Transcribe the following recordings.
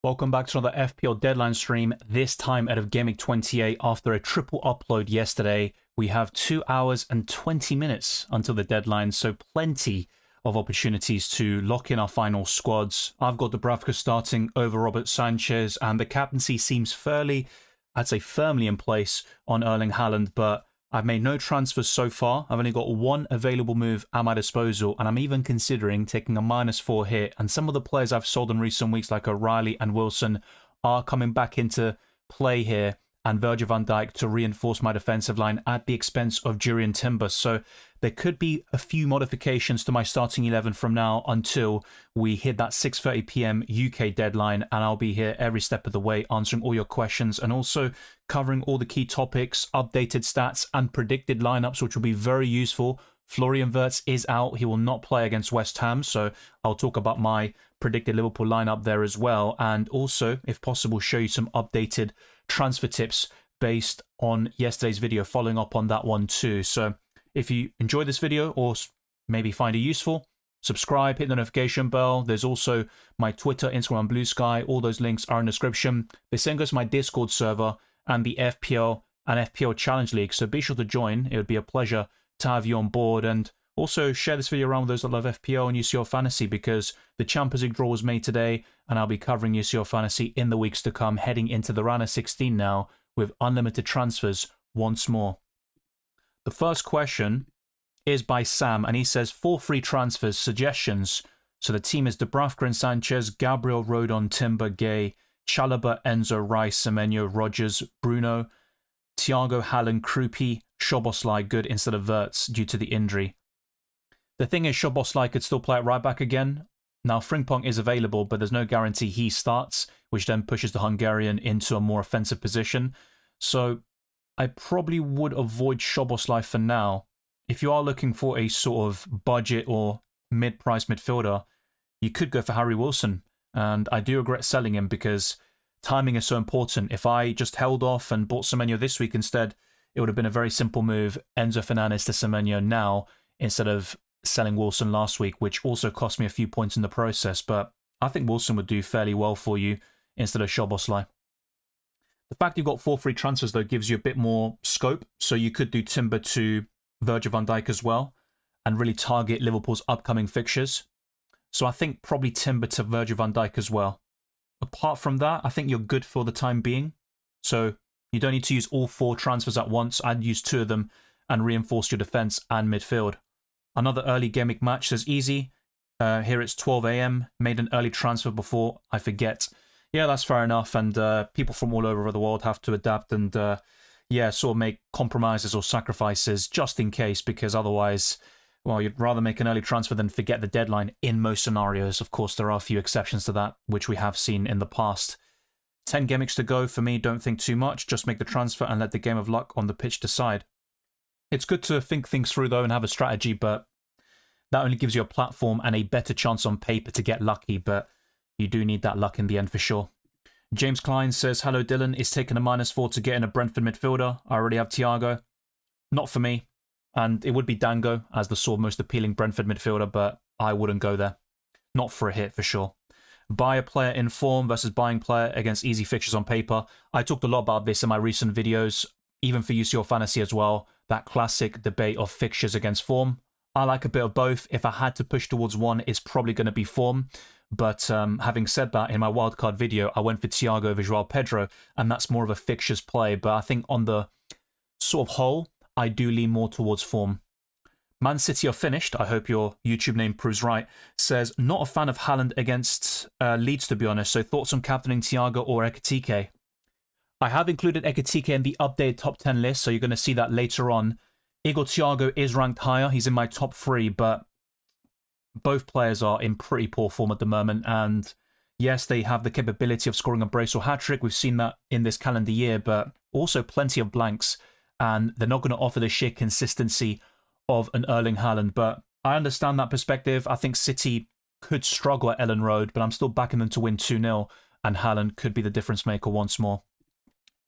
Welcome back to another FPL deadline stream, this time out of Gameweek 28 after a triple upload yesterday. We have 2 hours and 20 minutes until the deadline, so plenty of opportunities to lock in our final squads. I've got Dubravka starting over Robert Sanchez, and the captaincy seems fairly, I'd say firmly in place on Erling Haaland, but I've made no transfers so far. I've only got one available move at my disposal, and I'm even considering taking a -4 hit. And some of the players I've sold in recent weeks, like O'Reilly and Wilson, are coming back into play here, and Virgil van Dijk to reinforce my defensive line at the expense of Jurriën Timber. So there could be a few modifications to my starting 11 from now until we hit that 6:30 p.m. UK deadline, and I'll be here every step of the way answering all your questions and also covering all the key topics, updated stats and predicted lineups, which will be very useful. Florian Wirtz is out. He will not play against West Ham, so I'll talk about my predicted Liverpool lineup there as well, and also, if possible, show you some updated transfer tips based on yesterday's video, following up on that one too. So if you enjoyed this video or maybe find it useful, subscribe, hit the notification bell. There's also my Twitter, Instagram, and Blue Sky. All those links are in the description. The same goes to my Discord server and the FPL and FPL Challenge League, so be sure to join. It would be a pleasure to have you on board, and also share this video around with those that love FPL and UCL Fantasy, because the Champions League draw was made today, and I'll be covering UCL Fantasy in the weeks to come, heading into the round of 16 now with unlimited transfers once more. The first question is by Sam, and he says 4 free transfers suggestions. So the team is Dubravka and Sanchez, Gabriel, Rodon, Timber, Gay, Chalobah, Enzo, Rice, Semenyo, Rogers, Bruno, Thiago, Haaland, Krupi, Szoboszlai good instead of Wirtz due to the injury. The thing is, Szoboszlai could still play at right back again. Now, Frimpong is available, but there's no guarantee he starts, which then pushes the Hungarian into a more offensive position. So I probably would avoid Szoboszlai for now. If you are looking for a sort of budget or mid-price midfielder, you could go for Harry Wilson. And I do regret selling him because timing is so important. If I just held off and bought Semenyo this week instead, it would have been a very simple move. Enzo Fernandez to Semenyo now instead of selling Wilson last week, which also cost me a few points in the process. But I think Wilson would do fairly well for you instead of Szoboszlai. The fact you've got 4 free transfers, though, gives you a bit more scope. So you could do Timber to Virgil van Dijk as well and really target Liverpool's upcoming fixtures. So I think probably Timber to Virgil van Dijk as well. Apart from that, I think you're good for the time being. So you don't need to use all 4 transfers at once. I'd use 2 of them and reinforce your defense and midfield. Another early Gameweek match says easy. Here it's 12 AM. Made an early transfer before I forget. Yeah, that's fair enough. And people from all over the world have to adapt and yeah, sort of make compromises or sacrifices just in case, because otherwise, well, you'd rather make an early transfer than forget the deadline in most scenarios. Of course, there are a few exceptions to that, which we have seen in the past. 10 Gameweeks to go for me. Don't think too much. Just make the transfer and let the game of luck on the pitch decide. It's good to think things through, though, and have a strategy, but that only gives you a platform and a better chance on paper to get lucky, but you do need that luck in the end for sure. James Klein says, hello Dylan, is taking a -4 to get in a Brentford midfielder. I already have Thiago. Not for me, and it would be Dango as the sort of most appealing Brentford midfielder, but I wouldn't go there. Not for a hit for sure. Buy a player in form versus buying player against easy fixtures on paper. I talked a lot about this in my recent videos, even for UCL Fantasy as well. That classic debate of fixtures against form. I like a bit of both. If I had to push towards one, it's probably going to be form. But having said that, in my wildcard video, I went for Thiago over Joao Pedro, and that's more of a fixtures play. But I think on the sort of whole, I do lean more towards form. Man City are finished. I hope your YouTube name proves right. Says, not a fan of Haaland against Leeds, to be honest. So thoughts on captaining Thiago or Ekitike? I have included Ekitike in the updated top 10 list, so you're going to see that later on. Igor Thiago is ranked higher. He's in my top 3, but both players are in pretty poor form at the moment. And yes, they have the capability of scoring a brace or hat-trick. We've seen that in this calendar year, but also plenty of blanks. And they're not going to offer the sheer consistency of an Erling Haaland. But I understand that perspective. I think City could struggle at Ellen Road, but I'm still backing them to win 2-0. And Haaland could be the difference maker once more.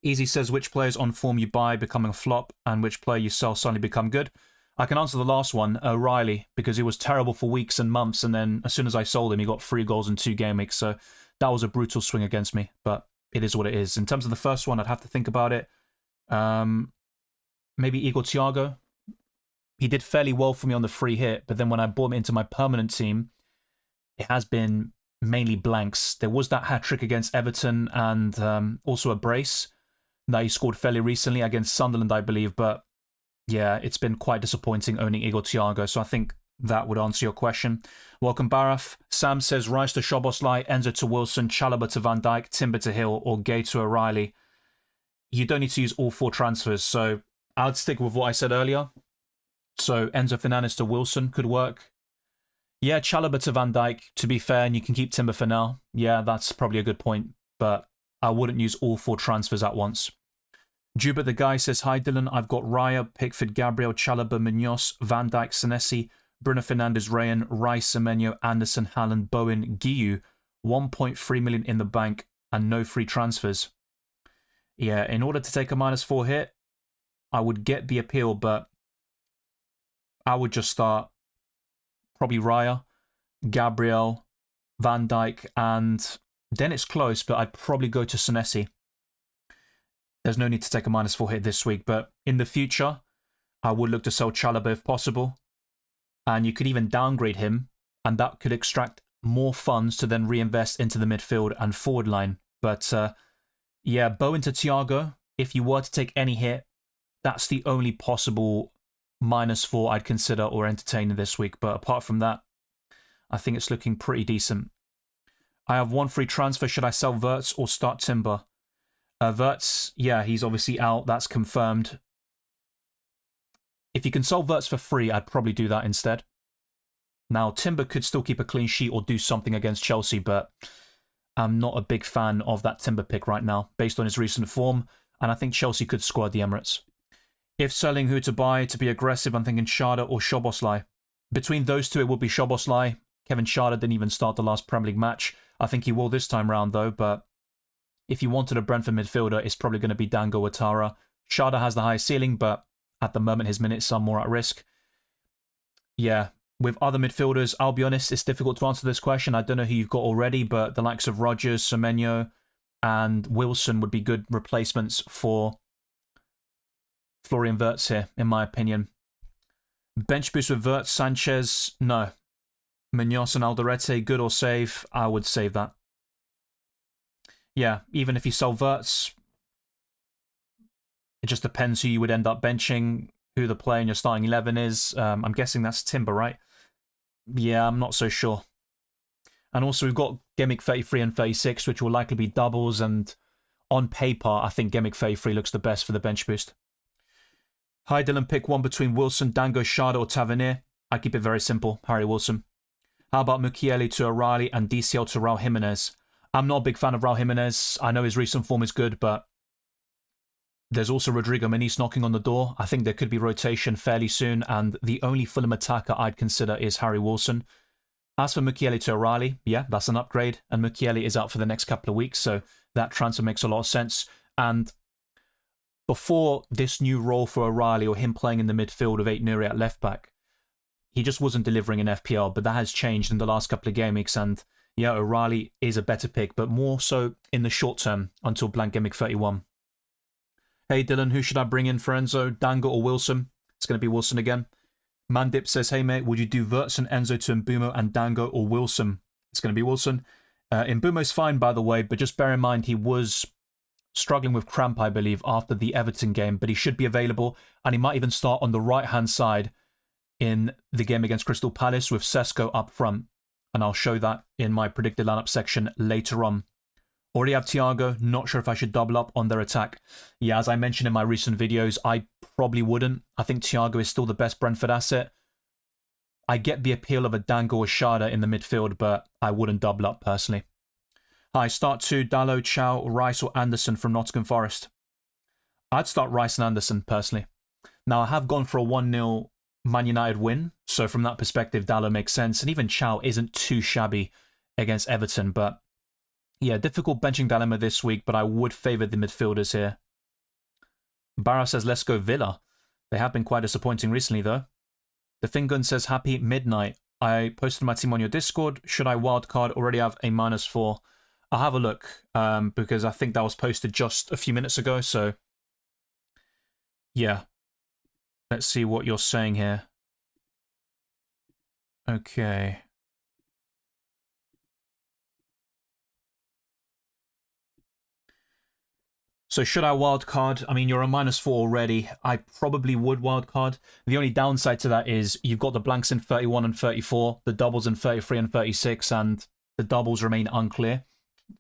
Easy says, which players on form you buy becoming a flop and which player you sell suddenly become good? I can answer the last one, O'Reilly, because he was terrible for weeks and months, and then as soon as I sold him, he got 3 goals in 2 game weeks. So That was a brutal swing against me, but it is what it is. In terms of the first one, I'd have to think about it. Maybe Igor Thiago. He did fairly well for me on the free hit, but then when I brought him into my permanent team, it has been mainly blanks. There was that hat-trick against Everton and also a brace that he scored fairly recently against Sunderland, I believe. But yeah, it's been quite disappointing owning Igor Thiago, so I think that would answer your question. Welcome, Baraf. Sam says Rice to Szoboszlai, Enzo to Wilson, Chalobah to Van Dijk, Timber to Hill, or Gay to O'Reilly. You don't need to use all 4 transfers, so I'd stick with what I said earlier. So Enzo Fernandez to Wilson could work. Yeah, Chalobah to Van Dijk, to be fair, and you can keep Timber for now. Yeah, that's probably a good point, but I wouldn't use all 4 transfers at once. Juba the guy says, hi Dylan, I've got Raya, Pickford, Gabriel, Chalobah, Munoz, Van Dijk, Senesi, Bruno Fernandes, Rayan, Rice, Semenyo, Anderson, Haaland, Bowen, Guiu, 1.3 million in the bank, and no free transfers. Yeah, in order to take a -4 hit, I would get the appeal, but I would just start probably Raya, Gabriel, Van Dijk, and then it's close, but I'd probably go to Senesi. There's no need to take a -4 hit this week, but in the future, I would look to sell Chalobah if possible. And you could even downgrade him, and that could extract more funds to then reinvest into the midfield and forward line. But yeah, Bowen to Thiago, if you were to take any hit, that's the only possible -4 I'd consider or entertain this week. But apart from that, I think it's looking pretty decent. I have 1 free transfer. Should I sell Wirtz or start Timber? Wirtz, yeah, he's obviously out. That's confirmed. If you can sell Wirtz for free, I'd probably do that instead. Now, Timber could still keep a clean sheet or do something against Chelsea, but I'm not a big fan of that Timber pick right now, based on his recent form, and I think Chelsea could score at the Emirates. If selling, who to buy to be aggressive, I'm thinking Schade or Szoboszlai. Between those two, it will be Szoboszlai. Kevin Schade didn't even start the last Premier League match. I think he will this time round, though, but if you wanted a Brentford midfielder, it's probably going to be Dango Ouattara. Schade has the highest ceiling, but at the moment, his minutes are more at risk. Yeah, with other midfielders, I'll be honest, it's difficult to answer this question. I don't know who you've got already, but the likes of Rodgers, Semenyo, and Wilson would be good replacements for Florian Wirtz here, in my opinion. Bench boost with Wirtz, Sanchez, no. Munoz and Alderete, good or save? I would save that. Yeah, even if you sell Wirtz, it just depends who you would end up benching, who the player in your starting 11 is. I'm guessing that's Timber, right? Yeah, I'm not so sure. And also we've got Gameweek 33 and 36, which will likely be doubles, and on paper, I think Gameweek 33 looks the best for the bench boost. Hi Dylan, pick one between Wilson, Dango, Schade or Tavernier. I keep it very simple, Harry Wilson. How about Mukiele to O'Reilly and DCL to Raul Jimenez? I'm not a big fan of Raul Jimenez. I know his recent form is good, but there's also Rodrigo Muniz knocking on the door. I think there could be rotation fairly soon, and the only Fulham attacker I'd consider is Harry Wilson. As for Mukiele to O'Reilly, yeah, that's an upgrade, and Mukiele is out for the next couple of weeks, so that transfer makes a lot of sense. And before this new role for O'Reilly, or him playing in the midfield of 8 Nuri at left back, he just wasn't delivering in FPL, but that has changed in the last couple of game weeks, and yeah, O'Reilly is a better pick, but more so in the short term until blank Gameweek 31. Hey Dylan, who should I bring in for Enzo, Dango or Wilson? It's going to be Wilson again. Mandip says, hey mate, would you do Wirtz and Enzo to Mbumo and Dango or Wilson? It's going to be Wilson. Mbumo's fine, by the way, but just bear in mind he was struggling with cramp, I believe, after the Everton game, but he should be available, and he might even start on the right-hand side in the game against Crystal Palace with Sesko up front. And I'll show that in my predicted lineup section later on. Already have Thiago, not sure if I should double up on their attack. Yeah, as I mentioned in my recent videos, I probably wouldn't. I think Thiago is still the best Brentford asset. I get the appeal of a Dango or Schade in the midfield, but I wouldn't double up personally. Hi, start 2, Dalot, Chow, Rice or Anderson from Nottingham Forest. I'd start Rice and Anderson personally. Now, I have gone for a 1-0 Man United win, so from that perspective, Dalot makes sense, and even Chow isn't too shabby against Everton, but yeah, difficult benching dilemma this week, but I would favour the midfielders here. Barra says, let's go Villa. They have been quite disappointing recently, though. The Fingun says, happy midnight. I posted my team on your Discord. Should I wildcard? Already have a -4. I'll have a look because I think that was posted just a few minutes ago. So, yeah. Let's see what you're saying here. Okay. So should I wildcard? I mean, you're a -4 already. I probably would wildcard. The only downside to that is you've got the blanks in 31 and 34, the doubles in 33 and 36, and the doubles remain unclear.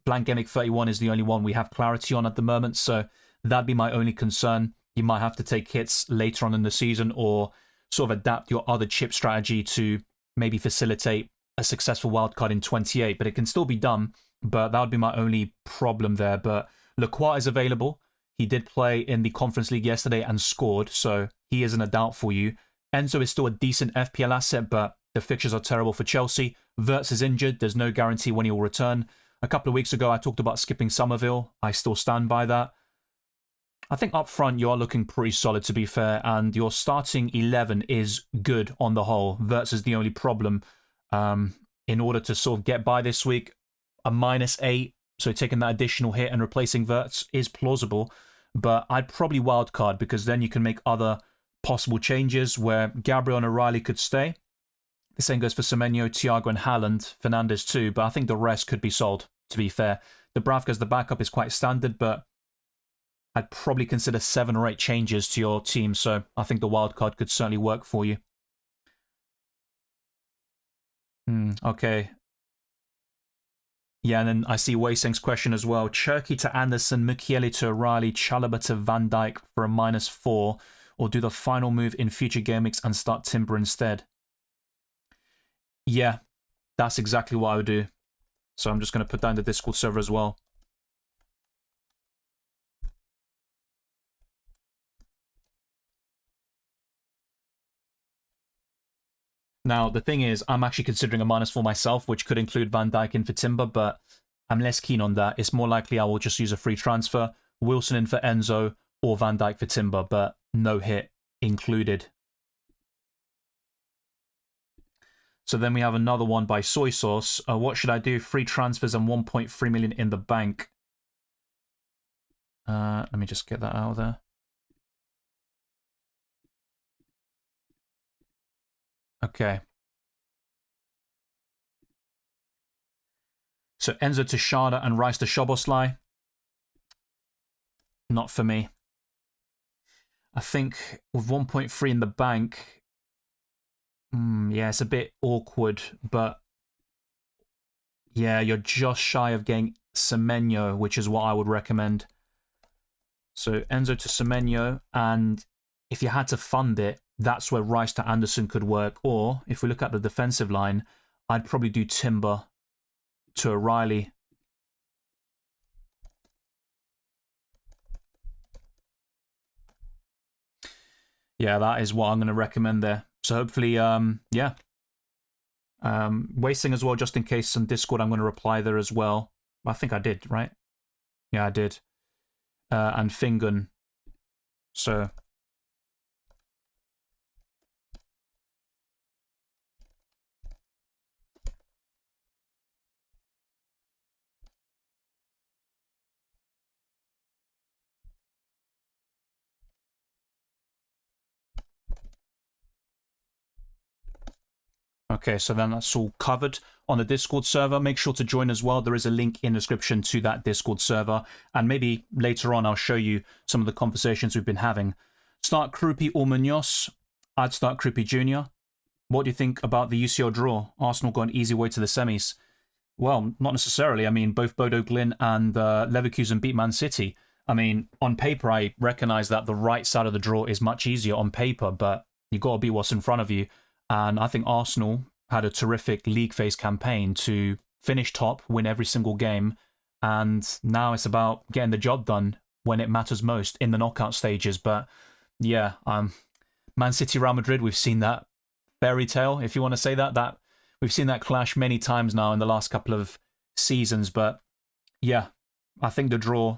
Blank Gameweek 31 is the only one we have clarity on at the moment, so that'd be my only concern. You might have to take hits later on in the season or sort of adapt your other chip strategy to maybe facilitate a successful wildcard in 28, but it can still be done, but that would be my only problem there. But Lacroix is available. He did play in the Conference League yesterday and scored, so he isn't a doubt for you. Enzo is still a decent FPL asset, but the fixtures are terrible for Chelsea. Wirtz is injured. There's no guarantee when he will return. A couple of weeks ago, I talked about skipping Somerville. I still stand by that. I think up front, you are looking pretty solid, to be fair, and your starting 11 is good on the whole. Wirtz is the only problem. In order to sort of get by this week, a -8, so taking that additional hit and replacing Wirtz is plausible, but I'd probably wildcard because then you can make other possible changes where Gabriel and O'Reilly could stay. The same goes for Semenyo, Thiago and Haaland, Fernandes too, but I think the rest could be sold, to be fair. Dubravka as the backup is quite standard, but I'd probably consider 7 or 8 changes to your team, so I think the wildcard could certainly work for you. Okay. Yeah, and then I see Waiseng's question as well. Cherky to Anderson, Mukiele to O'Reilly, Chalobah to Van Dijk for a -4, or do the final move in future game weeks and start Timber instead? Yeah, that's exactly what I would do. So I'm just going to put that in the Discord server as well. Now, the thing is, I'm actually considering a -4 myself, which could include Van Dijk in for Timber, but I'm less keen on that. It's more likely I will just use a free transfer, Wilson in for Enzo, or Van Dijk for Timber, but no hit included. So then we have another one by Soy Sauce. What should I do? Free transfers and 1.3 million in the bank. Let me just get that out of there. Okay. So Enzo to Shada and Rice to Szoboszlai. Not for me. I think with 1.3 in the bank, yeah, it's a bit awkward, but yeah, you're just shy of getting Semenyo, which is what I would recommend. So Enzo to Semenyo, and if you had to fund it, that's where Rice to Anderson could work. Or if we look at the defensive line, I'd probably do Timber to O'Reilly. Yeah, that is what I'm going to recommend there. So hopefully, yeah. Wasting as well, just in case on Discord, I'm going to reply there as well. I think I did, right? Yeah, I did. And Fingon. So okay, so then that's all covered on the Discord server. Make sure to join as well. There is a link in the description to that Discord server. And maybe later on, I'll show you some of the conversations we've been having. Start Krupi or Munoz. I'd start Krupi Jr. What do you think about the UCL draw? Arsenal got an easy way to the semis. Well, not necessarily. I mean, both Bodo Glint and Leverkusen beat Man City. I mean, on paper, I recognise that the right side of the draw is much easier on paper, but you've got to beat what's in front of you. And I think Arsenal had a terrific league phase campaign to finish top, win every single game. And now it's about getting the job done when it matters most in the knockout stages. But yeah, Man City, Real Madrid, we've seen that fairy tale, if you want to say that we've seen that clash many times now in the last couple of seasons. But yeah, I think the draw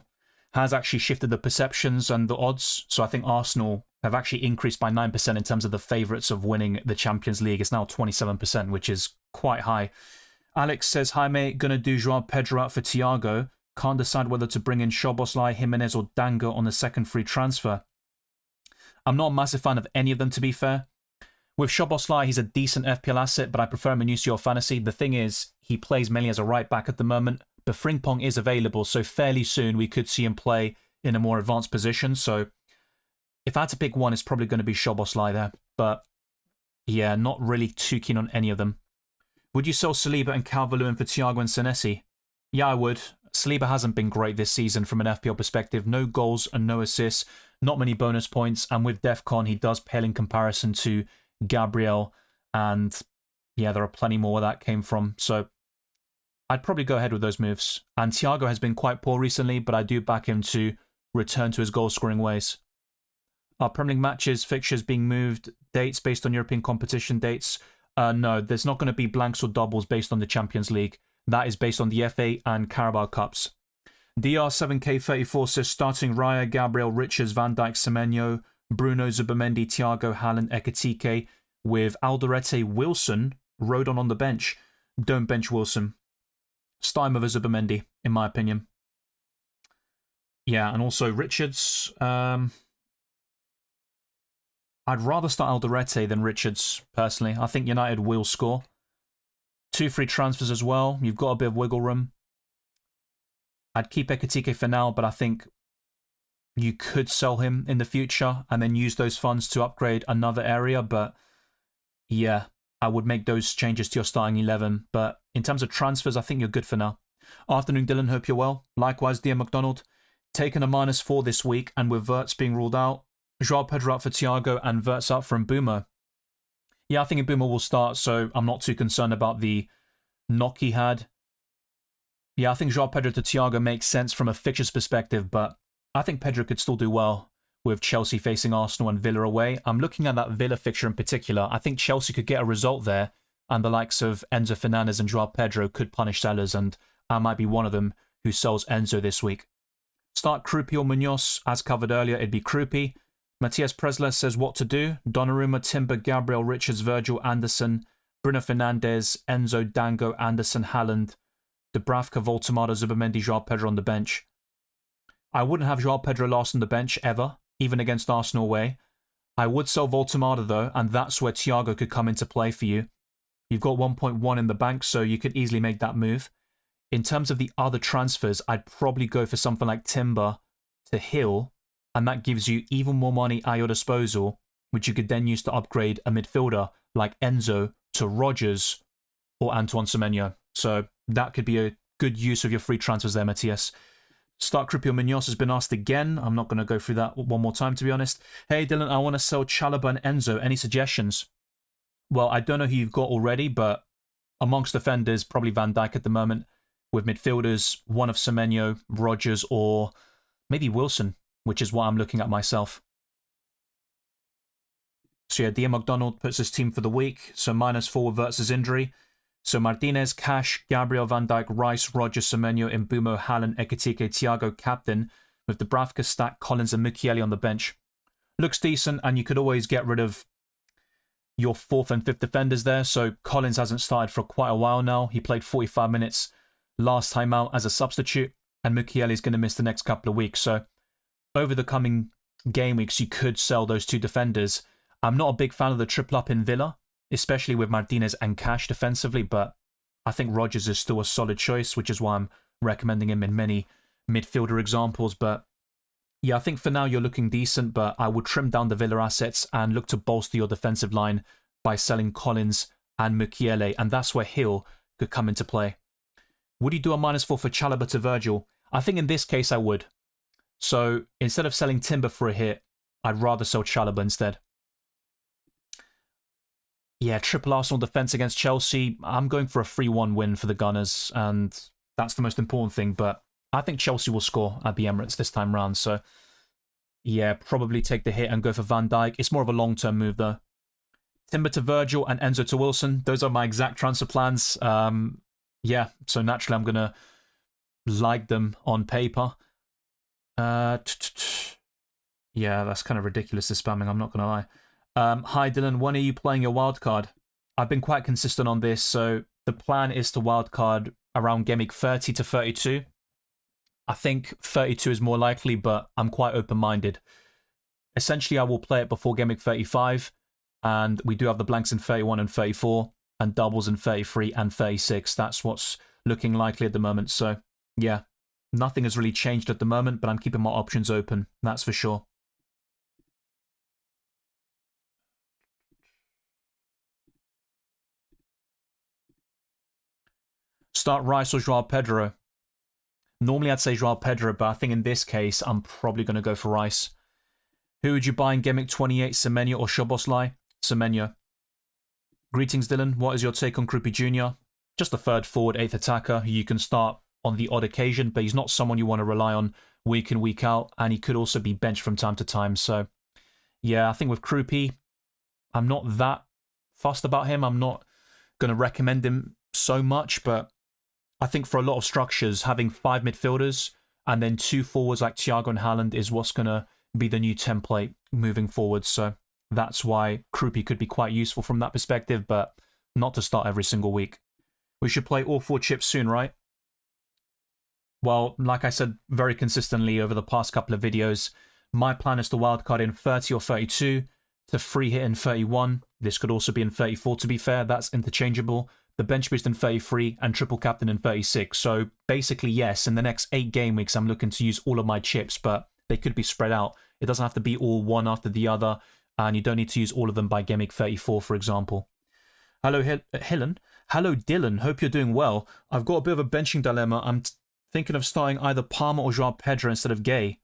has actually shifted the perceptions and the odds. So I think Arsenal have actually increased by 9% in terms of the favourites of winning the Champions League. It's now 27%, which is quite high. Alex says, hi mate, gonna do Joao Pedro out for Thiago. Can't decide whether to bring in Szoboszlai, Jimenez or Dango on the second free transfer. I'm not a massive fan of any of them, to be fair. With Szoboszlai, he's a decent FPL asset, but I prefer him in UCL Fantasy. The thing is, he plays mainly as a right back at the moment, but Frimpong is available, so fairly soon we could see him play in a more advanced position. So if I had to pick one, it's probably going to be Szoboszlai there. But yeah, not really too keen on any of them. Would you sell Saliba and Calvert-Lewin for Thiago and Senesi? Yeah, I would. Saliba hasn't been great this season from an FPL perspective. No goals and no assists, not many bonus points, and with DEFCON, he does pale in comparison to Gabriel, and yeah, there are plenty more where that came from. So I'd probably go ahead with those moves. And Thiago has been quite poor recently, but I do back him to return to his goal-scoring ways. Are Premier League matches, fixtures being moved, dates based on European competition dates? No, there's not going to be blanks or doubles based on the Champions League. That is based on the FA and Carabao Cups. DR7K34 says starting Raya, Gabriel, Richards, Van Dijk, Semenyo, Bruno, Zubimendi, Thiago, Haaland, Ekitike, with Alderete, Wilson, Rodon on the bench. Don't bench Wilson. Start him over Zubimendi, in my opinion. Yeah, and also Richards. I'd rather start Alderete than Richards, personally. I think United will score. 2 free transfers as well. You've got a bit of wiggle room. I'd keep Ekitike for now, but I think you could sell him in the future and then use those funds to upgrade another area. But yeah, I would make those changes to your starting 11. But in terms of transfers, I think you're good for now. Afternoon, Dylan. Hope you're well. Likewise, dear McDonald. Taken a -4 this week, and with Wirtz being ruled out, Joao Pedro out for Thiago and Wirtz out for Mbeumo. Yeah, I think Mbeumo will start, so I'm not too concerned about the knock he had. Yeah, I think Joao Pedro to Thiago makes sense from a fixtures perspective, but I think Pedro could still do well with Chelsea facing Arsenal and Villa away. I'm looking at that Villa fixture in particular. I think Chelsea could get a result there, and the likes of Enzo Fernandez and Joao Pedro could punish sellers, and I might be one of them who sells Enzo this week. Start Krupi or Munoz. As covered earlier, it'd be Krupi. Matthias Presler says what to do. Donnarumma, Timber, Gabriel, Richards, Virgil, Anderson, Bruno Fernandes, Enzo, Dango, Anderson, Haaland, Dubravka, Voltemada, Zubimendi, Joao Pedro on the bench. I wouldn't have Joao Pedro last on the bench ever, even against Arsenal away. I would sell Voltemada though, and that's where Thiago could come into play for you. You've got 1.1 in the bank, so you could easily make that move. In terms of the other transfers, I'd probably go for something like Timber to Hill, and that gives you even more money at your disposal, which you could then use to upgrade a midfielder like Enzo to Rodgers or Antoine Semenyo. So that could be a good use of your free transfers there, Matthias. Start Krupi or Munoz has been asked again. I'm not going to go through that one more time, to be honest. Hey, Dylan, I want to sell Chalobah and Enzo. Any suggestions? Well, I don't know who you've got already, but amongst defenders, probably Van Dijk at the moment. With midfielders, one of Semenyo, Rodgers, or maybe Wilson, which is what I'm looking at myself. So yeah, Dear McDonald puts his team for the week. So -4 versus injury. So Martinez, Cash, Gabriel, Van Dijk, Rice, Rodgers, Semenyo, Mbeumo, Haaland, Ekitike, Thiago, captain, with Dubravka, Stack, Collins, and Mukiele on the bench. Looks decent, and you could always get rid of your 4th and 5th defenders there. So Collins hasn't started for quite a while now. He played 45 minutes last time out as a substitute, and Mukiele is going to miss the next couple of weeks. So over the coming game weeks, you could sell those 2 defenders. I'm not a big fan of the triple up in Villa, especially with Martinez and Cash defensively, but I think Rodgers is still a solid choice, which is why I'm recommending him in many midfielder examples. But yeah, I think for now you're looking decent, but I would trim down the Villa assets and look to bolster your defensive line by selling Collins and Mukiele, and that's where Hill could come into play. Would you do a -4 for Chalobah to Virgil? I think in this case I would. So instead of selling Timber for a hit, I'd rather sell Chalobah instead. Yeah, triple Arsenal defence against Chelsea. I'm going for a 3-1 win for the Gunners, and that's the most important thing. But I think Chelsea will score at the Emirates this time round. So yeah, probably take the hit and go for Van Dijk. It's more of a long-term move though. Timber to Virgil and Enzo to Wilson. Those are my exact transfer plans. Yeah, so naturally I'm going to like them on paper. Yeah, that's kind of ridiculous, this spamming, I'm not going to lie. Hi Dylan, when are you playing your wildcard? I've been quite consistent on this, so The plan is to wildcard around Gameweek 30 to 32. I think 32 is more likely, but I'm quite open-minded. Essentially, I will play it before Gameweek 35, and we do have the blanks in 31 and 34, and doubles in 33 and 36. That's what's looking likely at the moment. So, yeah, nothing has really changed at the moment, but I'm keeping my options open, that's for sure. Start Rice or Joao Pedro? Normally I'd say Joao Pedro, but I think in this case, I'm probably going to go for Rice. Who would you buy in Gameweek 28, Semenyo or Szoboszlai? Semenyo. Greetings, Dylan. What is your take on Krupi Jr.? Just a third forward, eighth attacker who you can start on the odd occasion, but he's not someone you want to rely on week in, week out, and he could also be benched from time to time. So, yeah, I think with Krupi, I'm not that fussed about him. I'm not going to recommend him so much, but I think for a lot of structures, having 5 midfielders and then 2 forwards like Thiago and Haaland is what's going to be the new template moving forward. So that's why Krupi could be quite useful from that perspective, but not to start every single week. We should play all 4 chips soon, right? Well, like I said very consistently over the past couple of videos, my plan is to wildcard in 30 or 32, to free hit in 31. This could also be in 34, to be fair. That's interchangeable. The bench boost in 33 and triple captain in 36. So basically, yes, in the next 8 game weeks, I'm looking to use all of my chips, but they could be spread out. It doesn't have to be all one after the other, and you don't need to use all of them by Gameweek 34, for example. Hello, Hillen. Hello, Dylan. Hope you're doing well. I've got a bit of a benching dilemma. I'm thinking of starting either Palmer or Joao Pedro instead of Gay.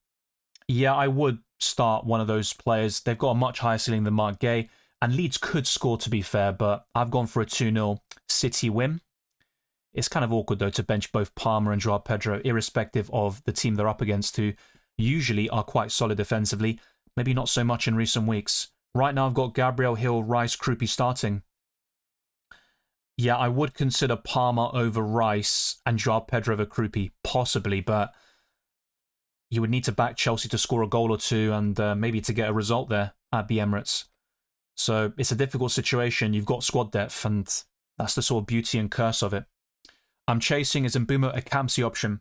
Yeah, I would start one of those players. They've got a much higher ceiling than Mark Gay, and Leeds could score, to be fair, but I've gone for a 2-0 City win. It's kind of awkward, though, to bench both Palmer and Joao Pedro, irrespective of the team they're up against, who usually are quite solid defensively. Maybe not so much in recent weeks. Right now, I've got Gabriel, Hill, Rice, Krupi starting. Yeah, I would consider Palmer over Rice and Joao Pedro over Krupi, possibly, but you would need to back Chelsea to score a goal or two and maybe to get a result there at the Emirates. So it's a difficult situation. You've got squad depth, and that's the sort of beauty and curse of it. I'm chasing is Mbumo a Campsy option.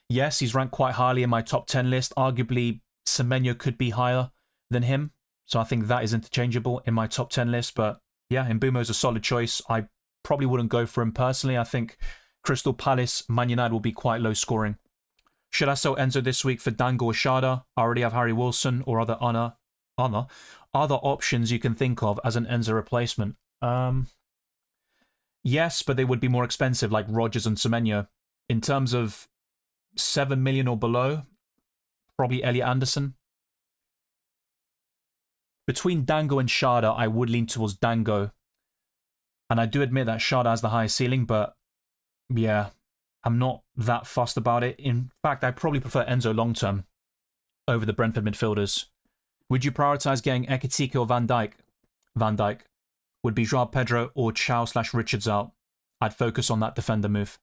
Yes, he's ranked quite highly in my top 10 list. Arguably, Semenyo could be higher than him. So I think that is interchangeable in my top 10 list. But yeah, Mbumo is a solid choice. I probably wouldn't go for him personally. I think Crystal Palace, Man United will be quite low scoring. Should I sell Enzo this week for Dango or Shada? I already have Harry Wilson or other options you can think of as an Enzo replacement. Yes, but they would be more expensive, like Rodgers and Semenyo. In terms of 7 million or below, probably Elliot Anderson. Between Dango and Shada, I would lean towards Dango. And I do admit that Shada has the highest ceiling, but yeah, I'm not that fussed about it. In fact, I probably prefer Enzo long-term over the Brentford midfielders. Would you prioritise getting Ekitike or Van Dijk? Van Dijk. Would be Joao Pedro or Chow/Richards out. I'd focus on that defender move.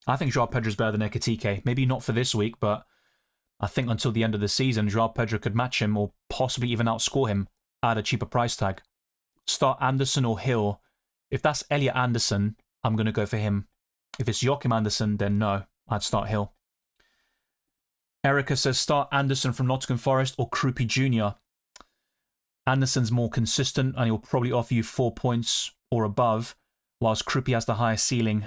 I think Joao Pedro is better than Ekitike. Maybe not for this week, but I think until the end of the season, Joao Pedro could match him or possibly even outscore him at a cheaper price tag. Start Anderson or Hill. If that's Elliot Anderson, I'm going to go for him. If it's Joachim Anderson, then no, I'd start Hill. Erica says start Anderson from Nottingham Forest or Krupi Jr. Anderson's more consistent and he'll probably offer you 4 points or above, whilst Krupi has the higher ceiling.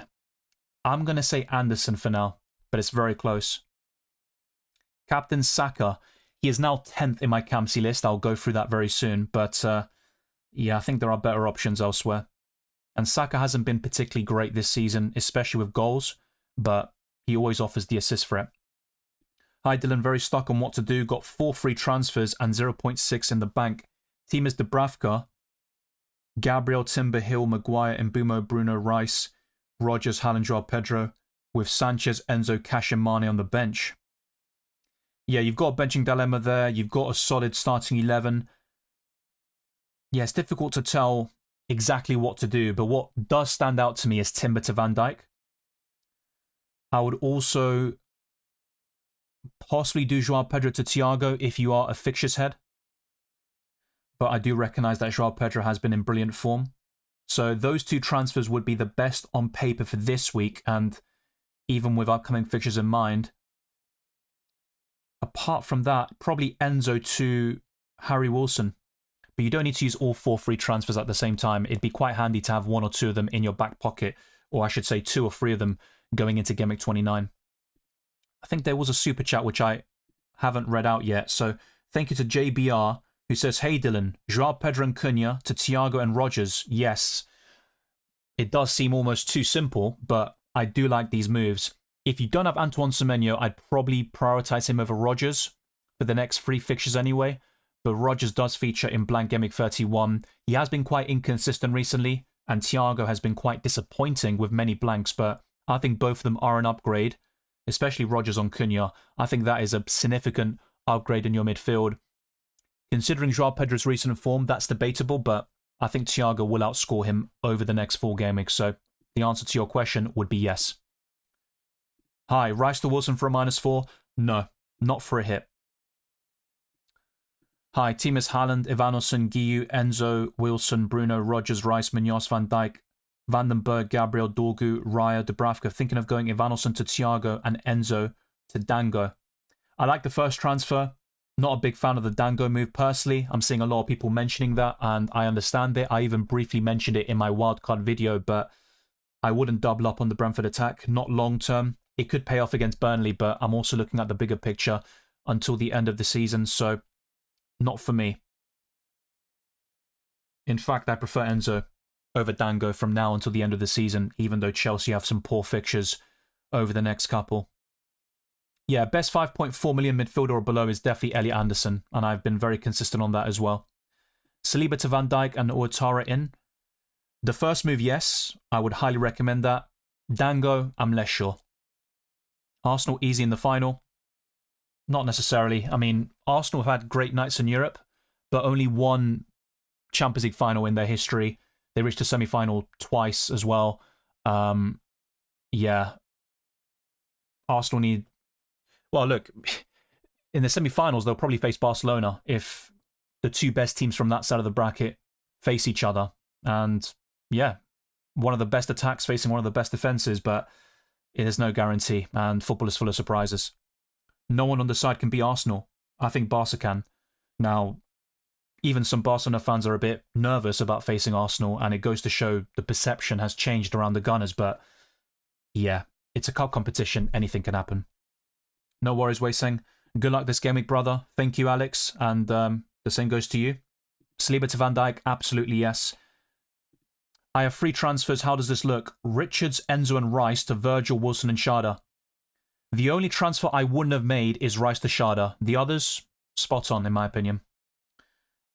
I'm going to say Anderson for now, but it's very close. Captain Saka, he is now 10th in my Campsy list. I'll go through that very soon, but yeah, I think there are better options elsewhere. And Saka hasn't been particularly great this season, especially with goals, but he always offers the assist for it. Hi Dylan, very stuck on what to do. Got 4 free transfers and 0.6 in the bank. Team is Dubravka, Gabriel, Timber, Hill, Maguire, Mbumo, Bruno, Rice, Rodgers, Haaland, Joao Pedro, with Sanchez, Enzo, Cash and Mane on the bench. Yeah, you've got a benching dilemma there. You've got a solid starting 11. Yeah, it's difficult to tell exactly what to do, but what does stand out to me is Timber to Van Dijk. I would also possibly do Joao Pedro to Thiago if you are a fixtures head. But I do recognise that Joao Pedro has been in brilliant form. So those two transfers would be the best on paper for this week, and even with upcoming fixtures in mind. Apart from that, probably Enzo to Harry Wilson. But you don't need to use all 4 free transfers at the same time. It'd be quite handy to have 1 or 2 of them in your back pocket, or I should say 2 or 3 of them going into Gameweek 29. I think there was a super chat which I haven't read out yet, so thank you to JBR, who says, "Hey Dylan, Joao Pedro and Cunha to Thiago and Rodgers." Yes, it does seem almost too simple, but I do like these moves. If you don't have Antoine Semenyo, I'd probably prioritize him over Rodgers for the next 3 fixtures anyway, but Rodgers does feature in blank Gameweek 31. He has been quite inconsistent recently, and Thiago has been quite disappointing with many blanks, but I think both of them are an upgrade, especially Rodgers on Cunha. I think that is a significant upgrade in your midfield. Considering Joao Pedro's recent form, that's debatable, but I think Thiago will outscore him over the next 4 game weeks, so the answer to your question would be yes. Hi, Rice to Wilson for a -4? No, not for a hit. Hi, team is Haaland, Ivanosen, Guiu, Enzo, Wilson, Bruno, Rodgers, Rice, Munoz, Van Dijk, Vandenberg, Gabriel, Dorgu, Raya, Dubravka. Thinking of going Ivanosen to Thiago and Enzo to Dango. I like the first transfer. Not a big fan of the Dango move personally. I'm seeing a lot of people mentioning that, and I understand it. I even briefly mentioned it in my wildcard video, but I wouldn't double up on the Brentford attack. Not long term. It could pay off against Burnley, but I'm also looking at the bigger picture until the end of the season, so not for me. In fact, I prefer Enzo over Dango from now until the end of the season, even though Chelsea have some poor fixtures over the next couple. Yeah, best 5.4 million midfielder or below is definitely Elliot Anderson, and I've been very consistent on that as well. Saliba to Van Dijk and Ouattara in. The first move, yes, I would highly recommend that. Dango, I'm less sure. Arsenal easy in the final? Not necessarily. I mean, Arsenal have had great nights in Europe, but only one Champions League final in their history. They reached a semi-final twice as well. Yeah. Arsenal need... Well, look, in the semi-finals, they'll probably face Barcelona if the 2 best teams from that side of the bracket face each other. And yeah, one of the best attacks facing one of the best defenses, but it is no guarantee, and football is full of surprises. No one on the side can beat Arsenal. I think Barca can. Now, even some Barcelona fans are a bit nervous about facing Arsenal, and it goes to show the perception has changed around the Gunners, but yeah, it's a cup competition, anything can happen. No worries, Weiseng. Good luck this game week, brother. Thank you, Alex, and the same goes to you. Saliba to Van Dijk, absolutely yes. I have 3 transfers. How does this look? Richards, Enzo and Rice to Virgil, Wilson and Sharda. The only transfer I wouldn't have made is Rice to Sharda. The others, spot on in my opinion.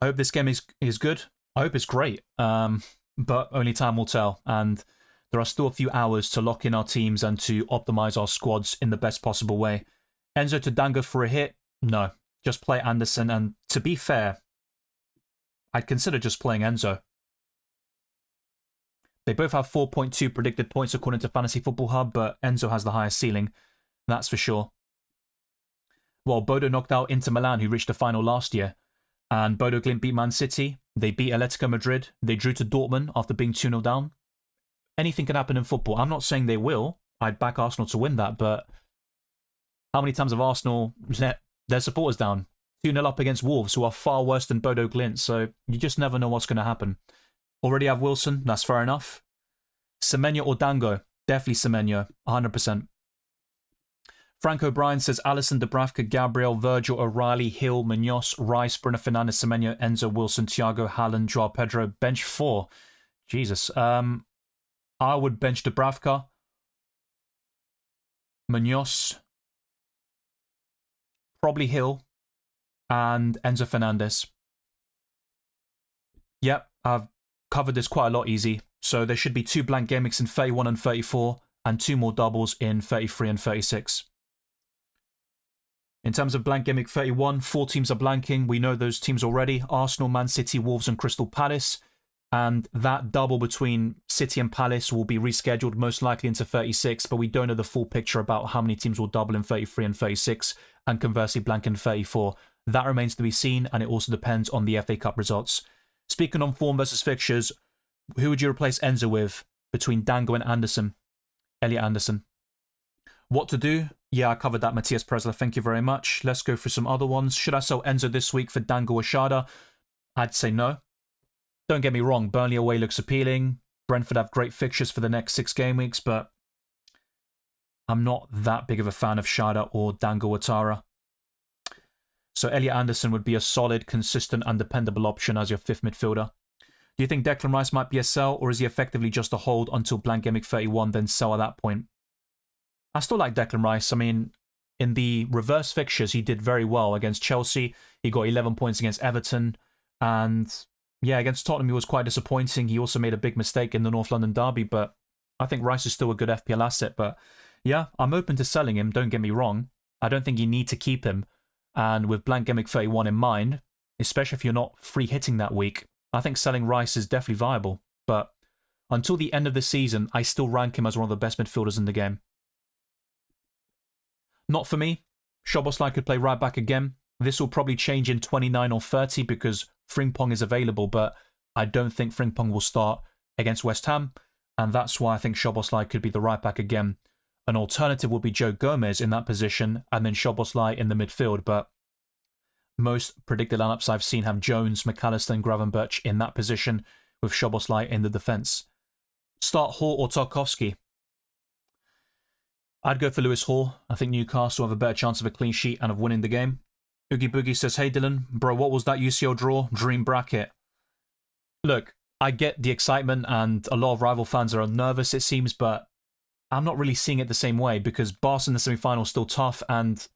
I hope this game is good. I hope it's great, but only time will tell. And there are still a few hours to lock in our teams and to optimize our squads in the best possible way. Enzo to Dango for a hit? No. Just play Anderson, and to be fair, I'd consider just playing Enzo. They both have 4.2 predicted points according to Fantasy Football Hub, but Enzo has the highest ceiling. That's for sure. Well, Bodo knocked out Inter Milan, who reached the final last year. And Bodo Glimt beat Man City. They beat Atletico Madrid. They drew to Dortmund after being 2-0 down. Anything can happen in football. I'm not saying they will. I'd back Arsenal to win that, but how many times have Arsenal let their supporters down? 2-0 up against Wolves, who are far worse than Bodo Glimt, so you just never know what's going to happen. Already have Wilson, that's fair enough. Semenyo or Dango? Definitely Semenyo, 100%. Frank O'Brien says Alisson, Dubravka, Gabriel, Virgil, O'Reilly, Hill, Munoz, Rice, Bruno Fernandes, Semenyo, Enzo, Wilson, Thiago, Haaland, Joao Pedro, bench 4. Jesus. I would bench Dubravka, Munoz, probably Hill, and Enzo Fernandez. Yep, I've covered this quite a lot easy. So there should be 2 blank game weeks in 31 and 34, and 2 more doubles in 33 and 36. In terms of blank game week 31, 4 teams are blanking. We know those teams already. Arsenal, Man City, Wolves and Crystal Palace. And that double between City and Palace will be rescheduled most likely into 36, but we don't know the full picture about how many teams will double in 33 and 36, and conversely blank in 34. That remains to be seen, and it also depends on the FA Cup results. Speaking on form versus fixtures, Who would you replace Enzo with between Dango and Anderson? Elliot Anderson. What to do? Yeah, I covered that, Matthias Presler. Thank you very much. Let's go through some other ones. Should I sell Enzo this week for Dango or Shada? I'd say no. Don't get me wrong, Burnley away looks appealing. Brentford have great fixtures for the next 6 game weeks, but I'm not that big of a fan of Shada or Dango Ouattara. So Elliot Anderson would be a solid, consistent and dependable option as your 5th midfielder. Do you think Declan Rice might be a sell, or is he effectively just a hold until blank Gameweek 31, then sell at that point? I still like Declan Rice. I mean, in the reverse fixtures, he did very well against Chelsea. He got 11 points against Everton. And yeah, against Tottenham, he was quite disappointing. He also made a big mistake in the North London derby, but I think Rice is still a good FPL asset. But yeah, I'm open to selling him, don't get me wrong. I don't think you need to keep him. And with blank Gameweek 31 in mind, especially if you're not free hitting that week, I think selling Rice is definitely viable. But until the end of the season, I still rank him as one of the best midfielders in the game. Not for me. Szoboszlai could play right back again. This will probably change in 29 or 30 because Frimpong is available, but I don't think Frimpong will start against West Ham, and that's why I think Szoboszlai could be the right back again. An alternative would be Joe Gomez in that position, and then Szoboszlai in the midfield, but most predicted lineups I've seen have Jones, McAllister and Gravenberch in that position, with Szoboszlai in the defence. Start Hall or Tarkowski? I'd go for Lewis Hall. I think Newcastle have a better chance of a clean sheet and of winning the game. Oogie Boogie says, hey Dylan, bro, what was that UCL draw? Dream bracket. Look, I get the excitement and a lot of rival fans are nervous it seems, but I'm not really seeing it the same way because Barca in the semi-final is still tough and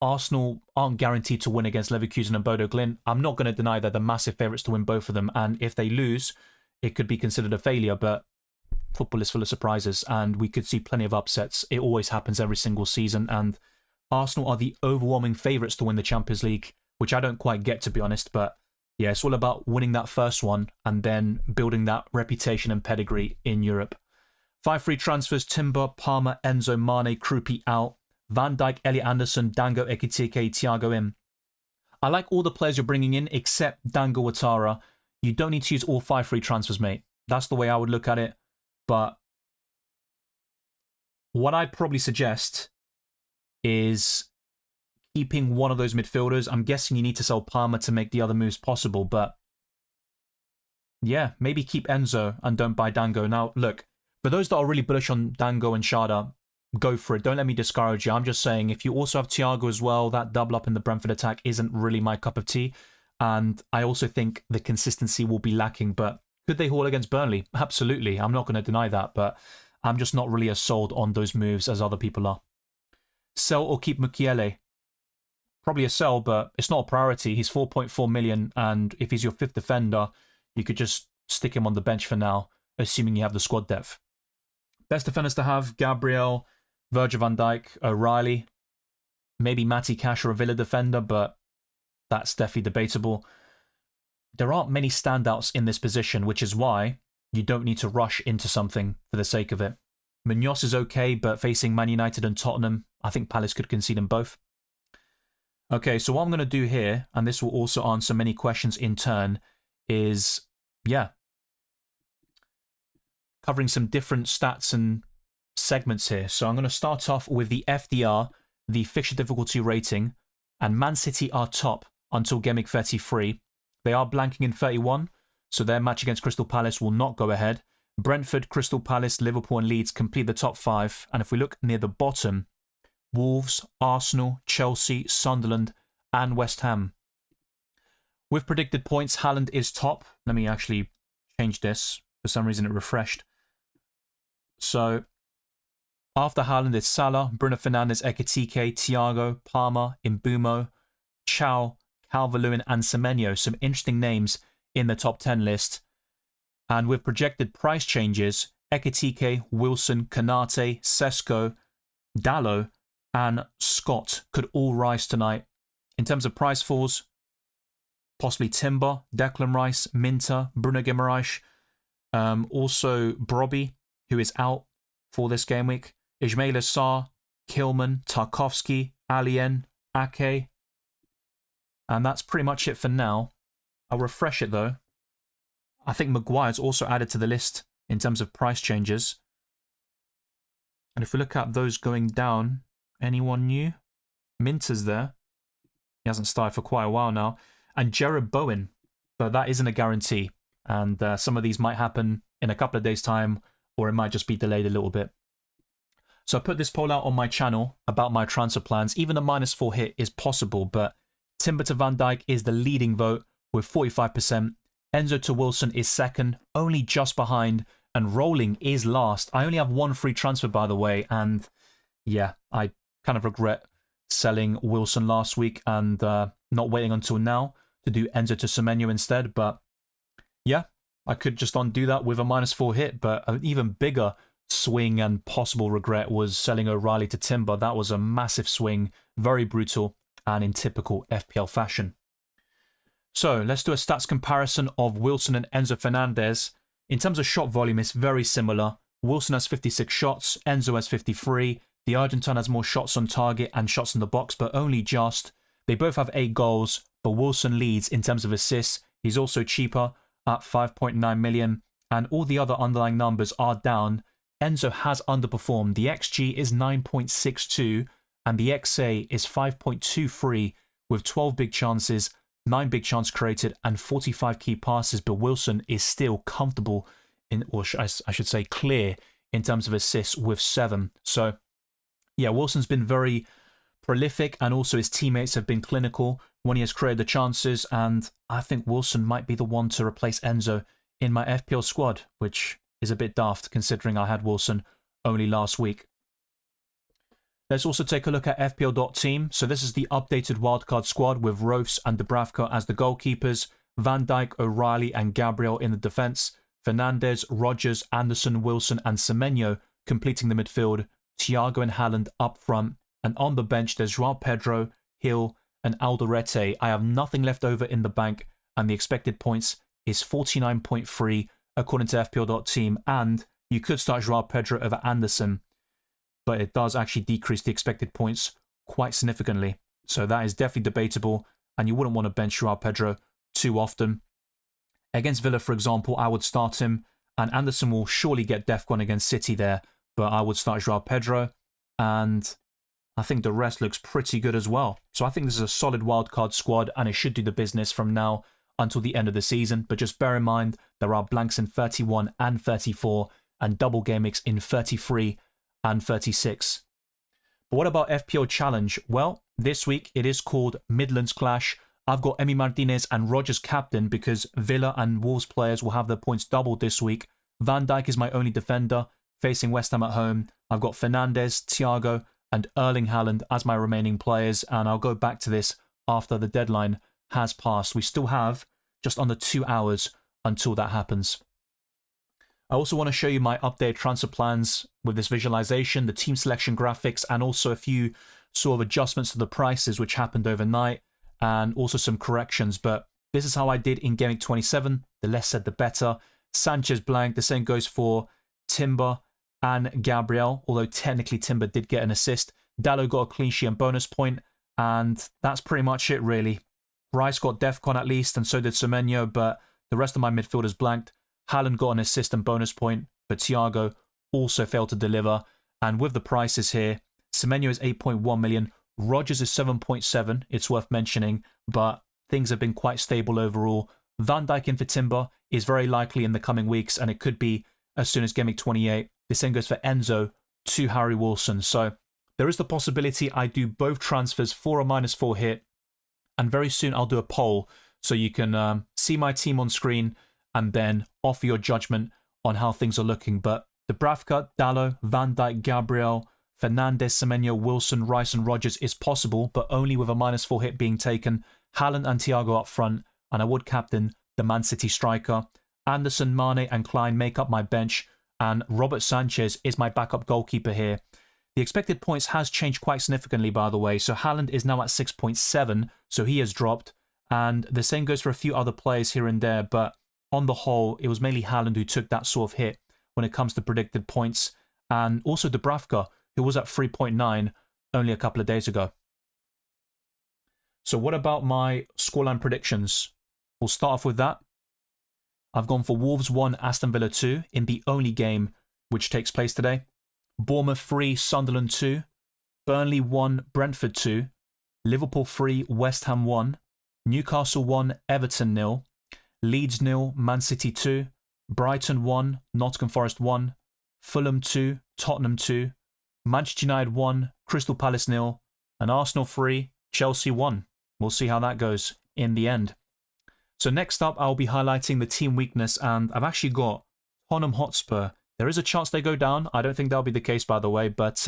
Arsenal aren't guaranteed to win against Leverkusen and Bodo Glimt. I'm not going to deny they're the massive favourites to win both of them, and if they lose, it could be considered a failure, but football is full of surprises and we could see plenty of upsets. It always happens every single season, and Arsenal are the overwhelming favourites to win the Champions League, which I don't quite get, to be honest, but yeah, it's all about winning that first one and then building that reputation and pedigree in Europe. 5 free transfers: Timber, Palmer, Enzo, Mane, Krupi out, Van Dijk, Elliot Anderson, Dango, Ekitike, Thiago in. I like all the players you're bringing in except Dango Ouattara. You don't need to use all 5 free transfers, mate. That's the way I would look at it. But what I'd probably suggest is keeping one of those midfielders. I'm guessing you need to sell Palmer to make the other moves possible, but yeah, maybe keep Enzo and don't buy Dango. Now, look, for those that are really bullish on Dango and Shada, go for it. Don't let me discourage you. I'm just saying, if you also have Thiago as well, that double up in the Brentford attack isn't really my cup of tea. And I also think the consistency will be lacking, but could they haul against Burnley? Absolutely. I'm not going to deny that, but I'm just not really as sold on those moves as other people are. Sell or keep Mukiele? Probably a sell, but it's not a priority. He's 4.4 million, and if he's your 5th defender, you could just stick him on the bench for now, assuming you have the squad depth. Best defenders to have: Gabriel, Virgil van Dijk, O'Reilly, maybe Matty Cash or a Villa defender, but that's definitely debatable. There aren't many standouts in this position, which is why you don't need to rush into something for the sake of it. Munoz is okay, but facing Man United and Tottenham, I think Palace could concede them both. Okay, so what I'm going to do here, and this will also answer many questions in turn, is, yeah, covering some different stats and segments here. So I'm going to start off with the FDR, the fixture difficulty rating, and Man City are top until Gameweek 33. They are blanking in 31, so their match against Crystal Palace will not go ahead. Brentford, Crystal Palace, Liverpool and Leeds complete the top 5. And if we look near the bottom, Wolves, Arsenal, Chelsea, Sunderland and West Ham. With predicted points, Haaland is top. Let me actually change this. For some reason it refreshed. So after Haaland is Salah, Bruno Fernandes, Ekitike, Thiago, Palmer, Mbumo, Chow, Calvert-Lewin and Semenyo. Some interesting names in the top 10 list. And with projected price changes, Ekitike, Wilson, Konate, Sesko, Dallo and Scott could all rise tonight. In terms of price falls, possibly Timber, Declan Rice, Minter, Bruno Guimaraes, also Brobby, who is out for this game week, Ismail Assar, Kilman, Tarkowski, Alien, Ake. And that's pretty much it for now. I'll refresh it though. I think Maguire's also added to the list in terms of price changes. And if we look at those going down, anyone new? Minter's there. He hasn't started for quite a while now. And Jared Bowen, but that isn't a guarantee. And some of these might happen in a couple of days' time, or it might just be delayed a little bit. So I put this poll out on my channel about my transfer plans. Even a -4 hit is possible, but Timber to Van Dijk is the leading vote with 45%. Enzo to Wilson is second, only just behind, and Rolling is last. I only have one free transfer, by the way, and yeah, I kind of regret selling Wilson last week and not waiting until now to do Enzo to Semenyo instead, but yeah, I could just undo that with a -4 hit, but an even bigger swing and possible regret was selling O'Reilly to Timber. That was a massive swing, very brutal, and in typical FPL fashion. So let's do a stats comparison of Wilson and Enzo Fernandez. In terms of shot volume, it's very similar. Wilson has 56 shots, Enzo has 53. The Argentine has more shots on target and shots in the box, but only just. They both have 8 goals, but Wilson leads in terms of assists. He's also cheaper at 5.9 million, and all the other underlying numbers are down. Enzo has underperformed. The XG is 9.62, and the XA is 5.23, with 12 big chances, 9 big chances created, and 45 key passes, but Wilson is still comfortable, or I should say clear, in terms of assists with 7. So, yeah, Wilson's been very prolific, and also his teammates have been clinical when he has created the chances, and I think Wilson might be the one to replace Enzo in my FPL squad, which is a bit daft considering I had Wilson only last week. Let's also take a look at FPL.team. So this is the updated wildcard squad with Rose and Dubravka as the goalkeepers, Van Dijk, O'Reilly and Gabriel in the defence, Fernandez, Rodgers, Anderson, Wilson and Semenyo completing the midfield, Thiago and Haaland up front, and on the bench there's João Pedro, Hill and Alderete. I have nothing left over in the bank, and the expected points is 49.3 according to FPL.team, and you could start João Pedro over Anderson, but it does actually decrease the expected points quite significantly. So that is definitely debatable, and you wouldn't want to bench João Pedro too often. Against Villa, for example, I would start him, and Anderson will surely get DEFCON against City there, but I would start João Pedro, and I think the rest looks pretty good as well. So I think this is a solid wildcard squad, and it should do the business from now until the end of the season. But just bear in mind, there are blanks in 31 and 34, and double game weeks in 33 and 36. But what about FPL Challenge? Well, this week it is called Midlands Clash. I've got Emi Martinez and Rodgers captain because Villa and Wolves players will have their points doubled this week. Van Dijk is my only defender, facing West Ham at home. I've got Fernandez, Thiago and Erling Haaland as my remaining players, and I'll go back to this after the deadline has passed. We still have just under 2 hours until that happens. I also want to show you my updated transfer plans with this visualization, the team selection graphics, and also a few sort of adjustments to the prices which happened overnight, and also some corrections. But this is how I did in Gameweek 27. The less said, the better. Sanchez blank. The same goes for Timber and Gabriel, although technically Timber did get an assist. Dallo got a clean sheet and bonus point, and that's pretty much it, really. Rice got DEFCON at least, and so did Semenyo, but the rest of my midfielders blanked. Haaland got an assist and bonus point, but Thiago also failed to deliver. And with the prices here, Semenyo is 8.1 million, Rodgers is 7.7, it's worth mentioning, but things have been quite stable overall. Van Dijk in for Timber is very likely in the coming weeks, and it could be as soon as Gameweek 28. The same goes for Enzo to Harry Wilson. So there is the possibility I do both transfers for a -4 hit, and very soon I'll do a poll so you can see my team on screen and then offer your judgment on how things are looking. But Dubravka, Dallo, Van Dijk, Gabriel, Fernandez, Semenyo, Wilson, Rice and Rodgers is possible, but only with a -4 hit being taken. Haaland and Thiago up front, and I would captain the Man City striker. Anderson, Mane and Klein make up my bench, and Robert Sanchez is my backup goalkeeper here. The expected points has changed quite significantly, by the way. So Haaland is now at 6.7, so he has dropped. And the same goes for a few other players here and there, but on the whole, it was mainly Haaland who took that sort of hit when it comes to predicted points. And also Dubravka, who was at 3.9 only a couple of days ago. So what about my scoreline predictions? We'll start off with that. I've gone for Wolves 1, Aston Villa 2 in the only game which takes place today. Bournemouth 3, Sunderland 2. Burnley 1, Brentford 2. Liverpool 3, West Ham 1. Newcastle 1, Everton 0. Leeds 0, Man City 2. Brighton 1, Nottingham Forest 1. Fulham 2, Tottenham 2. Manchester United 1, Crystal Palace 0. And Arsenal 3, Chelsea 1. We'll see how that goes in the end. So next up, I'll be highlighting the team weakness, and I've actually got Tottenham Hotspur. There is a chance they go down. I don't think that'll be the case, by the way, but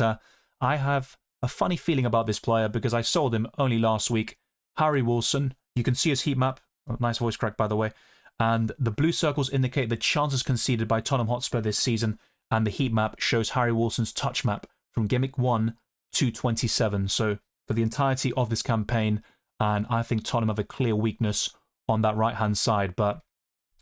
I have a funny feeling about this player because I sold him only last week. Harry Wilson. You can see his heat map. Oh, nice voice crack, by the way. And the blue circles indicate the chances conceded by Tottenham Hotspur this season, and the heat map shows Harry Wilson's touch map from Gameweek 1 to 27. So for the entirety of this campaign, and I think Tottenham have a clear weakness on that right-hand side. But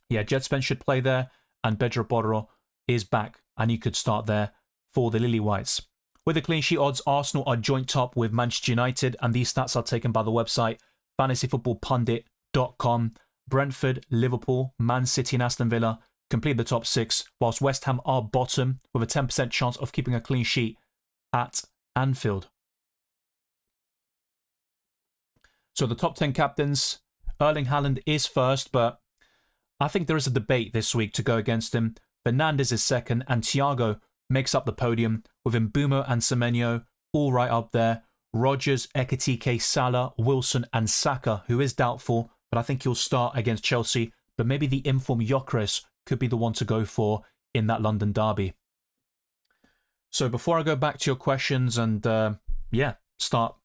yeah, Jed Spence should play there, and Pedro Porro is back, and you could start there for the Lily Whites. With the clean sheet odds, Arsenal are joint top with Manchester United, and these stats are taken by the website fantasyfootballpundit.com. Brentford, Liverpool, Man City and Aston Villa complete the top 6, whilst West Ham are bottom with a 10% chance of keeping a clean sheet at Anfield. So the top 10 captains, Erling Haaland is first, but I think there is a debate this week to go against him. Fernandes is second, and Thiago makes up the podium, with Mbeumo and Semenyo all right up there. Rodgers, Ekitike, Salah, Wilson and Saka, who is doubtful, but I think he'll start against Chelsea. But maybe the informed Gyökeres could be the one to go for in that London derby. So before I go back to your questions and start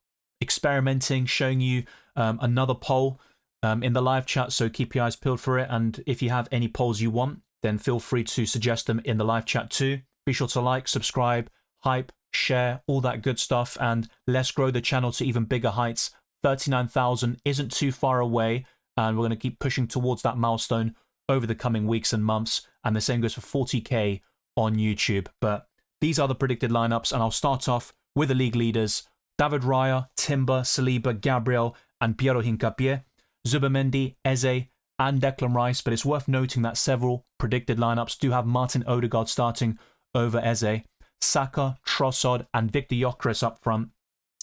experimenting, showing you another poll in the live chat, so keep your eyes peeled for it. And if you have any polls you want, then feel free to suggest them in the live chat too. Be sure to like, subscribe, hype, share, all that good stuff, and let's grow the channel to even bigger heights. 39,000 isn't too far away, and we're going to keep pushing towards that milestone over the coming weeks and months, and the same goes for 40k on YouTube. But these are the predicted lineups, and I'll start off with the league leaders: David Raya, Timber, Saliba, Gabriel and Piero Hincapié, Zubimendi, Eze and Declan Rice. But it's worth noting that several predicted lineups do have Martin Odegaard starting over Eze, Saka, Trossard and Victor Gyökeres up front.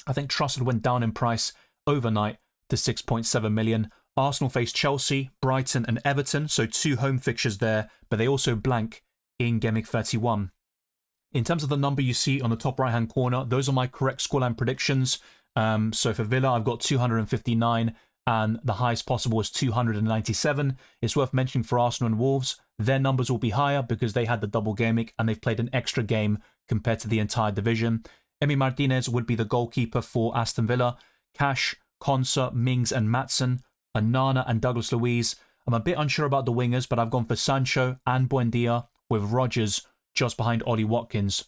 I think Trossard went down in price overnight to 6.7 million. Arsenal face Chelsea, Brighton and Everton, so 2 home fixtures there, but they also blank in Gameweek 31. In terms of the number you see on the top right-hand corner, those are my correct scoreline predictions. So for Villa, I've got 259, and the highest possible is 297. It's worth mentioning for Arsenal and Wolves, their numbers will be higher because they had the double game week and they've played an extra game compared to the entire division. Emi Martinez would be the goalkeeper for Aston Villa. Cash, Konsa, Mings and Maatsen, Onana and Douglas Luiz. I'm a bit unsure about the wingers, but I've gone for Sancho and Buendia, with Rodgers just behind Ollie Watkins.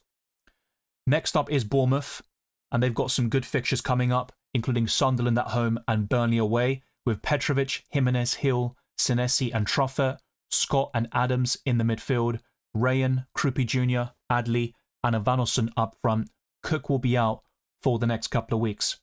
Next up is Bournemouth, and they've got some good fixtures coming up, including Sunderland at home and Burnley away, with Petrovic, Jimenez, Hill, Senesi and Truffert, Scott and Adams in the midfield, Rayan, Krupi Jr., Adley and Evanilson up front. Cook will be out for the next couple of weeks.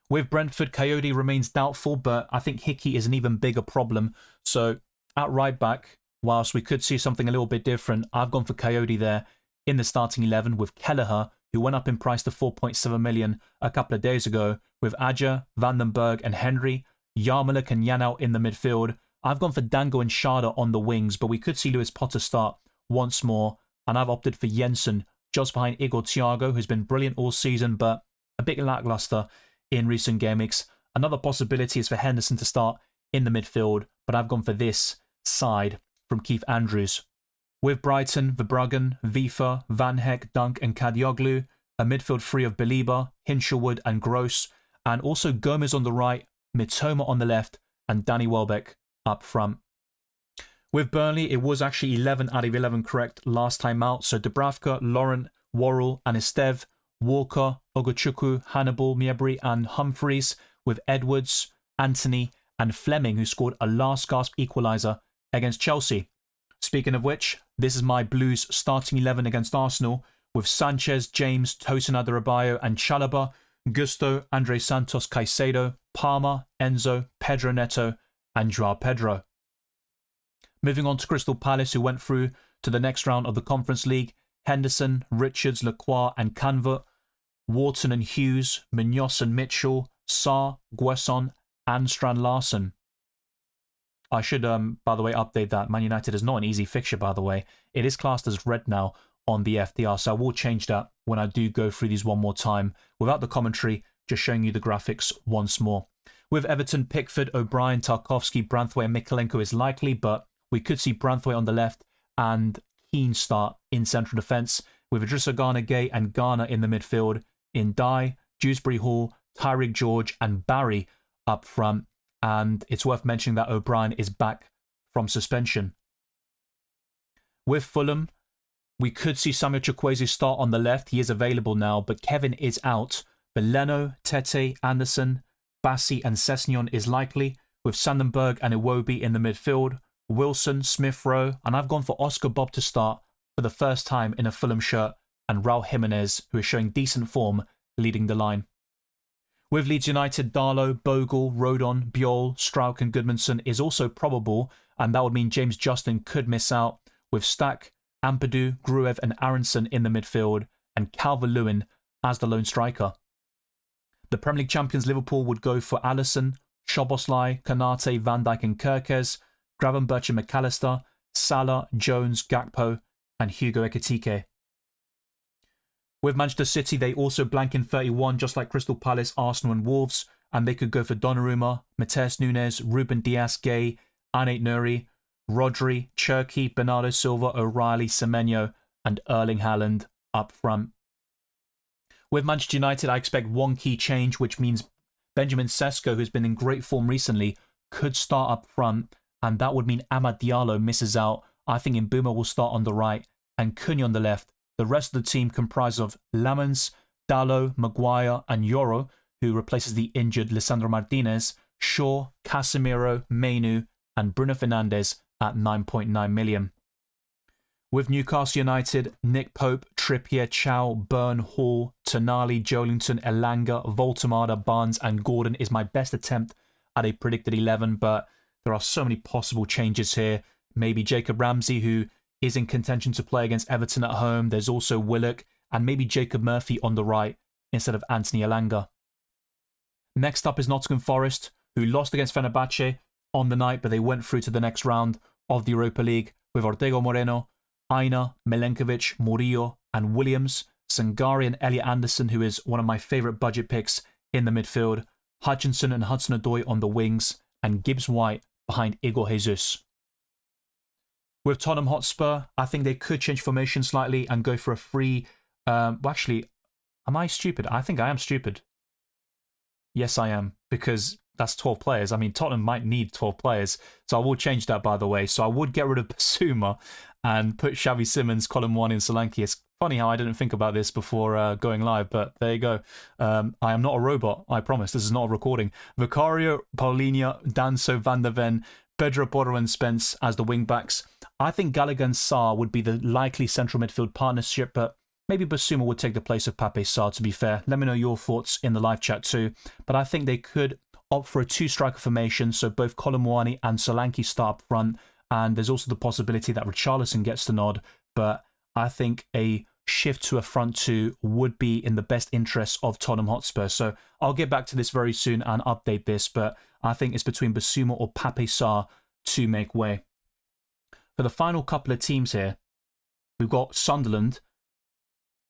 With Brentford, Coyote remains doubtful, but I think Hickey is an even bigger problem. So at right back, whilst we could see something a little bit different, I've gone for Coyote there in the starting 11 with Kelleher, who went up in price to 4.7 million a couple of days ago, with Aja, Vandenberg and Henry, Yarmolenko and Janelt in the midfield. I've gone for Dango and Schade on the wings, but we could see Lewis Potter start once more, and I've opted for Jensen just behind Igor Thiago, who's been brilliant all season, but a bit lackluster in recent game weeks. Another possibility is for Henderson to start in the midfield, but I've gone for this side from Keith Andrews. With Brighton, Verbruggen, Vifa, Van Heck, Dunk and Kadioglu, a midfield free of Belieber, Hinshelwood and Gross, and also Gomez on the right, Mitoma on the left, and Danny Welbeck up front. With Burnley, it was actually 11 out of 11 correct last time out, so Dubravka, Laurent, Worrell and Estev, Walker, Ogochukwu, Hannibal, Miebri and Humphreys, with Edwards, Anthony and Fleming, who scored a last gasp equaliser against Chelsea. Speaking of which, this is my Blues starting 11 against Arsenal, with Sanchez, James, Tosin Adarabioyo and Chalobah, Gusto, Andre Santos Caicedo, Palmer, Enzo, Pedro Neto and Joao Pedro. Moving on to Crystal Palace, who went through to the next round of the Conference League. Henderson, Richards, Lacroix and Canva, Wharton and Hughes, Munoz and Mitchell, Sarr, Guesson and Strand-Larsen. I should, by the way, update that. Man United is not an easy fixture, by the way. It is classed as red now on the FDR, so I will change that when I do go through these one more time without the commentary, just showing you the graphics once more. With Everton, Pickford, O'Brien, Tarkovsky, Branthwaite and Mikolenko is likely, but we could see Branthwaite on the left and Keane start in central defence, with Idrissa Gana Gay and Garner in the midfield, in Dye, Dewsbury Hall, Tyreek George and Barry up front. And it's worth mentioning that O'Brien is back from suspension. With Fulham, we could see Samuel Chukwueze start on the left. He is available now, but Kevin is out. But Leno, Tete, Anderson, Bassi and Sessegnon is likely, with Sandenberg and Iwobi in the midfield, Wilson, Smith-Rowe, and I've gone for Oscar Bob to start for the first time in a Fulham shirt, and Raul Jimenez, who is showing decent form, leading the line. With Leeds United, Darlow, Bogle, Rodon, Bjol, Strauch and Goodmanson is also probable, and that would mean James Justin could miss out, with Stack, Ampadu, Gruev and Aronson in the midfield, and Calvert-Lewin as the lone striker. The Premier League champions Liverpool would go for Alisson, Szoboszlai, Konate, Van Dijk and Kerkez, Gravenberch and McAllister, Salah, Jones, Gakpo and Hugo Ekitike. With Manchester City, they also blank in 31, just like Crystal Palace, Arsenal and Wolves, and they could go for Donnarumma, Mateus Nunes, Ruben Dias Gay, Anait Nuri, Rodri, Cherki, Bernardo Silva, O'Reilly, Semenyo and Erling Haaland up front. With Manchester United, I expect one key change, which means Benjamin Sesko, who's been in great form recently, could start up front, and that would mean Amad Diallo misses out. I think Mbeumo will start on the right and Cunha on the left. The rest of the team comprised of Lamens, Dallo, Maguire and Yoro, who replaces the injured Lisandro Martinez, Shaw, Casemiro, Mainu and Bruno Fernandes at 9.9 million. With Newcastle United, Nick Pope, Trippier, Chow, Byrne, Hall, Tonali, Joelinton, Elanga, Voltemada, Barnes and Gordon is my best attempt at a predicted 11, but there are so many possible changes here. Maybe Jacob Ramsey, who is in contention to play against Everton at home. There's also Willock and maybe Jacob Murphy on the right instead of Anthony Elanga. Next up is Nottingham Forest, who lost against Fenerbahce on the night, but they went through to the next round of the Europa League with Ortega Moreno, Aina, Milenkovic, Murillo and Williams, Sangari and Elliot Anderson, who is one of my favourite budget picks in the midfield, Hutchinson and Hudson-Odoi on the wings, and Gibbs-White behind Igor Jesus. With Tottenham Hotspur, I think they could change formation slightly and go for a free... actually, am I stupid? I think I am stupid. Yes, I am, because that's 12 players. I mean, Tottenham might need 12 players, so I will change that, by the way. So I would get rid of Basuma and put Xavi Simons, column 1 in Solanke. It's funny how I didn't think about this before going live, but there you go. I am not a robot, I promise. This is not a recording. Vicario, Paulinho, Danso, Van der Ven, Pedro Porro and Spence as the wing-backs. I think Gallagher and Sarr would be the likely central midfield partnership, but maybe Basuma would take the place of Pape Sarr, to be fair. Let me know your thoughts in the live chat too. But I think they could opt for a two-striker formation, so both Kolomwani and Solanke start up front, and there's also the possibility that Richarlison gets the nod, but I think a shift to a front two would be in the best interests of Tottenham Hotspur. So I'll get back to this very soon and update this, but I think it's between Basuma or Pape Sarr to make way. For the final couple of teams here, we've got Sunderland,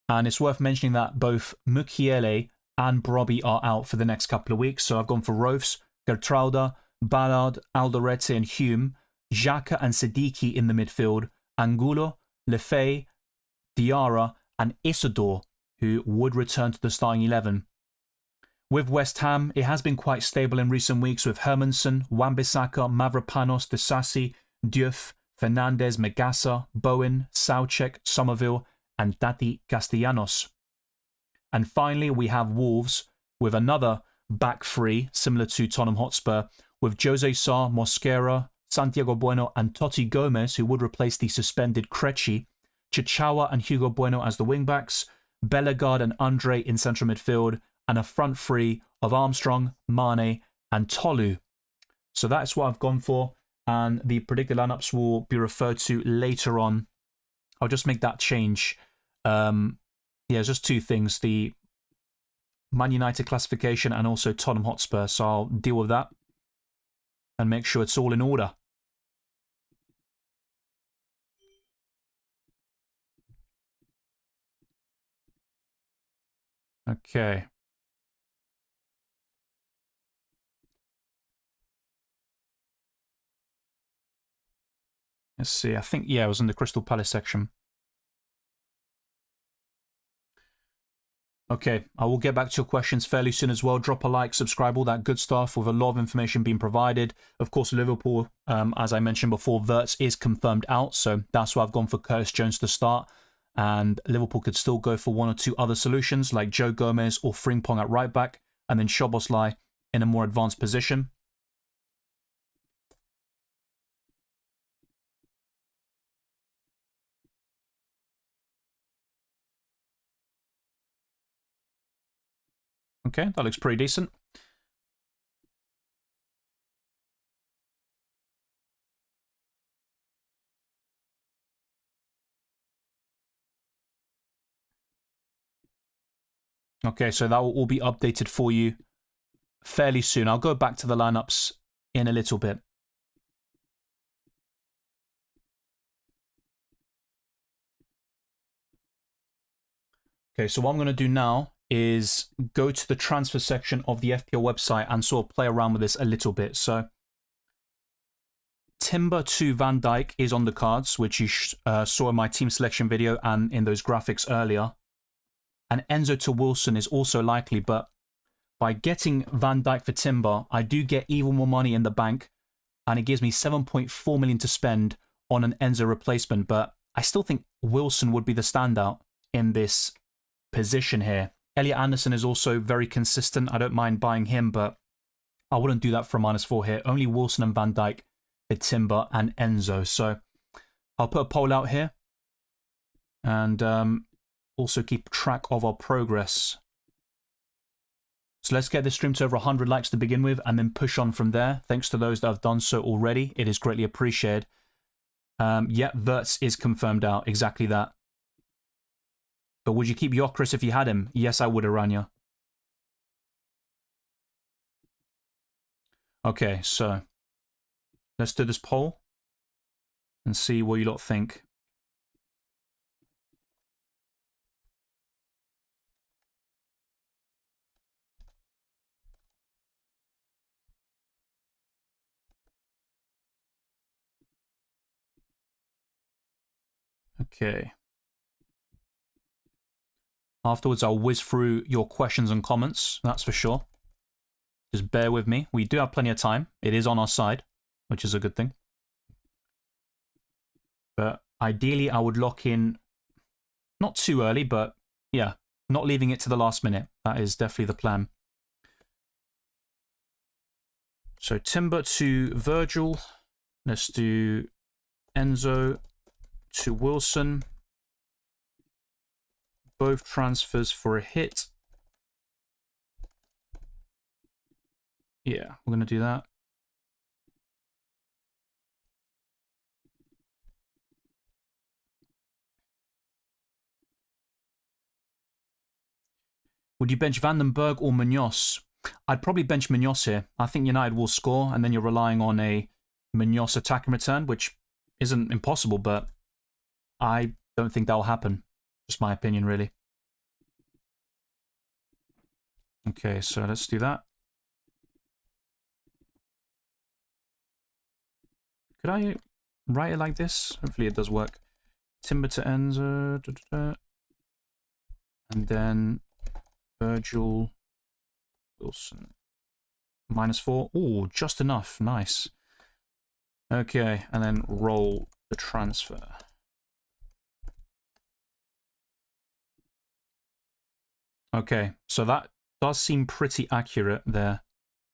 and it's worth mentioning that both Mukiele and Brobbey are out for the next couple of weeks. So I've gone for Roves, Gertruida, Ballard, Alderete and Hume, Xhaka and Siddiqui in the midfield, Angulo, Lefay, Diarra and Isidore, who would return to the starting 11. With West Ham, it has been quite stable in recent weeks with Hermansen, Wan-Bissaka, Mavropanos, Disasi, Diouf, Fernandez, Megassa, Bowen, Soucek, Somerville and Dati Castellanos. And finally, we have Wolves with another back three, similar to Tottenham Hotspur, with Jose Sarr, Mosquera, Santiago Bueno and Totti Gomez, who would replace the suspended Krejci, Chichawa and Hugo Bueno as the wing-backs, Bellegarde and Andre in central midfield, and a front three of Armstrong, Mane and Tolu. So that's what I've gone for. and the predicted lineups will be referred to later on. I'll just make that change. Yeah, it's just two things, the Man United classification and also Tottenham Hotspur, so I'll deal with that and make sure it's all in order. Okay. Let's see, I think, yeah, it was in the Crystal Palace section. Okay, I will get back to your questions fairly soon as well. Drop a like, subscribe, all that good stuff with a lot of information being provided. Of course, Liverpool, as I mentioned before, Wirtz is confirmed out, so that's why I've gone for Curtis Jones to start. And Liverpool could still go for one or two other solutions like Joe Gomez or Frimpong at right back, and then Szoboszlai in a more advanced position. Okay, that looks pretty decent. Okay, so that will all be updated for you fairly soon. I'll go back to the lineups in a little bit. Okay, so what I'm going to do now is go to the transfer section of the FPL website and sort of play around with this a little bit. So Timber to Van Dijk is on the cards, which you saw in my team selection video and in those graphics earlier. And Enzo to Wilson is also likely, but by getting Van Dijk for Timber, I do get even more money in the bank, and it gives me 7.4 million to spend on an Enzo replacement. But I still think Wilson would be the standout in this position here. Elliot Anderson is also very consistent. I don't mind buying him, but I wouldn't do that for a -4 here. Only Wilson and Van Dijk, Timber and Enzo. So I'll put a poll out here and also keep track of our progress. So let's get this stream to over 100 likes to begin with and then push on from there. Thanks to those that have done so already. It is greatly appreciated. Yeah, Wirtz is confirmed out. Exactly that. But would you keep Gyökeres if you had him? Yes, I would, Aranya. Okay, so let's do this poll and see what you lot think. Okay. Afterwards, I'll whiz through your questions and comments, that's for sure. Just bear with me. We do have plenty of time. It is on our side, which is a good thing. But ideally, I would lock in, not too early, but yeah, not leaving it to the last minute. That is definitely the plan. So Timber to Virgil. Let's do Enzo to Wilson. Both transfers for a hit. Yeah, we're going to do that. Would you bench Vandenberg or Munoz? I'd probably bench Munoz here. I think United will score, and then you're relying on a Munoz attack and return, which isn't impossible, but I don't think that will happen. Just my opinion, really. Okay, so let's do that. Could I write it like this? Hopefully it does work. Timber to Enzo. And then Virgil Wilson. -4. Oh, just enough. Nice. Okay, and then roll the transfer. Okay, so that does seem pretty accurate there.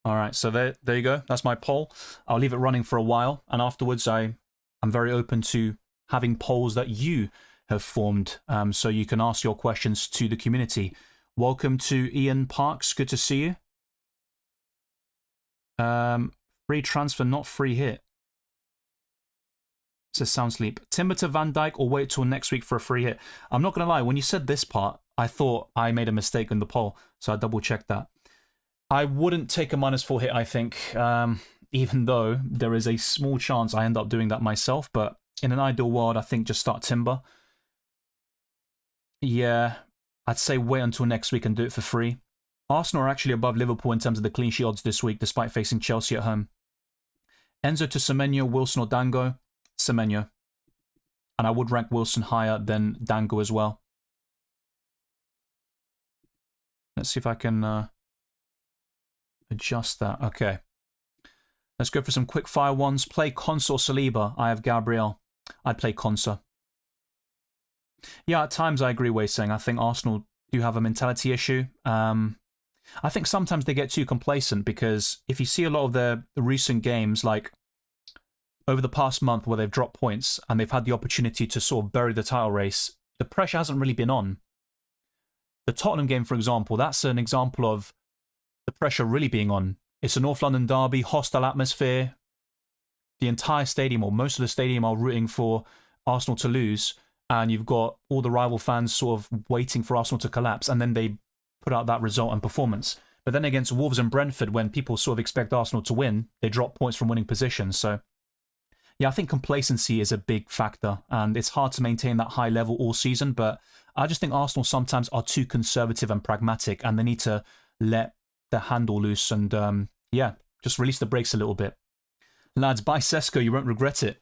All right, so there you go. That's my poll. I'll leave it running for a while, and afterwards I'm very open to having polls that you have formed, so you can ask your questions to the community. Welcome to Ian Parks. Good to see you. Free transfer, not free hit. Says Sound Sleep. Timber to Van Dijk or wait till next week for a free hit? I'm not going to lie, when you said this part, I thought I made a mistake in the poll, so I double-checked that. I wouldn't take a -4 hit, I think, even though there is a small chance I end up doing that myself, but in an ideal world, I think just start Timber. Yeah, I'd say wait until next week and do it for free. Arsenal are actually above Liverpool in terms of the clean sheet odds this week, despite facing Chelsea at home. Enzo to Semenyo, Wilson or Dango? Semenyo. And I would rank Wilson higher than Dango as well. Let's see if I can adjust that. Okay. Let's go for some quick fire ones. Play Konsa or Saliba. I have Gabriel. I'd play Konsa. Yeah, at times I agree with saying I think Arsenal do have a mentality issue. I think sometimes they get too complacent because if you see a lot of their recent games, like over the past month where they've dropped points and they've had the opportunity to sort of bury the title race, the pressure hasn't really been on. The Tottenham game, for example, that's an example of the pressure really being on. It's a North London derby, hostile atmosphere. The entire stadium, or most of the stadium, are rooting for Arsenal to lose, and you've got all the rival fans sort of waiting for Arsenal to collapse, and then they put out that result and performance. But then against Wolves and Brentford, when people sort of expect Arsenal to win, they drop points from winning positions. So, yeah, I think complacency is a big factor, and it's hard to maintain that high level all season, but I just think Arsenal sometimes are too conservative and pragmatic, and they need to let the handle loose and, yeah, just release the brakes a little bit. Lads, buy Sesko, you won't regret it.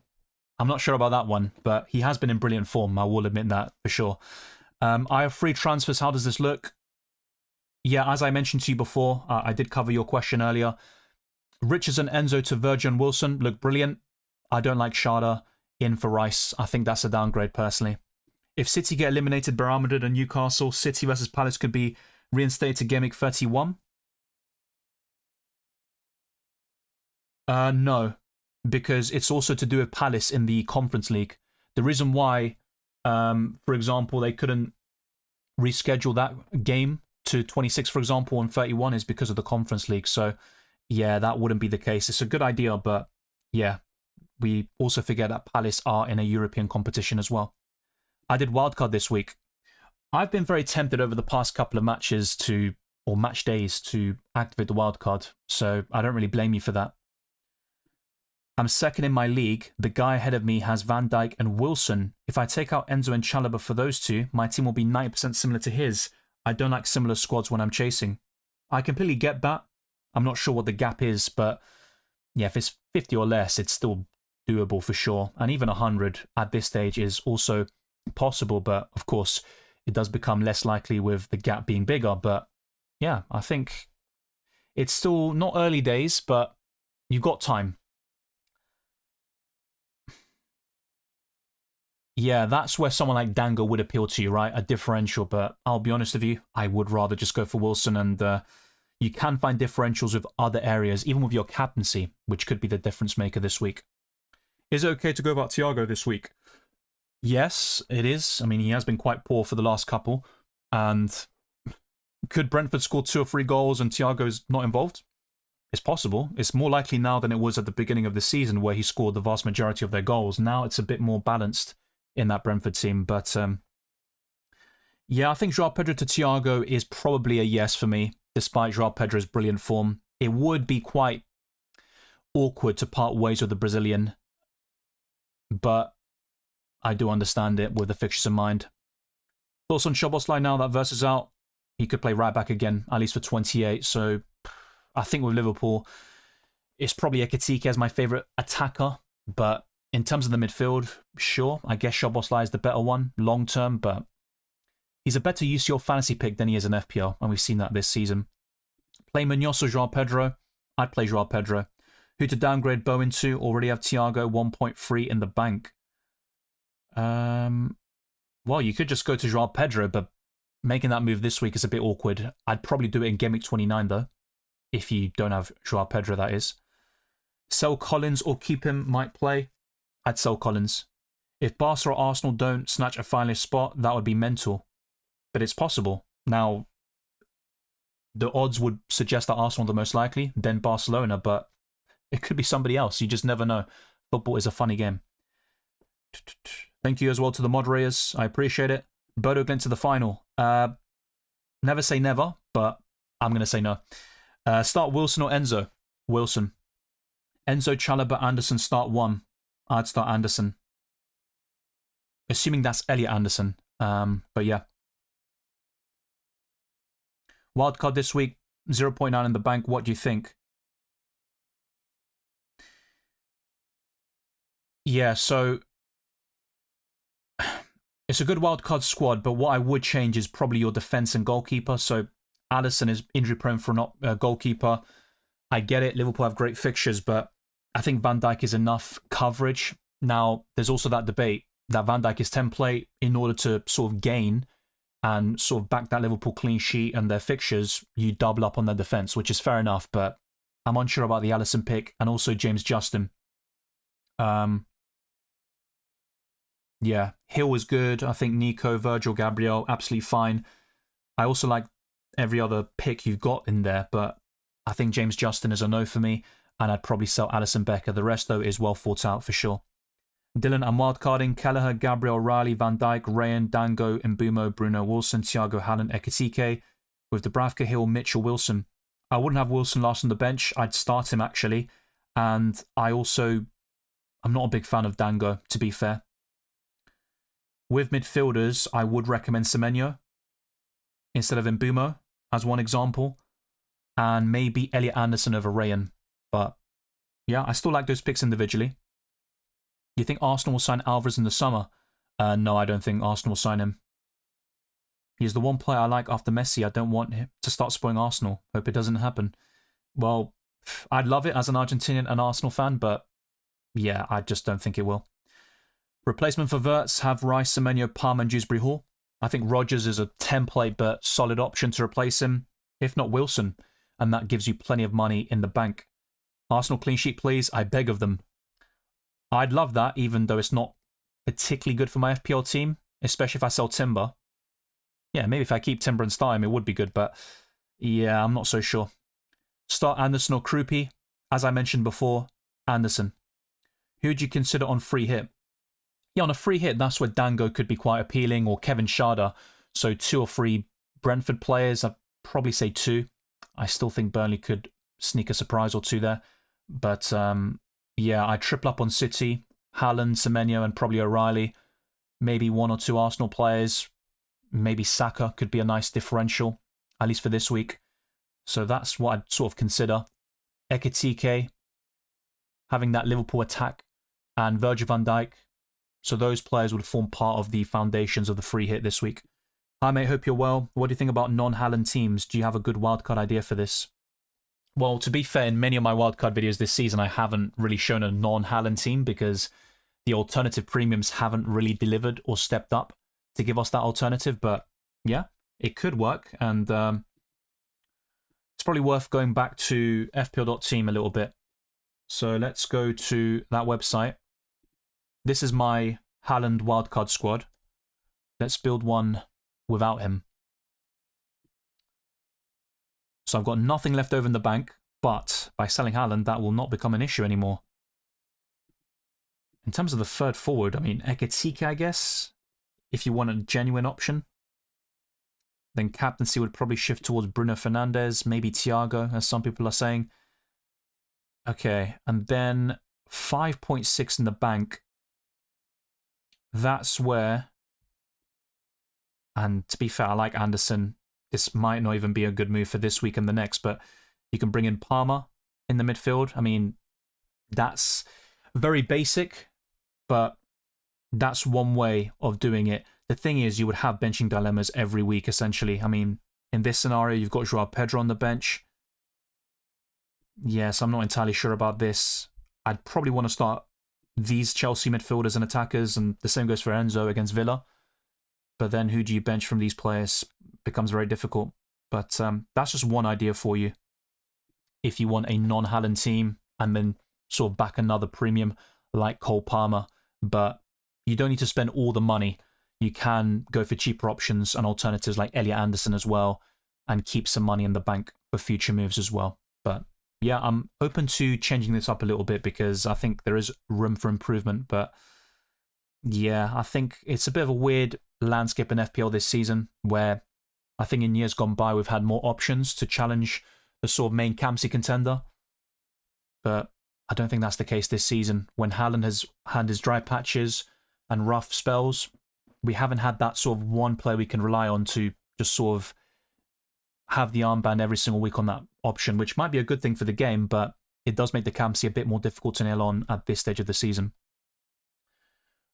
I'm not sure about that one, but he has been in brilliant form, I will admit that for sure. I have 3 transfers, how does this look? Yeah, as I mentioned to you before, I did cover your question earlier. Richardson, Enzo to Virgin Wilson look brilliant. I don't like Sharda in for Rice. I think that's a downgrade personally. If City get eliminated by Real Madrid and Newcastle, City versus Palace could be reinstated to Gameweek 31. No, because it's also to do with Palace in the Conference League. The reason why, for example, they couldn't reschedule that game to 26, for example, and 31 is because of the Conference League. So, yeah, that wouldn't be the case. It's a good idea, but yeah, we also forget that Palace are in a European competition as well. I did wildcard this week. I've been very tempted over the past couple of matches or match days to activate the wildcard, so I don't really blame you for that. I'm second in my league. The guy ahead of me has Van Dijk and Wilson. If I take out Enzo and Chalobah for those two, my team will be 90% similar to his. I don't like similar squads when I'm chasing. I completely get that. I'm not sure what the gap is, but yeah, if it's 50 or less, it's still doable for sure. And even 100 at this stage is also possible, but of course, it does become less likely with the gap being bigger. But yeah, I think it's still not early days, but you've got time. Yeah, that's where someone like Dango would appeal to you, right? A differential, but I'll be honest with you, I would rather just go for Wilson, and you can find differentials with other areas, even with your captaincy, which could be the difference maker this week. Is it okay to go about Thiago this week? Yes, it is. I mean, he has been quite poor for the last couple, and could Brentford score 2 or 3 goals and Thiago's not involved? It's possible. It's more likely now than it was at the beginning of the season where he scored the vast majority of their goals. Now it's a bit more balanced in that Brentford team, but yeah, I think Joao Pedro to Thiago is probably a yes for me, despite Joao Pedro's brilliant form. It would be quite awkward to part ways with the Brazilian, but I do understand it with the fixtures in mind. Thoughts on Szoboszlai now that Verse is out? He could play right back again, at least for 28, so I think with Liverpool, it's probably Ekitike as my favourite attacker, but in terms of the midfield, sure, I guess Szoboszlai is the better one long-term, but he's a better UCL fantasy pick than he is in FPL, and we've seen that this season. Play Munoz or Joao Pedro? I'd play Joao Pedro. Who to downgrade Bowen to? Already have Thiago 1.3 in the bank. Well, you could just go to Joao Pedro, but making that move this week is a bit awkward. I'd probably do it in Gameweek 29, though, if you don't have Joao Pedro, that is. Sell Collins or keep him, might play. I'd sell Collins. If Barca or Arsenal don't snatch a finalist spot, that would be mental. But it's possible. Now, the odds would suggest that Arsenal are the most likely, then Barcelona, but it could be somebody else. You just never know. Football is a funny game. Thank you as well to the moderators. I appreciate it. Bodo Glint to the final. Never say never, but I'm going to say no. Start Wilson or Enzo? Wilson. Enzo, Chalobah, Anderson, start one. I'd start Anderson. Assuming that's Elliot Anderson. But yeah. Wildcard this week, 0.9 in the bank. What do you think? Yeah, so it's a good wildcard squad, but what I would change is probably your defense and goalkeeper. So Alisson is injury prone for a goalkeeper. I get it. Liverpool have great fixtures, but I think Van Dijk is enough coverage. Now, there's also that debate that Van Dijk is template in order to sort of gain and sort of back that Liverpool clean sheet and their fixtures, you double up on their defence, which is fair enough, but I'm unsure about the Alisson pick and also James Justin. Yeah, Hill was good. I think Nico, Virgil, Gabriel, absolutely fine. I also like every other pick you've got in there, but I think James Justin is a no for me, and I'd probably sell Alisson Becker. The rest, though, is well thought out for sure. Dylan, I'm wildcarding Kelleher, Gabriel, Riley, Van Dijk, Rayan, Dango, Mbumo, Bruno, Wilson, Thiago, Haaland, Ekitike, with Dubravka, Hill, Mitchell, Wilson. I wouldn't have Wilson last on the bench. I'd start him, actually. And I'm not a big fan of Dango, to be fair. With midfielders, I would recommend Semenyo instead of Mbumo, as one example. And maybe Elliot Anderson over Rayan. But yeah, I still like those picks individually. Do you think Arsenal will sign Alvarez in the summer? No, I don't think Arsenal will sign him. He's the one player I like after Messi. I don't want him to start spoiling Arsenal. Hope it doesn't happen. Well, I'd love it as an Argentinian and Arsenal fan, but yeah, I just don't think it will. Replacement for Wirtz, have Rice, Semenyo, Palmer and Dewsbury Hall. I think Rodgers is a template but solid option to replace him, if not Wilson, and that gives you plenty of money in the bank. Arsenal clean sheet, please. I beg of them. I'd love that, even though it's not particularly good for my FPL team, especially if I sell Timber. Yeah, maybe if I keep Timber and start him, it would be good, but yeah, I'm not so sure. Start Anderson or Krupi. As I mentioned before, Anderson. Who would you consider on free hit? Yeah, on a free hit, that's where Dango could be quite appealing, or Kevin Schade. So 2 or 3 Brentford players. I'd probably say 2. I still think Burnley could sneak a surprise or 2 there. But yeah, I'd triple up on City, Haaland, Semenyo, and probably O'Reilly. Maybe 1 or 2 Arsenal players. Maybe Saka could be a nice differential, at least for this week. So that's what I'd sort of consider. Ekitike, having that Liverpool attack, and Virgil van Dijk. So those players would form part of the foundations of the free hit this week. Hi mate, hope you're well. What do you think about non-Haaland teams? Do you have a good wildcard idea for this? Well, to be fair, in many of my wildcard videos this season, I haven't really shown a non-Haaland team because the alternative premiums haven't really delivered or stepped up to give us that alternative. But yeah, it could work. And it's probably worth going back to FPL.team a little bit. So let's go to that website. This is my Haaland wildcard squad. Let's build one without him. So I've got nothing left over in the bank, but by selling Haaland, that will not become an issue anymore. In terms of the third forward, I mean, Ekitike, I guess, if you want a genuine option. Then captaincy would probably shift towards Bruno Fernandes, maybe Thiago, as some people are saying. Okay, and then 5.6 in the bank. That's where, and to be fair, I like Anderson. This might not even be a good move for this week and the next, but you can bring in Palmer in the midfield. I mean, that's very basic, but that's one way of doing it. The thing is, you would have benching dilemmas every week, essentially. I mean, in this scenario, you've got Joao Pedro on the bench. Yes, I'm not entirely sure about this. I'd probably want to start these Chelsea midfielders and attackers, and the same goes for Enzo against Villa. But then who do you bench from these players becomes very difficult. But that's just one idea for you. If you want a non-Haaland team and then sort of back another premium like Cole Palmer. But you don't need to spend all the money. You can go for cheaper options and alternatives like Elliot Anderson as well and keep some money in the bank for future moves as well. But yeah, I'm open to changing this up a little bit because I think there is room for improvement. But Yeah, I think it's a bit of a weird landscape in FPL this season where I think in years gone by we've had more options to challenge the sort of main Campsy contender. But I don't think that's the case this season. When Haaland has had his dry patches and rough spells, we haven't had that sort of one player we can rely on to just sort of have the armband every single week on that option, which might be a good thing for the game, but it does make the Campsy a bit more difficult to nail on at this stage of the season.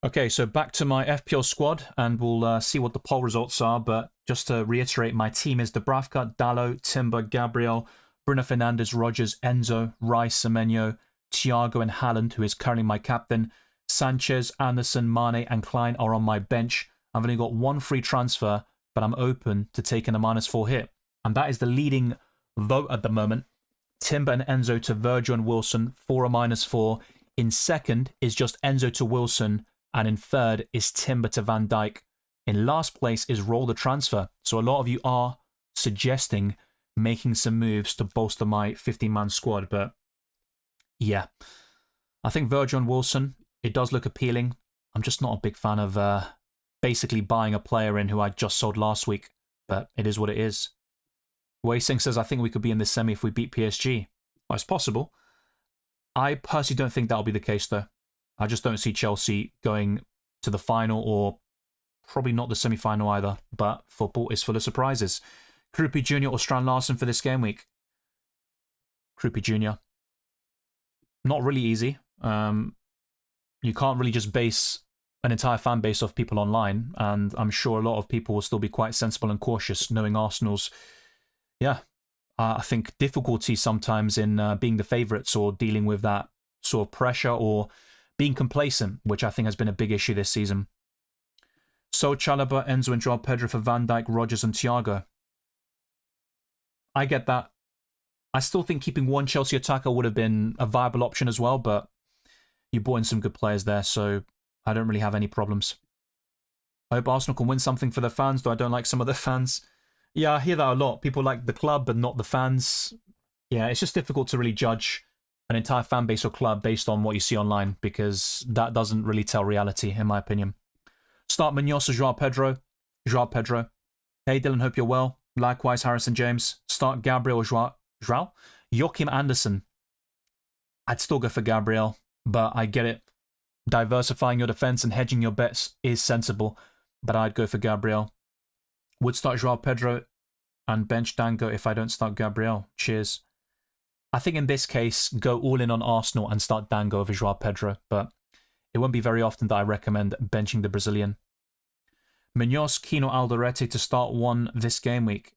Okay, so back to my FPL squad, and we'll see what the poll results are. But just to reiterate, my team is Dubravka, Dalot, Timber, Gabriel, Bruno Fernandes, Rogers, Enzo, Rice, Semenyo, Thiago, and Haaland, who is currently my captain. Sanchez, Anderson, Mane, and Klein are on my bench. I've only got one free transfer, but I'm open to taking a -4 hit. And that is the leading vote at the moment. Timber and Enzo to Virgil and Wilson for a -4. In second is just Enzo to Wilson. And in third is Timber to Van Dijk. In last place is Roll the Transfer. So a lot of you are suggesting making some moves to bolster my 15-man squad. But yeah, I think Virgil and Wilson, it does look appealing. I'm just not a big fan of basically buying a player in who I just sold last week. But it is what it is. Wei-Sing says, I think we could be in this semi if we beat PSG. Well, it's possible. I personally don't think that'll be the case, though. I just don't see Chelsea going to the final, or probably not the semi-final either. But football is full of surprises. Krupi Jr. or Strand Larsen for this game week? Krupi Jr. Not really easy. You can't really just base an entire fan base off people online. And I'm sure a lot of people will still be quite sensible and cautious, knowing Arsenal's, I think difficulty sometimes in being the favourites or dealing with that sort of pressure or being complacent, which I think has been a big issue this season. So Chalobah, Enzo and Joao Pedro for Van Dijk, Rodgers and Thiago. I get that. I still think keeping one Chelsea attacker would have been a viable option as well, but you brought in some good players there, so I don't really have any problems. I hope Arsenal can win something for their fans, though I don't like some of their fans. Yeah, I hear that a lot. People like the club, but not the fans. Yeah, it's just difficult to really judge an entire fan base or club based on what you see online, because that doesn't really tell reality, in my opinion. Start Munoz or Joao Pedro. Joao Pedro. Hey Dylan, hope you're well. Likewise, Harrison James. Start Gabriel or Joao? Joachim Anderson. I'd still go for Gabriel, but I get it. Diversifying your defense and hedging your bets is sensible, but I'd go for Gabriel. Would start Joao Pedro and bench Dango if I don't start Gabriel. Cheers. I think in this case, go all in on Arsenal and start Dango over Joao Pedro, but it won't be very often that I recommend benching the Brazilian. Munoz, Keane or Alderete to start one this game week.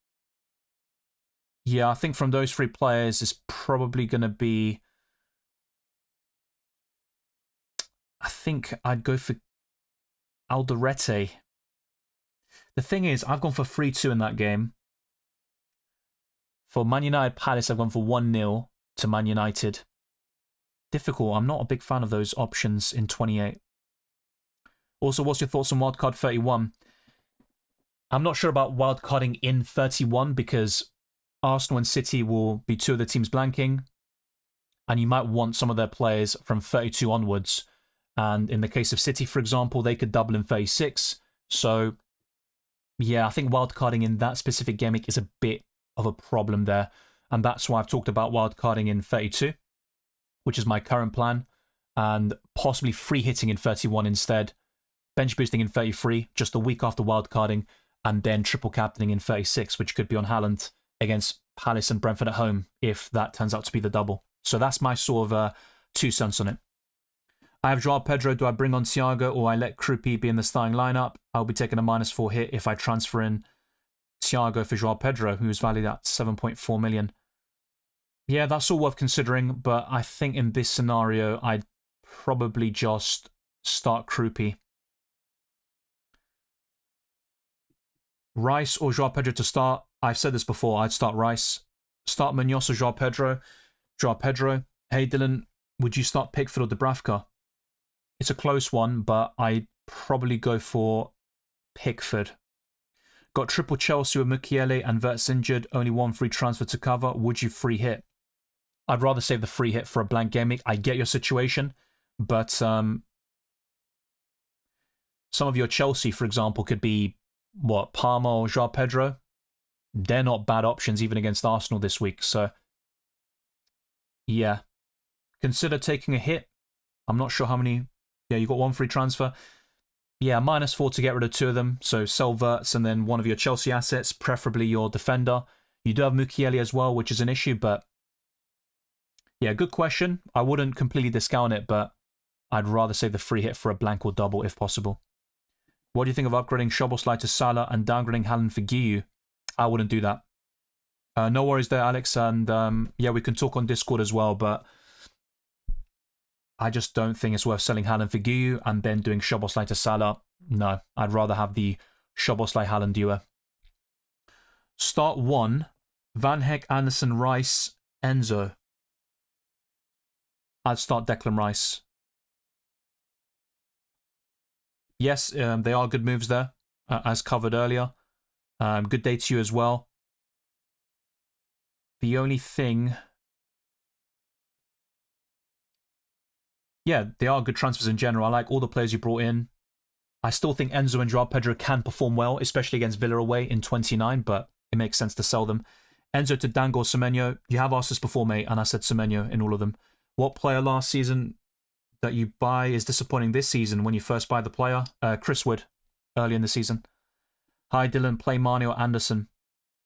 Yeah, I think from those three players, it's probably going to be... I think I'd go for Alderete. The thing is, I've gone for 3-2 in that game. For Man United Palace, I've gone for 1-0 to Man United. Difficult. I'm not a big fan of those options in 28. Also, what's your thoughts on wildcard 31? I'm not sure about wildcarding in 31 because Arsenal and City will be two of the teams blanking. And you might want some of their players from 32 onwards. And in the case of City, for example, they could double in 36. So, yeah, I think wildcarding in that specific game week is a bit of a problem there, and that's why I've talked about wildcarding in 32, which is my current plan, and possibly free hitting in 31 instead, bench boosting in 33 just a week after wildcarding, and then triple captaining in 36, which could be on Haaland against Palace and Brentford at home if that turns out to be the double. So that's my sort of 2 cents on it. I have Joao Pedro. Do I bring on Thiago or I let Krupi be in the starting lineup? I'll be taking a -4 hit if I transfer in Thiago for Joao Pedro, who's valued at 7.4 million. Yeah, that's all worth considering, but I think in this scenario, I'd probably just start Krupi. Rice or Joao Pedro to start? I've said this before, I'd start Rice. Start Munoz or Joao Pedro? Joao Pedro. Hey Dylan, would you start Pickford or Dubravka? It's a close one, but I'd probably go for Pickford. Got triple Chelsea with Mukiele and Vert's injured. Only one free transfer to cover. Would you free hit? I'd rather save the free hit for a blank game week. I get your situation, but Some of your Chelsea, for example, could be, what, Palmer or João Pedro? They're not bad options even against Arsenal this week. So, yeah. Consider taking a hit. I'm not sure how many. Yeah, you got one free transfer. Yeah, -4 to get rid of 2 of them. So sell Verts and then one of your Chelsea assets, preferably your defender. You do have Mukiele as well, which is an issue, but yeah, good question. I wouldn't completely discount it, but I'd rather save the free hit for a blank or double if possible. What do you think of upgrading Szoboszlai to Salah and downgrading Haaland for Guiu? I wouldn't do that. No worries there, Alex, and yeah, we can talk on Discord as well, but I just don't think it's worth selling Haaland for Guiu and then doing Szoboszlai to Salah. No, I'd rather have the Szoboszlai-Haaland duo. Start 1, Van Heck, Anderson, Rice, Enzo. I'd start Declan Rice. Yes, they are good moves there, as covered earlier. Good day to you as well. The only thing... Yeah, they are good transfers in general. I like all the players you brought in. I still think Enzo and João Pedro can perform well, especially against Villa away in 29, but it makes sense to sell them. Enzo to Dango or Semenyo. You have asked this before, mate, and I said Semenyo in all of them. What player last season that you buy is disappointing this season when you first buy the player? Chris Wood, early in the season. Hi, Dylan. Play Mane or Anderson.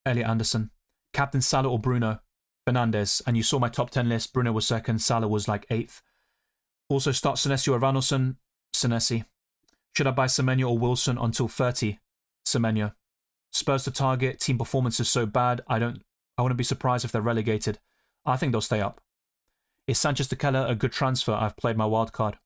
Elliot Anderson. Captain Salah or Bruno Fernandes. And you saw my top 10 list. Bruno was second. Salah was like 8th. Also start Senesi or Ranelson. Senesi. Should I buy Semenyo or Wilson until 30? Semenyo. Spurs to target. Team performance is so bad. I wouldn't be surprised if they're relegated. I think they'll stay up. Is Sanchez to Keller a good transfer? I've played my wild card.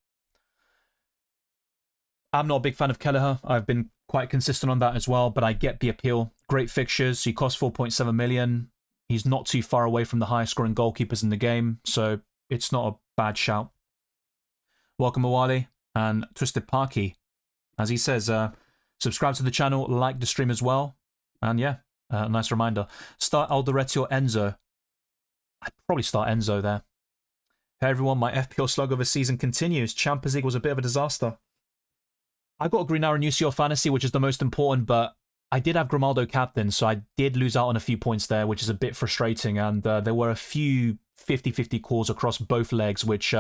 I'm not a big fan of Kelleher. I've been quite consistent on that as well, but I get the appeal. Great fixtures. He costs 4.7 million. He's not too far away from the highest scoring goalkeepers in the game, so it's not a bad shout. Welcome, Awali and Twisted Parky. As he says, subscribe to the channel, like the stream as well. And yeah, nice reminder. Start Alderete or Enzo. I'd probably start Enzo there. Hey everyone, my FPL slug of the season continues. Champions League was a bit of a disaster. I got a green arrow in UCL Fantasy, which is the most important, but I did have Grimaldo captain, so I did lose out on a few points there, which is a bit frustrating. And there were a few 50-50 calls across both legs, which,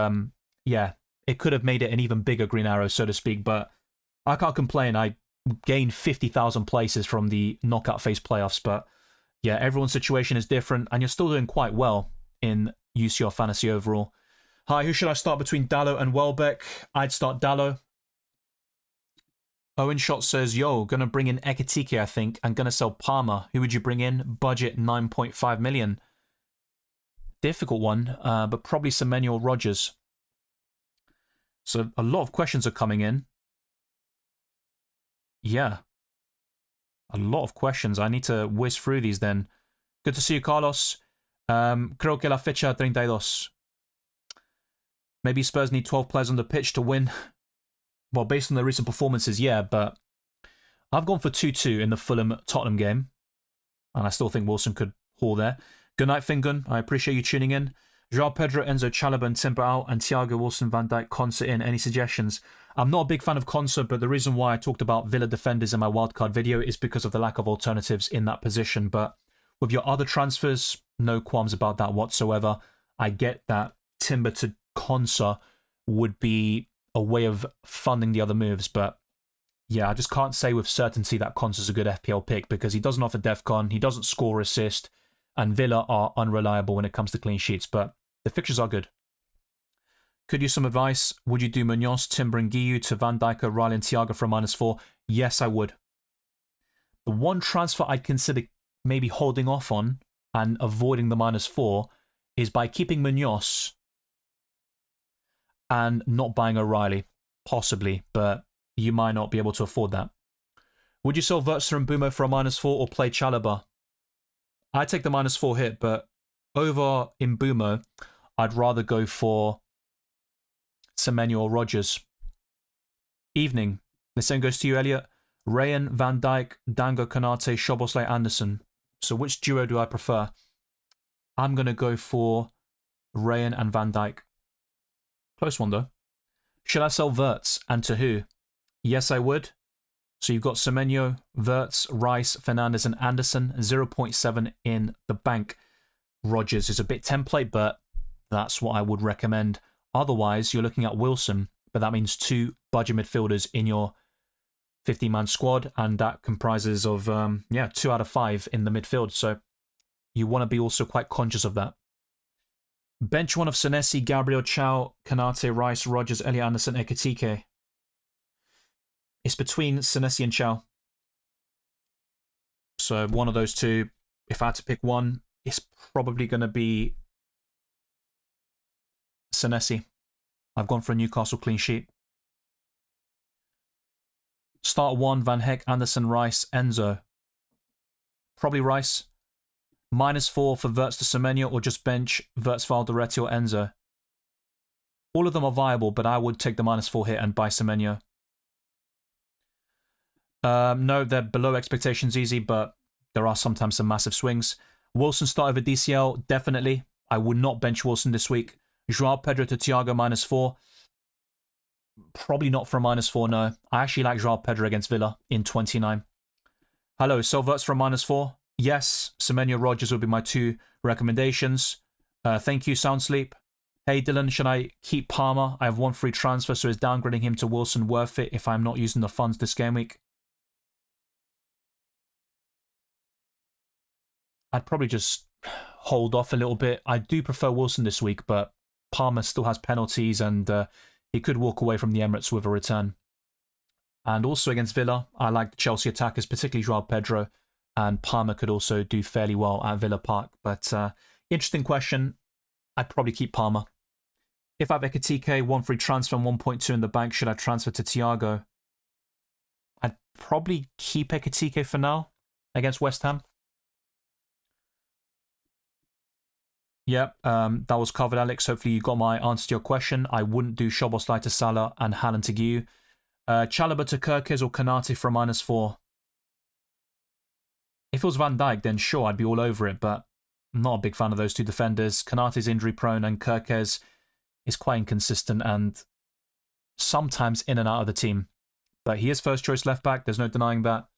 yeah, it could have made it an even bigger green arrow, so to speak. But I can't complain. I gained 50,000 places from the knockout phase playoffs. But yeah, everyone's situation is different, and you're still doing quite well in UCL Fantasy overall. Hi, who should I start between Dallo and Welbeck? I'd start Dallo. Owen Shot says, yo, gonna bring in Ekitike, I think, and gonna sell Palmer. Who would you bring in? Budget 9.5 million. Difficult one, but probably Semenyo or Rodgers. So a lot of questions are coming in. Yeah. A lot of questions. I need to whiz through these then. Good to see you, Carlos. Creo que la fecha 32. Maybe Spurs need 12 players on the pitch to win. Well, based on their recent performances, yeah, but I've gone for 2-2 in the Fulham-Tottenham game. And I still think Wilson could haul there. Good night, Fingun. I appreciate you tuning in. João Pedro, Enzo, Chalobah, and Timber out, and Thiago, Wilson, Van Dijk, Konsa in. Any suggestions? I'm not a big fan of Konsa, but the reason why I talked about Villa defenders in my wildcard video is because of the lack of alternatives in that position. But with your other transfers, no qualms about that whatsoever. I get that Timber to Konsa would be a way of funding the other moves, but yeah, I just can't say with certainty that Konsa's a good FPL pick because he doesn't offer DEFCON, he doesn't score or assist, and Villa are unreliable when it comes to clean sheets, but the fixtures are good. Could use some advice. Would you do Munoz, Timber and Guiu to Van Dijk, Riley and Thiago for a -4? Yes, I would. The one transfer I'd consider maybe holding off on and avoiding the -4 is by keeping Munoz and not buying O'Reilly, possibly, but you might not be able to afford that. Would you sell Wurtzer and Bumo for a -4 or play Chalobah? I'd take the -4 hit, but over in Bumo, I'd rather go for Semenyo or Rodgers. Evening. The same goes to you, Elliot. Rayan, Van Dijk, Dango, Konate, Szoboszlai, Anderson. So which duo do I prefer? I'm going to go for Rayan and Van Dijk. Close one, though. Should I sell Wirtz and to who? Yes, I would. So you've got Semenyo, Wirtz, Rice, Fernandez, and Anderson. 0.7 in the bank. Rodgers is a bit template, but that's what I would recommend. Otherwise, you're looking at Wilson, but that means 2 budget midfielders in your 50-man squad, and that comprises of 2 out of 5 in the midfield. So you want to be also quite conscious of that. Bench one of Senesi, Gabriel, Chow, Kanate, Rice, Rodgers, Elliot Anderson, Ekitike. It's between Senesi and Chow. So one of those two, if I had to pick one, it's probably going to be Senesi. I've gone for a Newcastle clean sheet. Start 1, Van Heck, Anderson, Rice, Enzo. Probably Rice. -4 for Wirtz to Semenyo, or just bench Wirtz, Valderetti, or Enzo. All of them are viable, but I would take the -4 hit and buy Semenyo. No, they're below expectations easy, but there are sometimes some massive swings. Wilson start over DCL, definitely. I would not bench Wilson this week. Joao Pedro to Thiago -4. Probably not for a -4, no. I actually like Joao Pedro against Villa in 29. Hello, Wirtz for a -4. Yes, Semenyo, Rodgers would be my 2 recommendations. Thank you, Soundsleep. Hey Dylan, should I keep Palmer? I have 1 free transfer, so is downgrading him to Wilson worth it if I'm not using the funds this game week? I'd probably just hold off a little bit. I do prefer Wilson this week, but Palmer still has penalties, and he could walk away from the Emirates with a return. And also against Villa, I like the Chelsea attackers, particularly Joao Pedro, and Palmer could also do fairly well at Villa Park. But interesting question. I'd probably keep Palmer. If I have Ekitike, 1 free transfer and 1.2 in the bank, should I transfer to Thiago? I'd probably keep Ekitike for now against West Ham. Yep, that was covered, Alex. Hopefully you got my answer to your question. I wouldn't do Szoboszlai to Salah and Haaland to Guiu. Chalobah to Kirkes or Kanate for a -4. If it was Van Dijk, then sure, I'd be all over it, but I'm not a big fan of those 2 defenders. Kanate's injury prone, and Kirkes is quite inconsistent and sometimes in and out of the team. But he is first choice left back, there's no denying that.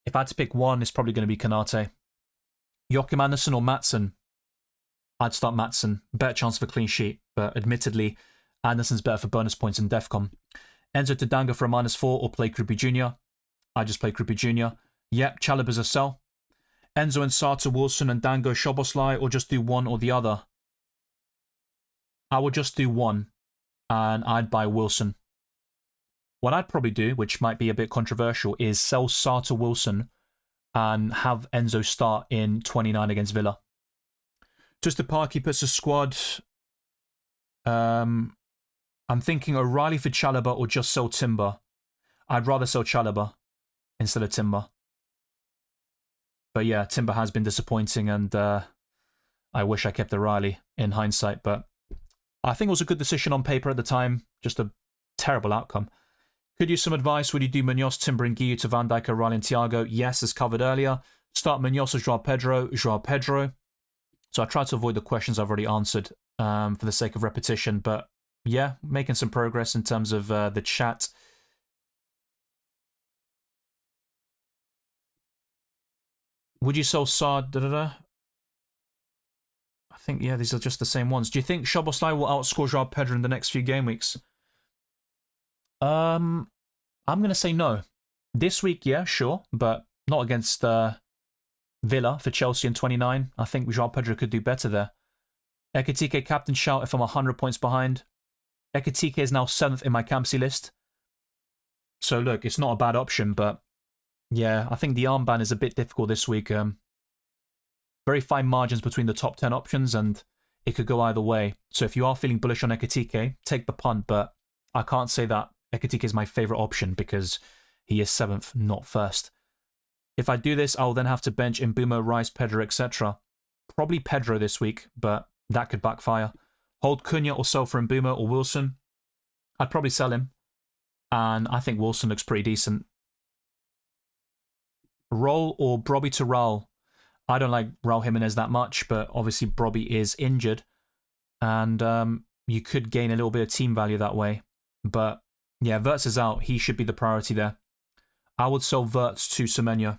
If I had to pick one, it's probably going to be Kanate. Joachim Andersen or Maatsen? I'd start Maatsen. Better chance of a clean sheet, but admittedly, Anderson's better for bonus points in Defcon. Enzo to Danga for a -4 or play Krupi Jr. I just play Krupi Jr. Yep, Chalobah's a sell. Enzo and Sarr to Wilson and Dango Szoboszlai, or just do one or the other? I would just do one, and I'd buy Wilson. What I'd probably do, which might be a bit controversial, is sell Sarr to Wilson and have Enzo start in 29 against Villa. Just a Parky puts a squad. I'm thinking O'Reilly for Chalobah or just sell Timber. I'd rather sell Chalobah instead of Timber. But yeah, Timber has been disappointing, and I wish I kept O'Reilly in hindsight. But I think it was a good decision on paper at the time. Just a terrible outcome. Could use some advice. Would you do Munoz, Timber, and Guiu to Van Dijk, O'Reilly, and Thiago? Yes, as covered earlier. Start Munoz or Joao Pedro. So I tried to avoid the questions I've already answered for the sake of repetition. But yeah, making some progress in terms of the chat. Would you sell Sarr? I think, yeah, these are just the same ones. Do you think Szoboszlai will outscore Joao Pedro in the next few game weeks? I'm going to say no. This week, yeah, sure, but not against Villa for Chelsea in 29. I think Joao Pedro could do better there. Ekitike captain shout if I'm 100 points behind. Ekitike is now 7th in my Campsy list. So look, it's not a bad option, but yeah, I think the armband is a bit difficult this week. Very fine margins between the top 10 options, and it could go either way. So if you are feeling bullish on Ekitike, take the punt, but I can't say that Ekitike is my favourite option because he is 7th, not 1st. If I do this, I'll then have to bench Mbeumo, Rice, Pedro, etc. Probably Pedro this week, but that could backfire. Hold Cunha or sell for Mbeumo or Wilson. I'd probably sell him, and I think Wilson looks pretty decent. Roll or Brobby to Raul. I don't like Raul Jimenez that much, but obviously Brobby is injured, and you could gain a little bit of team value that way. But Yeah, Wirtz is out. He should be the priority there. I would sell Wirtz to Semenyo.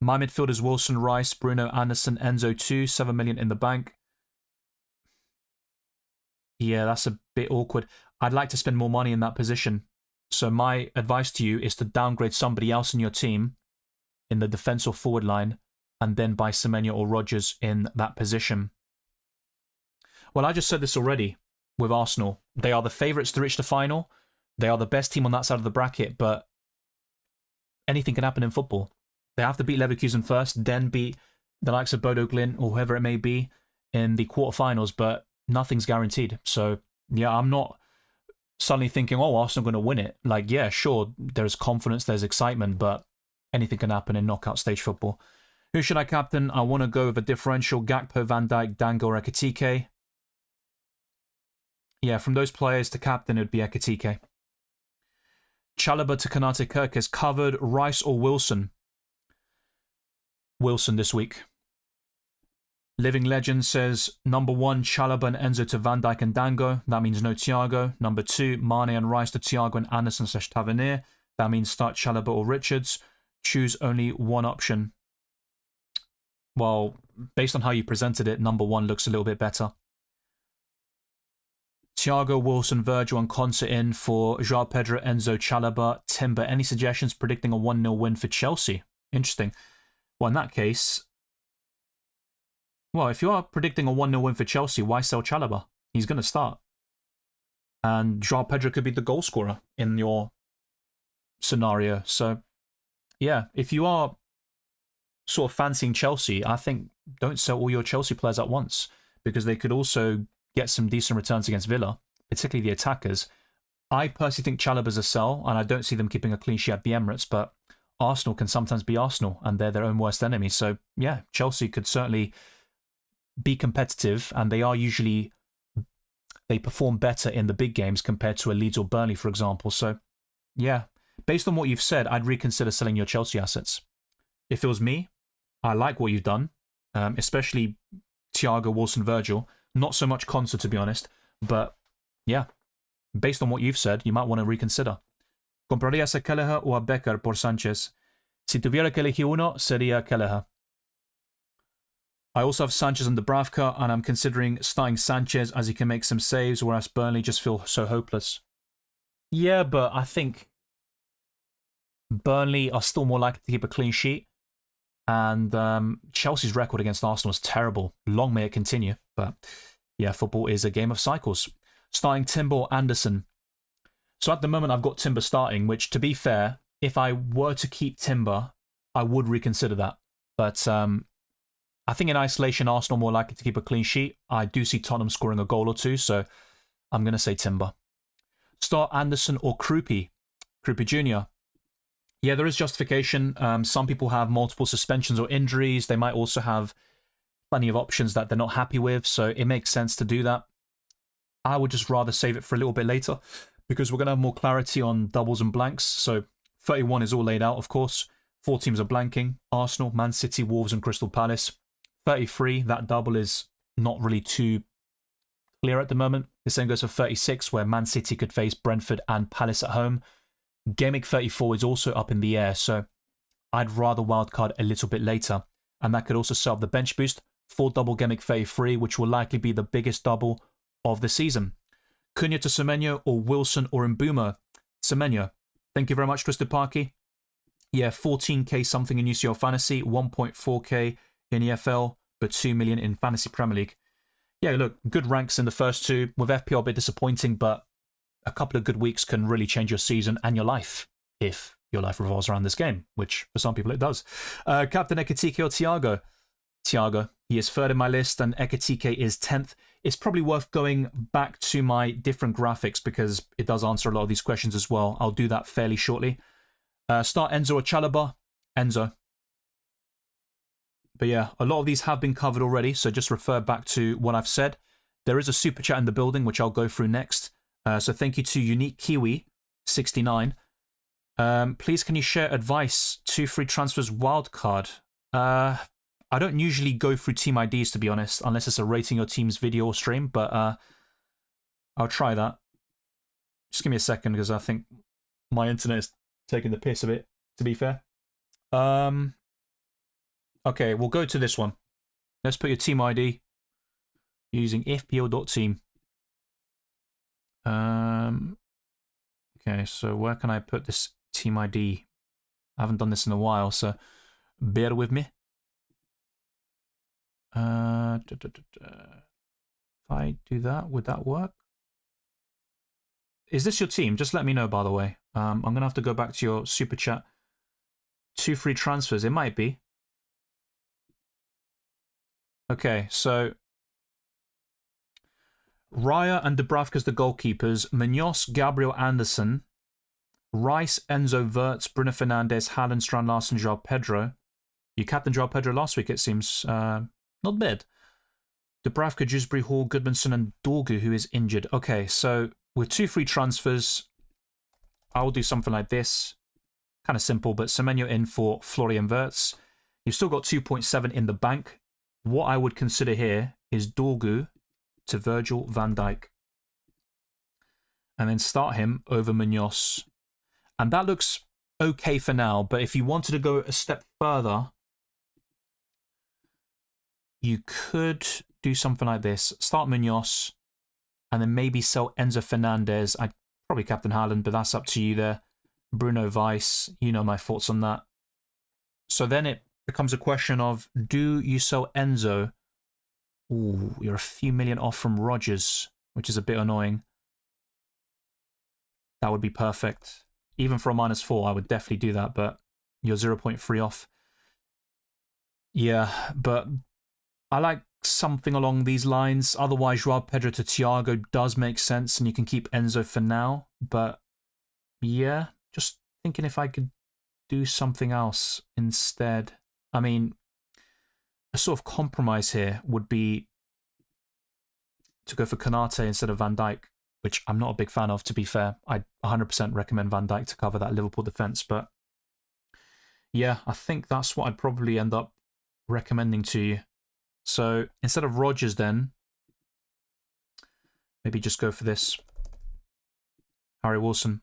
My midfielders Wilson, Rice, Bruno, Anderson, Enzo 2, 7 million in the bank. Yeah, that's a bit awkward. I'd like to spend more money in that position. So my advice to you is to downgrade somebody else in your team in the defense or forward line and then buy Semenyo or Rodgers in that position. Well, I just said this already with Arsenal. They are the favourites to reach the final. They are the best team on that side of the bracket, but anything can happen in football. They have to beat Leverkusen first, then beat the likes of Bodo Glimt or whoever it may be in the quarterfinals, but nothing's guaranteed. So, yeah, I'm not suddenly thinking, oh, Arsenal are going to win it. Like, yeah, sure, there's confidence, there's excitement, but anything can happen in knockout stage football. Who should I captain? I want to go with a differential: Gakpo, Van Dijk, Dango, or Ekitike. Yeah, from those players to captain, it would be Ekitike. Chalobah to Konate Kirkes covered. Rice or Wilson? Wilson this week. Living Legend says, number 1, Chalobah and Enzo to Van Dijk and Dango. That means no Thiago. Number 2, Mane and Rice to Thiago and Anderson / Tavernier. That means start Chalobah or Richards. Choose only one option. Well, based on how you presented it, number 1 looks a little bit better. Thiago, Wilson, Virgil and Konsa in for João Pedro, Enzo, Chalobah, Timber. Any suggestions predicting a 1-0 win for Chelsea? Interesting. Well, in that case, well, if you are predicting a 1-0 win for Chelsea, why sell Chalobah? He's going to start. And João Pedro could be the goal scorer in your scenario. So, yeah, if you are sort of fancying Chelsea, I think don't sell all your Chelsea players at once, because they could also get some decent returns against Villa, particularly the attackers. I personally think Chalobah's a sell, and I don't see them keeping a clean sheet at the Emirates, but Arsenal can sometimes be Arsenal, and they're their own worst enemy. So, yeah, Chelsea could certainly be competitive, and they are usually, they perform better in the big games compared to a Leeds or Burnley, for example. So, yeah, based on what you've said, I'd reconsider selling your Chelsea assets. If it was me, I like what you've done, especially Thiago, Wilson, Virgil. Not so much Konsa, to be honest, but yeah, based on what you've said, you might want to reconsider. ¿Comprarías a Kelleher o a Becker por Sánchez? Si tuviera que elegir uno, sería Kelleher. I also have Sanchez and Dubravka, and I'm considering starting Sanchez as he can make some saves, whereas Burnley just feel so hopeless. Yeah, but I think Burnley are still more likely to keep a clean sheet, and Chelsea's record against Arsenal is terrible. Long may it continue, but yeah, football is a game of cycles. Starting Timber or Anderson? So at the moment, I've got Timber starting, which, to be fair, if I were to keep Timber, I would reconsider that. But I think in isolation, Arsenal more likely to keep a clean sheet. I do see Tottenham scoring a goal or two, so I'm going to say Timber. Start Anderson or Krupi? Krupi Jr. Yeah, there is justification. Some people have multiple suspensions or injuries. They might also have plenty of options that they're not happy with, so it makes sense to do that. I would just rather save it for a little bit later, because we're going to have more clarity on doubles and blanks. So 31 is all laid out, of course. 4 teams are blanking: Arsenal, Man City, Wolves and Crystal Palace. 33, that double is not really too clear at the moment. The same goes for 36, where Man City could face Brentford and Palace at home. Gameweek 34 is also up in the air, so I'd rather wildcard a little bit later. And that could also serve the bench boost for double Gameweek 33, which will likely be the biggest double of the season. Cunha to Semenyo or Wilson or Mbeumo? Semenyo. Thank you very much, Twisted Parky. Yeah, 14k something in UCL Fantasy, 1.4k in EFL, but 2 million in Fantasy Premier League. Yeah, look, good ranks in the first two. With FPL, a bit disappointing, but a couple of good weeks can really change your season and your life, if your life revolves around this game, which for some people it does. Captain Ekitike or Thiago? Thiago. He is third in my list, and Ekitike is 10th. It's probably worth going back to my different graphics, because it does answer a lot of these questions as well. I'll do that fairly shortly. Start Enzo or Chalobah? Enzo. But yeah, a lot of these have been covered already, so just refer back to what I've said. There is a super chat in the building, which I'll go through next. So thank you to Unique Kiwi 69. Please, can you share advice? 2 free transfers wildcard. I don't usually go through team IDs, to be honest, unless it's a rating your team's video or stream, but I'll try that. Just give me a second because I think my internet is taking the piss a bit, to be fair. Okay, we'll go to this one. Let's put your team ID using fpl.team. Okay, so where can I put this team ID? I haven't done this in a while, so bear with me. If I do that, would that work? Is this your team? Just let me know, by the way. I'm going to have to go back to your super chat. 2 free transfers. It might be. Okay, so Raya and Dubravka's the goalkeepers. Munoz, Gabriel Anderson, Rice, Enzo, Wirtz, Bruno Fernandes, Haaland, Strand Larsen, Joao Pedro. You captained Joao Pedro last week, it seems. Not bad. Dubravka, Dewsbury Hall, Goodmanson, and Dorgu, who is injured. Okay, so with 2 free transfers, I'll do something like this. Kind of simple, but Semenyo in for Florian Wirtz. You've still got 2.7 in the bank. What I would consider here is Dorgu to Virgil van Dijk. And then start him over Munoz. And that looks okay for now, but if you wanted to go a step further, you could do something like this. Start Munoz, and then maybe sell Enzo Fernandez. I'd probably captain Haaland, but that's up to you there. Bruno Weiss, you know my thoughts on that. So then it becomes a question of, do you sell Enzo? Ooh, you're a few million off from Rodgers, which is a bit annoying. That would be perfect. Even for a -4, I would definitely do that, but you're 0.3 off. Yeah, but I like something along these lines. Otherwise, Joao Pedro to Thiago does make sense, and you can keep Enzo for now. But yeah, just thinking if I could do something else instead. I mean, a sort of compromise here would be to go for Konate instead of Van Dijk, which I'm not a big fan of, to be fair. I'd 100% recommend Van Dijk to cover that Liverpool defence. But yeah, I think that's what I'd probably end up recommending to you. So instead of Rodgers then, maybe just go for this. Harry Wilson.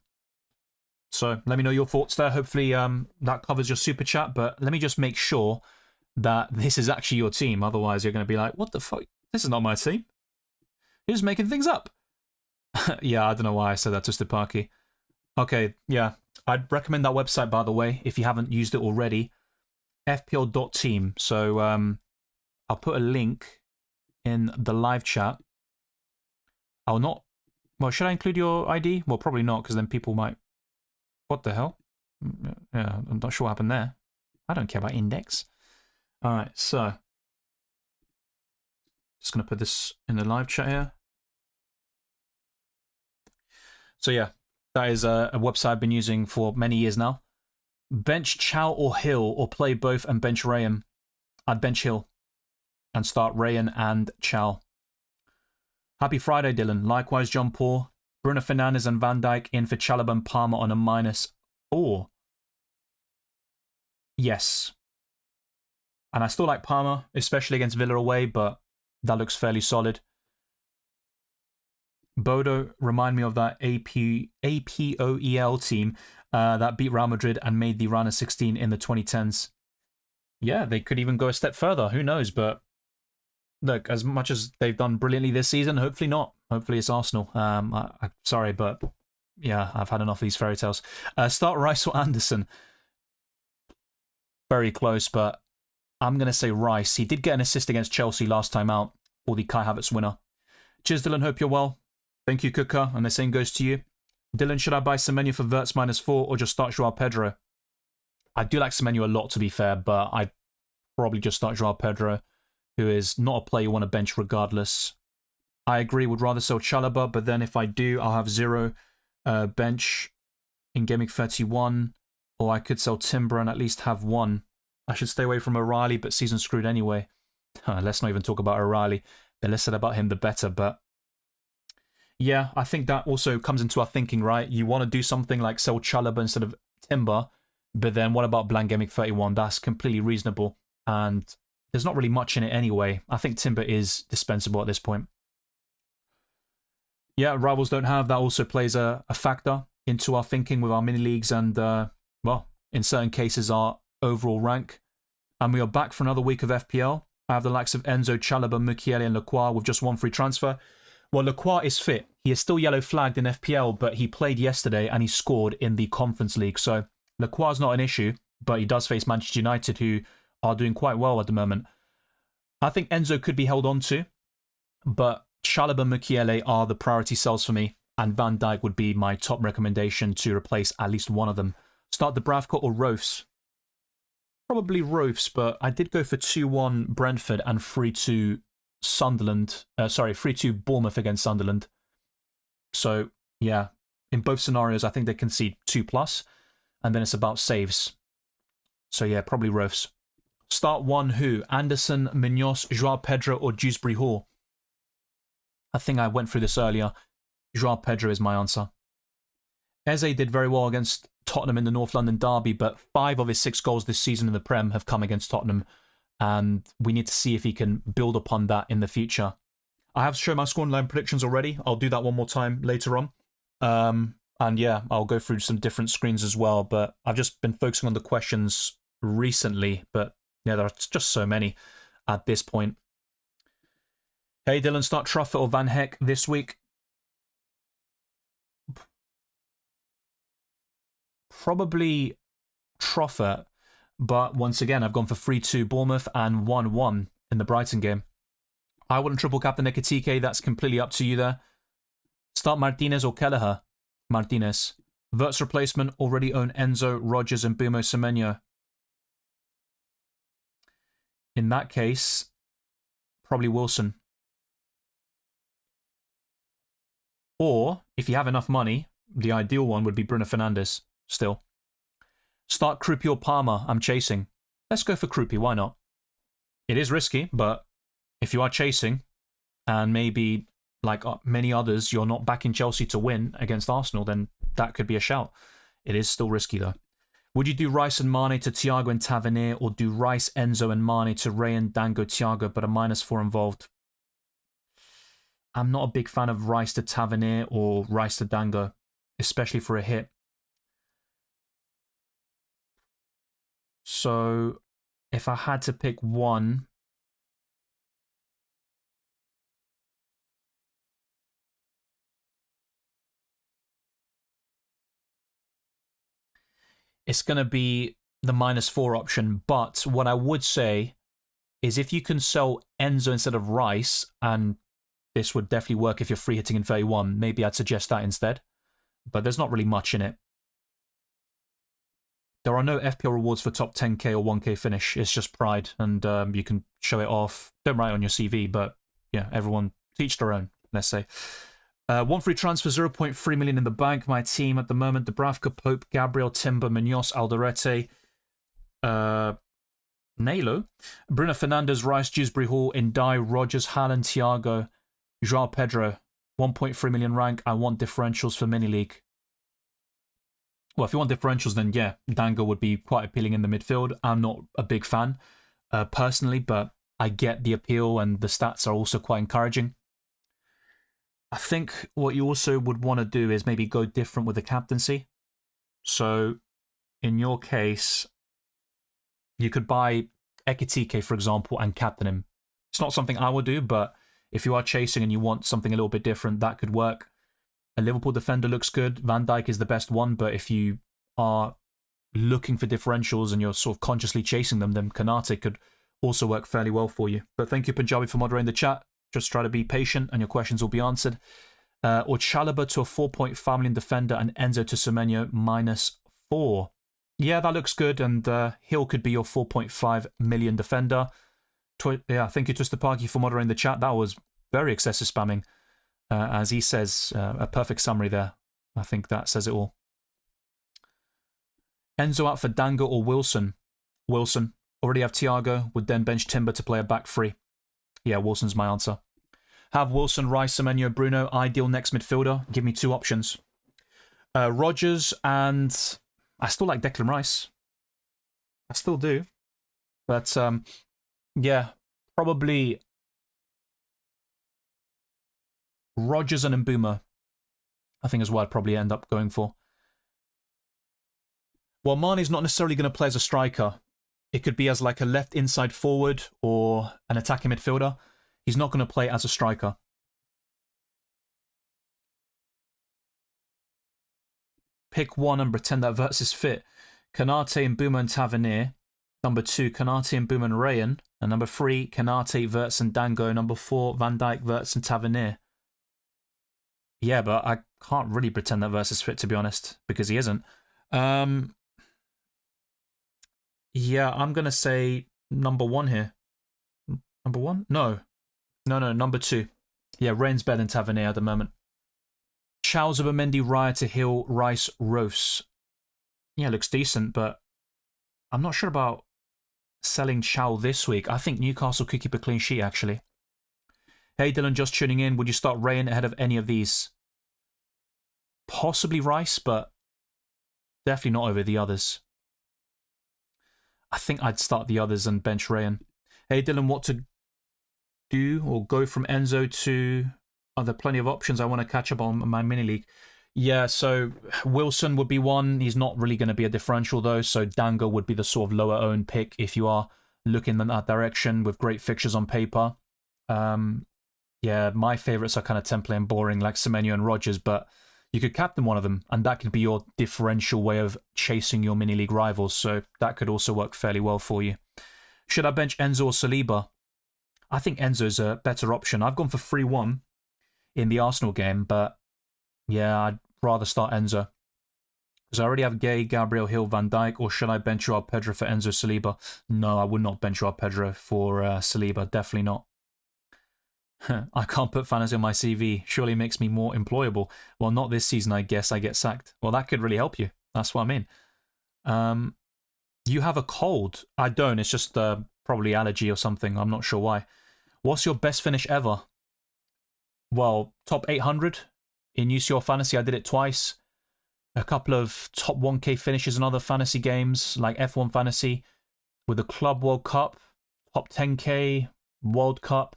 So let me know your thoughts there. Hopefully that covers your super chat, but let me just make sure that this is actually your team. Otherwise you're going to be like, what the fuck? This is not my team. You're just making things up. Yeah, I don't know why I said that to Stupaki. Okay, yeah. I'd recommend that website, by the way, if you haven't used it already. FPL.team. So I'll put a link in the live chat. I'll not... Well, should I include your ID? Well, probably not, because then people might... What the hell? Yeah, I'm not sure what happened there. I don't care about index. Alright, so... Just going to put this in the live chat here. So yeah, that is a website I've been using for many years now. Bench Chow or Hill, or play both and bench Rayan. I'd bench Hill and start Rayan and Chow. Happy Friday, Dylan. Likewise, John Paul. Bruno Fernandes and Van Dijk in for Chalobah and Palmer on a -4. Yes. And I still like Palmer, especially against Villa away, but that looks fairly solid. Bodo, remind me of that APOEL team that beat Real Madrid and made the round of 16 in the 2010s. Yeah, they could even go a step further. Who knows? But look, as much as they've done brilliantly this season, hopefully not. Hopefully it's Arsenal. I'm sorry, but yeah, I've had enough of these fairy tales. Start Rice or Anderson. Very close, but I'm going to say Rice. He did get an assist against Chelsea last time out for the Kai Havertz winner. Cheers, Dylan. Hope you're well. Thank you, Kuka. And the same goes to you. Dylan, should I buy Semenyo for Wirtz -4 or just start Joao Pedro? I do like Semenyo a lot, to be fair, but I'd probably just start Joao Pedro, who is not a player you want to bench regardless. I agree, would rather sell Chalobah, but then if I do, I'll have 0 bench in Gameweek 31, or I could sell Timber and at least have 1. I should stay away from O'Reilly, but season screwed anyway. Let's not even talk about O'Reilly. The less said about him, the better, but yeah, I think that also comes into our thinking, right? You want to do something like sell Chalobah instead of Timber, but then what about blank Gameweek 31? That's completely reasonable, and there's not really much in it anyway. I think Timber is dispensable at this point. Yeah, rivals don't have. That also plays a factor into our thinking with our mini leagues and, well, in certain cases, our overall rank. And we are back for another week of FPL. I have the likes of Enzo, Chalobah, Mukiele, and Lacroix with just one free transfer. Well, Lacroix is fit. He is still yellow flagged in FPL, but he played yesterday and he scored in the Conference League. So Lacroix is not an issue, but he does face Manchester United, who are doing quite well at the moment. I think Enzo could be held on to, but Chalobah and Mukiele are the priority sells for me, and Van Dijk would be my top recommendation to replace at least one of them. Start Dubravka or Roofs? Probably Roofs, but I did go for 2-1 Brentford and 3-2 Sunderland. 3-2 Bournemouth against Sunderland. So, yeah, in both scenarios, I think they concede 2+, and then it's about saves. So, yeah, probably Roofs. Start one who? Anderson, Munoz, Joao Pedro, or Dewsbury Hall? I think I went through this earlier. Joao Pedro is my answer. Eze did very well against Tottenham in the North London derby, but 5 of his 6 goals this season in the Prem have come against Tottenham, and we need to see if he can build upon that in the future. I have shown my scoreline predictions already. I'll do that one more time later on. And yeah, I'll go through some different screens as well, but I've just been focusing on the questions recently, but yeah, there are just so many at this point. Hey Dylan, start Truffert or Van Heck this week? Probably Truffert, but once again, I've gone for 3-2 Bournemouth and 1-1 in the Brighton game. I wouldn't triple captain Ekitike, that's completely up to you there. Start Martinez or Kelleher? Martinez. Vert's replacement, already own Enzo, Rodgers and Bumo Semenyo. In that case, probably Wilson. Or, if you have enough money, the ideal one would be Bruno Fernandes, still. Start Krupi or Palmer, I'm chasing. Let's go for Krupi, why not? It is risky, but if you are chasing, and maybe, like many others, you're not backing Chelsea to win against Arsenal, then that could be a shout. It is still risky, though. Would you do Rice and Mane to Thiago and Tavernier, or do Rice, Enzo and Mane to Ray and Dango, Thiago, but a -4 involved? I'm not a big fan of Rice to Tavernier or Rice to Dango, especially for a hit. So, if I had to pick one, it's going to be the -4 option. But what I would say is if you can sell Enzo instead of Rice, and this would definitely work if you're free hitting in 31, maybe I'd suggest that instead. But there's not really much in it. There are no FPL rewards for top 10k or 1k finish. It's just pride, and you can show it off. Don't write it on your CV, but yeah, everyone teach their own, let's say. One free transfer, 0.3 million in the bank. My team at the moment, Dubravka, Pope, Gabriel, Timber, Munoz, Alderete, Nalo, Bruno Fernandes, Rice, Dewsbury Hall, Ndai, Rodgers, Haaland, Thiago, Joao Pedro. 1.3 million rank. I want differentials for mini league. Well, if you want differentials, then yeah, Dango would be quite appealing in the midfield. I'm not a big fan personally, but I get the appeal and the stats are also quite encouraging. I think what you also would want to do is maybe go different with the captaincy. So in your case, you could buy Ekitike, for example, and captain him. It's not something I would do, but if you are chasing and you want something a little bit different, that could work. A Liverpool defender looks good. Van Dijk is the best one, but if you are looking for differentials and you're sort of consciously chasing them, then Kanate could also work fairly well for you. But thank you, Punjabi, for moderating the chat. Just try to be patient and your questions will be answered. Or Chalobah to a 4.5 million defender and Enzo to Semenyo -4. Yeah, that looks good, and Hill could be your 4.5 million defender. Yeah, thank you, Twister Parky, for moderating the chat. That was very excessive spamming. As he says, a perfect summary there. I think that says it all. Enzo out for Dango or Wilson? Wilson. Already have Thiago, would then bench Timber to play a back three. Yeah, Wilson's my answer. Have Wilson, Rice, Semenyo, Bruno, ideal next midfielder. Give me 2 options. Rodgers, and I still like Declan Rice. I still do. But, yeah, probably Rodgers and Mbuma I think is what I'd probably end up going for. Well, Mane's not necessarily going to play as a striker. It could be as like a left inside forward or an attacking midfielder. He's not going to play as a striker. Pick one and pretend that Verts is fit. Kanate and Boomer and Tavernier. Number 2, Kanate and Boomer and Rayan. And number 3, Kanate, Verts and Dango. Number 4, Van Dijk, Verts and Tavernier. Yeah, but I can't really pretend that Verts is fit, to be honest, because he isn't. Yeah, I'm going to say number 1 here. Number 1? No, number 2. Yeah, Rayan's better than Tavernier at the moment. Charles Zubimendi, Raya to Hill, Rice, Rose. Yeah, looks decent, but I'm not sure about selling Chow this week. I think Newcastle could keep a clean sheet, actually. Hey, Dylan, just tuning in. Would you start Rayan ahead of any of these? Possibly Rice, but definitely not over the others. I think I'd start the others and bench Rayan. Hey, Dylan, what to do or go from Enzo to... Are there plenty of options? I want to catch up on my mini league. Yeah, so Wilson would be one. He's not really going to be a differential, though, so Dango would be the sort of lower-owned pick if you are looking in that direction with great fixtures on paper. Yeah, my favourites are kind of template and boring, like Semenyo and Rodgers, but you could captain one of them, and that could be your differential way of chasing your mini league rivals, so that could also work fairly well for you. Should I bench Enzo or Saliba? I think Enzo's a better option. I've gone for 3-1 in the Arsenal game, but yeah, I'd rather start Enzo. Because I already have Gay, Gabriel, Hill, Van Dijk, or should I bench Joao Pedro for Enzo, Saliba? No, I would not bench Joao Pedro for Saliba, definitely not. I can't put fantasy on my CV. Surely makes me more employable. Well, not this season, I guess. I get sacked. Well, that could really help you. That's what I mean. You have a cold. I don't. It's just probably allergy or something. I'm not sure why. What's your best finish ever? Well, top 800 in UCL Fantasy. I did it twice. A couple of top 1K finishes in other fantasy games, like F1 Fantasy, with the Club World Cup, top 10K, World Cup.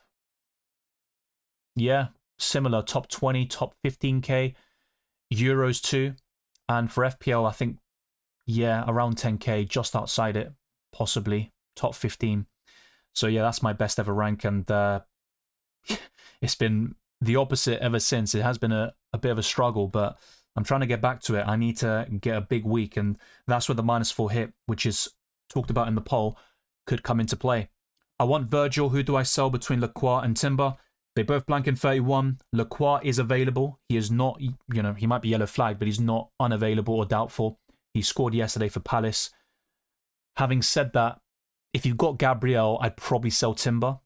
Yeah, similar, top 20, top 15K, Euros too. And for FPL, I think, yeah, around 10K, just outside it, possibly, top 15. So yeah, that's my best ever rank, and it's been the opposite ever since. It has been a bit of a struggle, but I'm trying to get back to it. I need to get a big week, and that's where the -4 hit, which is talked about in the poll, could come into play. I want Virgil. Who do I sell between Lacroix and Timber? They both blank in 31. Lacroix is available. He is not, you know, he might be yellow flagged, but he's not unavailable or doubtful. He scored yesterday for Palace. Having said that, if you've got Gabriel, I'd probably sell Timber.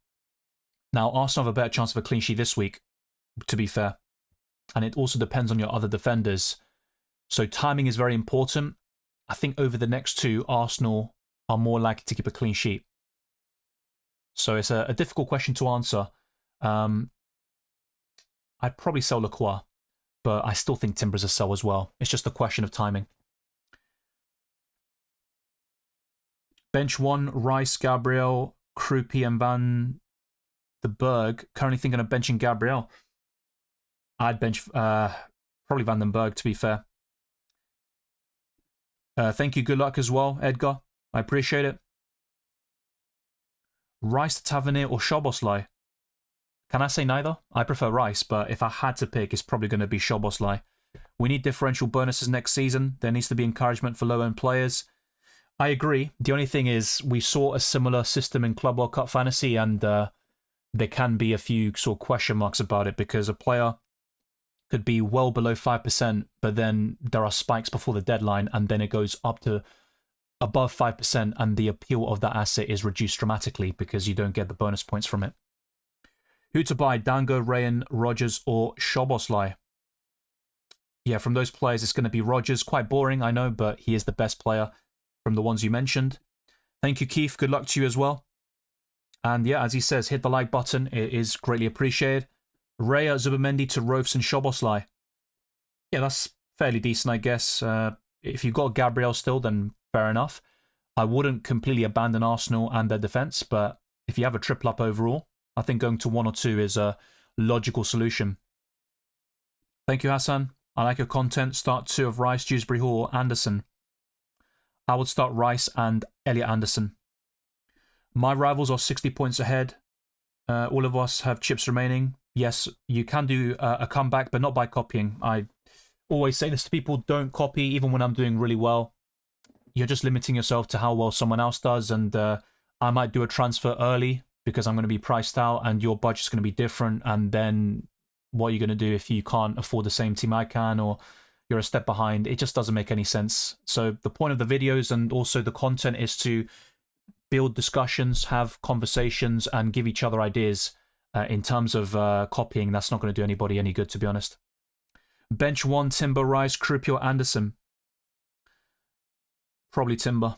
Now, Arsenal have a better chance of a clean sheet this week, to be fair. And it also depends on your other defenders. So timing is very important. I think over the next two, Arsenal are more likely to keep a clean sheet. So it's a difficult question to answer. I'd probably sell Lacroix, but I still think Timber's a sell as well. It's just a question of timing. Bench 1, Rice, Gabriel, Krupi and Van the Berg. Currently thinking of benching Gabriel. I'd bench probably Van den Berg, to be fair. Thank you. Good luck as well, Edgar. I appreciate it. Rice to Tavernier or Szoboszlai? Can I say neither? I prefer Rice, but if I had to pick, it's probably going to be Szoboszlai. We need differential bonuses next season. There needs to be encouragement for low-end players. I agree. The only thing is we saw a similar system in Club World Cup Fantasy, and there can be a few sort of question marks about it because a player could be well below 5%, but then there are spikes before the deadline, and then it goes up to above 5%, and the appeal of that asset is reduced dramatically because you don't get the bonus points from it. Who to buy? Dango, Rayan, Rodgers, or Szoboszlai? Yeah, from those players, it's going to be Rodgers. Quite boring, I know, but he is the best player from the ones you mentioned. Thank you, Keith. Good luck to you as well. And yeah, as he says, hit the like button. It is greatly appreciated. Raya, Zubimendi to Rovs and Szoboszlai. Yeah, that's fairly decent, I guess. If you've got Gabriel still, then fair enough. I wouldn't completely abandon Arsenal and their defence, but if you have a triple up overall, I think going to 1 or 2 is a logical solution. Thank you, Hassan. I like your content. Start 2 of Rice, Dewsbury Hall, Anderson. I would start Rice and Elliot Anderson. My rivals are 60 points ahead. All of us have chips remaining. Yes, you can do a comeback, but not by copying. I always say this to people, don't copy, even when I'm doing really well. You're just limiting yourself to how well someone else does, and I might do a transfer early because I'm going to be priced out, and your budget's going to be different, and then what are you going to do if you can't afford the same team I can, or you're a step behind? It just doesn't make any sense. So the point of the videos and also the content is to build discussions, have conversations, and give each other ideas. In terms of copying, that's not going to do anybody any good, to be honest. Bench 1, Timber, Rice, Krupio, Anderson. Probably Timber.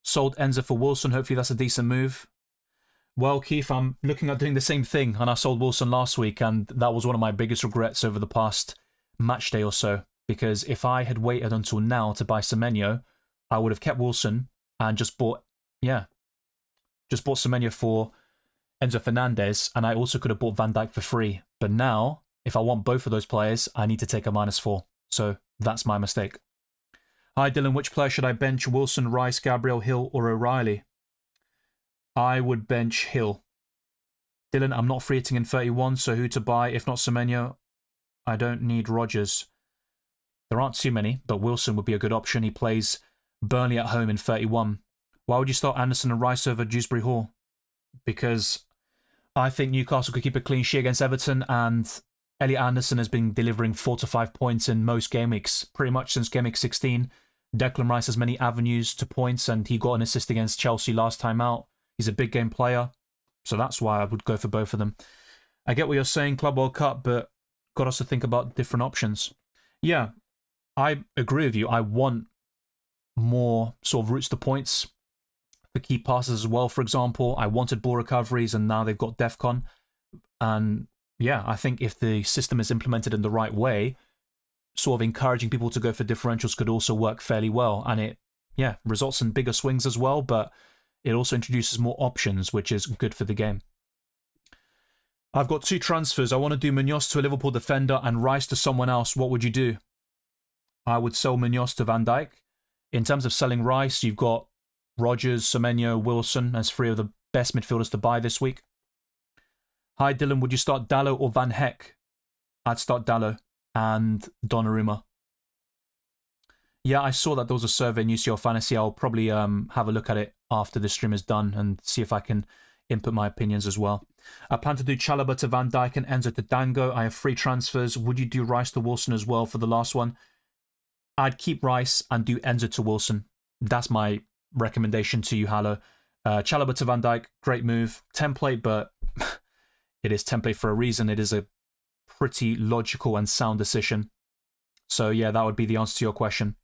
Sold Enzo for Wilson. Hopefully that's a decent move. Well, Keith, I'm looking at doing the same thing, and I sold Wilson last week, and that was one of my biggest regrets over the past match day or so, because if I had waited until now to buy Semenyo, I would have kept Wilson and just bought Semenyo for Enzo Fernandez, and I also could have bought Van Dijk for free. But now, if I want both of those players, I need to take a -4. So that's my mistake. Hi, Dylan. Which player should I bench? Wilson, Rice, Gabriel, Hill, or O'Reilly? I would bench Hill. Dylan, I'm not free hitting in 31, so who to buy? If not Semenyo, I don't need Rodgers. There aren't too many, but Wilson would be a good option. He plays Burnley at home in 31. Why would you start Anderson and Rice over Dewsbury Hall? Because I think Newcastle could keep a clean sheet against Everton, and Elliot Anderson has been delivering 4 to 5 points in most game weeks, pretty much since game week 16. Declan Rice has many avenues to points, and he got an assist against Chelsea last time out. He's a big game player, so that's why I would go for both of them. I get what you're saying, Club World Cup, but got us to think about different options. Yeah, I agree with you. I want more sort of routes to points for key passes as well, for example. I wanted ball recoveries, and now they've got DEFCON. And yeah, I think if the system is implemented in the right way, sort of encouraging people to go for differentials could also work fairly well. And it, yeah, results in bigger swings as well, but it also introduces more options, which is good for the game. I've got 2 transfers. I want to do Munoz to a Liverpool defender and Rice to someone else. What would you do? I would sell Munoz to Van Dijk. In terms of selling Rice, you've got Rodgers, Semenyo, Wilson as 3 of the best midfielders to buy this week. Hi, Dylan. Would you start Dallo or Van Heck? I'd start Dallo and Donnarumma. Yeah, I saw that there was a survey in UCL Fantasy. I'll probably have a look at it after the stream is done and see if I can input my opinions as well. I plan to do Chalobah to Van Dijk and Enzo to Dango. I have 3 transfers. Would you do Rice to Wilson as well for the last one? I'd keep Rice and do Enzo to Wilson. That's my recommendation to you, Hallo. Chalobah to Van Dijk, great move. Template, but it is template for a reason. It is a pretty logical and sound decision. So yeah, that would be the answer to your question.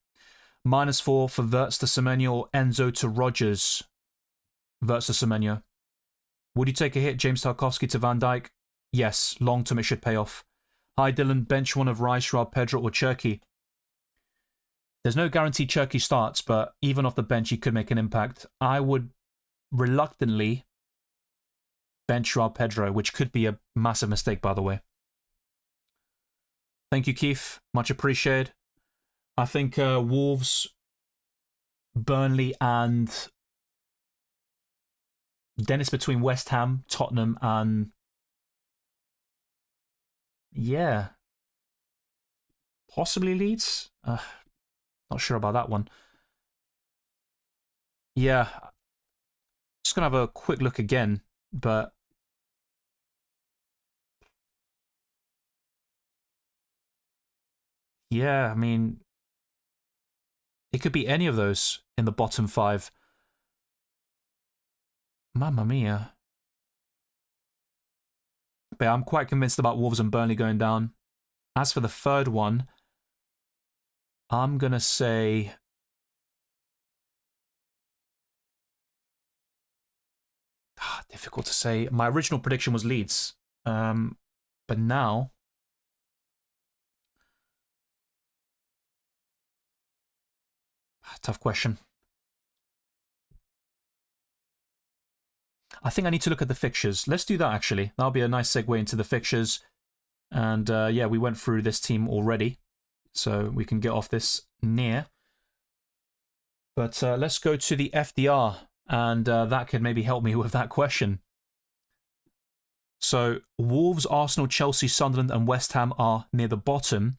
-4 for Wirtz to Semenyo or Enzo to Rodgers. Wirtz to Semenyo. Would you take a hit, James Tarkowski to Van Dijk? Yes, long term it should pay off. Hi Dylan, bench one of Rice, Rob, Pedro or Cherki. There's no guarantee Cherki starts, but even off the bench he could make an impact. I would reluctantly bench Rob Pedro, which could be a massive mistake, by the way. Thank you, Keith. Much appreciated. I think Wolves, Burnley, and then it's between West Ham, Tottenham, and yeah, possibly Leeds. Not sure about that one. Yeah, just gonna have a quick look again, but yeah, I mean, it could be any of those in the bottom 5. Mamma mia. But I'm quite convinced about Wolves and Burnley going down. As for the third one, I'm going to say difficult to say. My original prediction was Leeds. But now tough question. I think I need to look at the fixtures. Let's do that, actually. That'll be a nice segue into the fixtures. And yeah, we went through this team already. so we can get off this near. But let's go to the FDR, and that could maybe help me with that question. So Wolves, Arsenal, Chelsea, Sunderland and West Ham are near the bottom.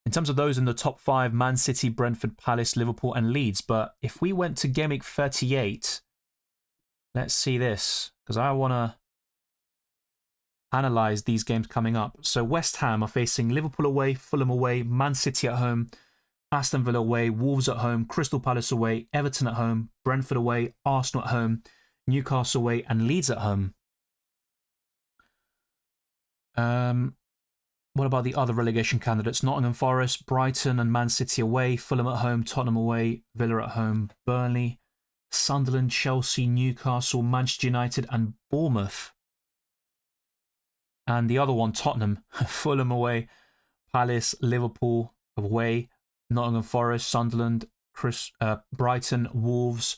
In terms of those in the top 5, Man City, Brentford, Palace, Liverpool and Leeds. But if we went to Gameweek 38, let's see this, because I want to analyse these games coming up. So West Ham are facing Liverpool away, Fulham away, Man City at home, Aston Villa away, Wolves at home, Crystal Palace away, Everton at home, Brentford away, Arsenal at home, Newcastle away and Leeds at home. What about the other relegation candidates? Nottingham Forest, Brighton and Man City away, Fulham at home, Tottenham away, Villa at home, Burnley, Sunderland, Chelsea, Newcastle, Manchester United and Bournemouth. And the other one, Tottenham, Fulham away, Palace, Liverpool away, Nottingham Forest, Sunderland, Brighton, Wolves,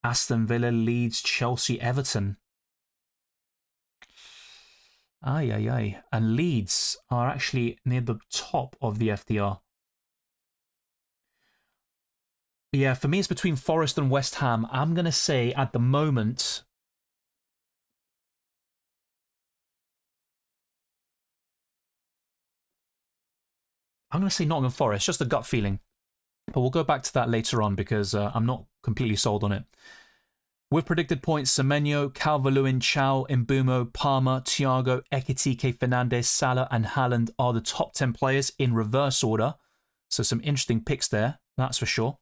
Aston Villa, Leeds, Chelsea, Everton. Aye. And Leeds are actually near the top of the FDR. Yeah, for me it's between Forest and West Ham. I'm going to say at the moment, I'm going to say Nottingham Forest, just a gut feeling. But we'll go back to that later on because I'm not completely sold on it. With predicted points, Semenyo, Calvert-Lewin, Chow, Mbumo, Palmer, Thiago, Ekitike, Fernandes, Salah and Haaland are the top 10 players in reverse order. So some interesting picks there, that's for sure.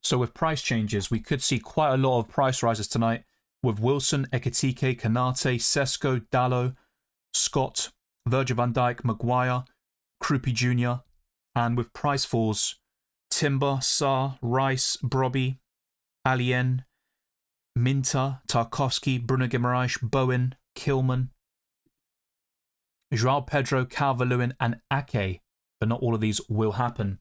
So with price changes, we could see quite a lot of price rises tonight with Wilson, Ekitike, Kanate, Sesko, Dallo, Scott, Virgil van Dijk, Maguire, Krupi Jr. And with price falls, Timber, Sarr, Rice, Brobby, Alien, Minter, Tarkovsky, Bruno Guimaraes, Bowen, Kilman, João Pedro, Calvert-Lewin and Ake. But not all of these will happen.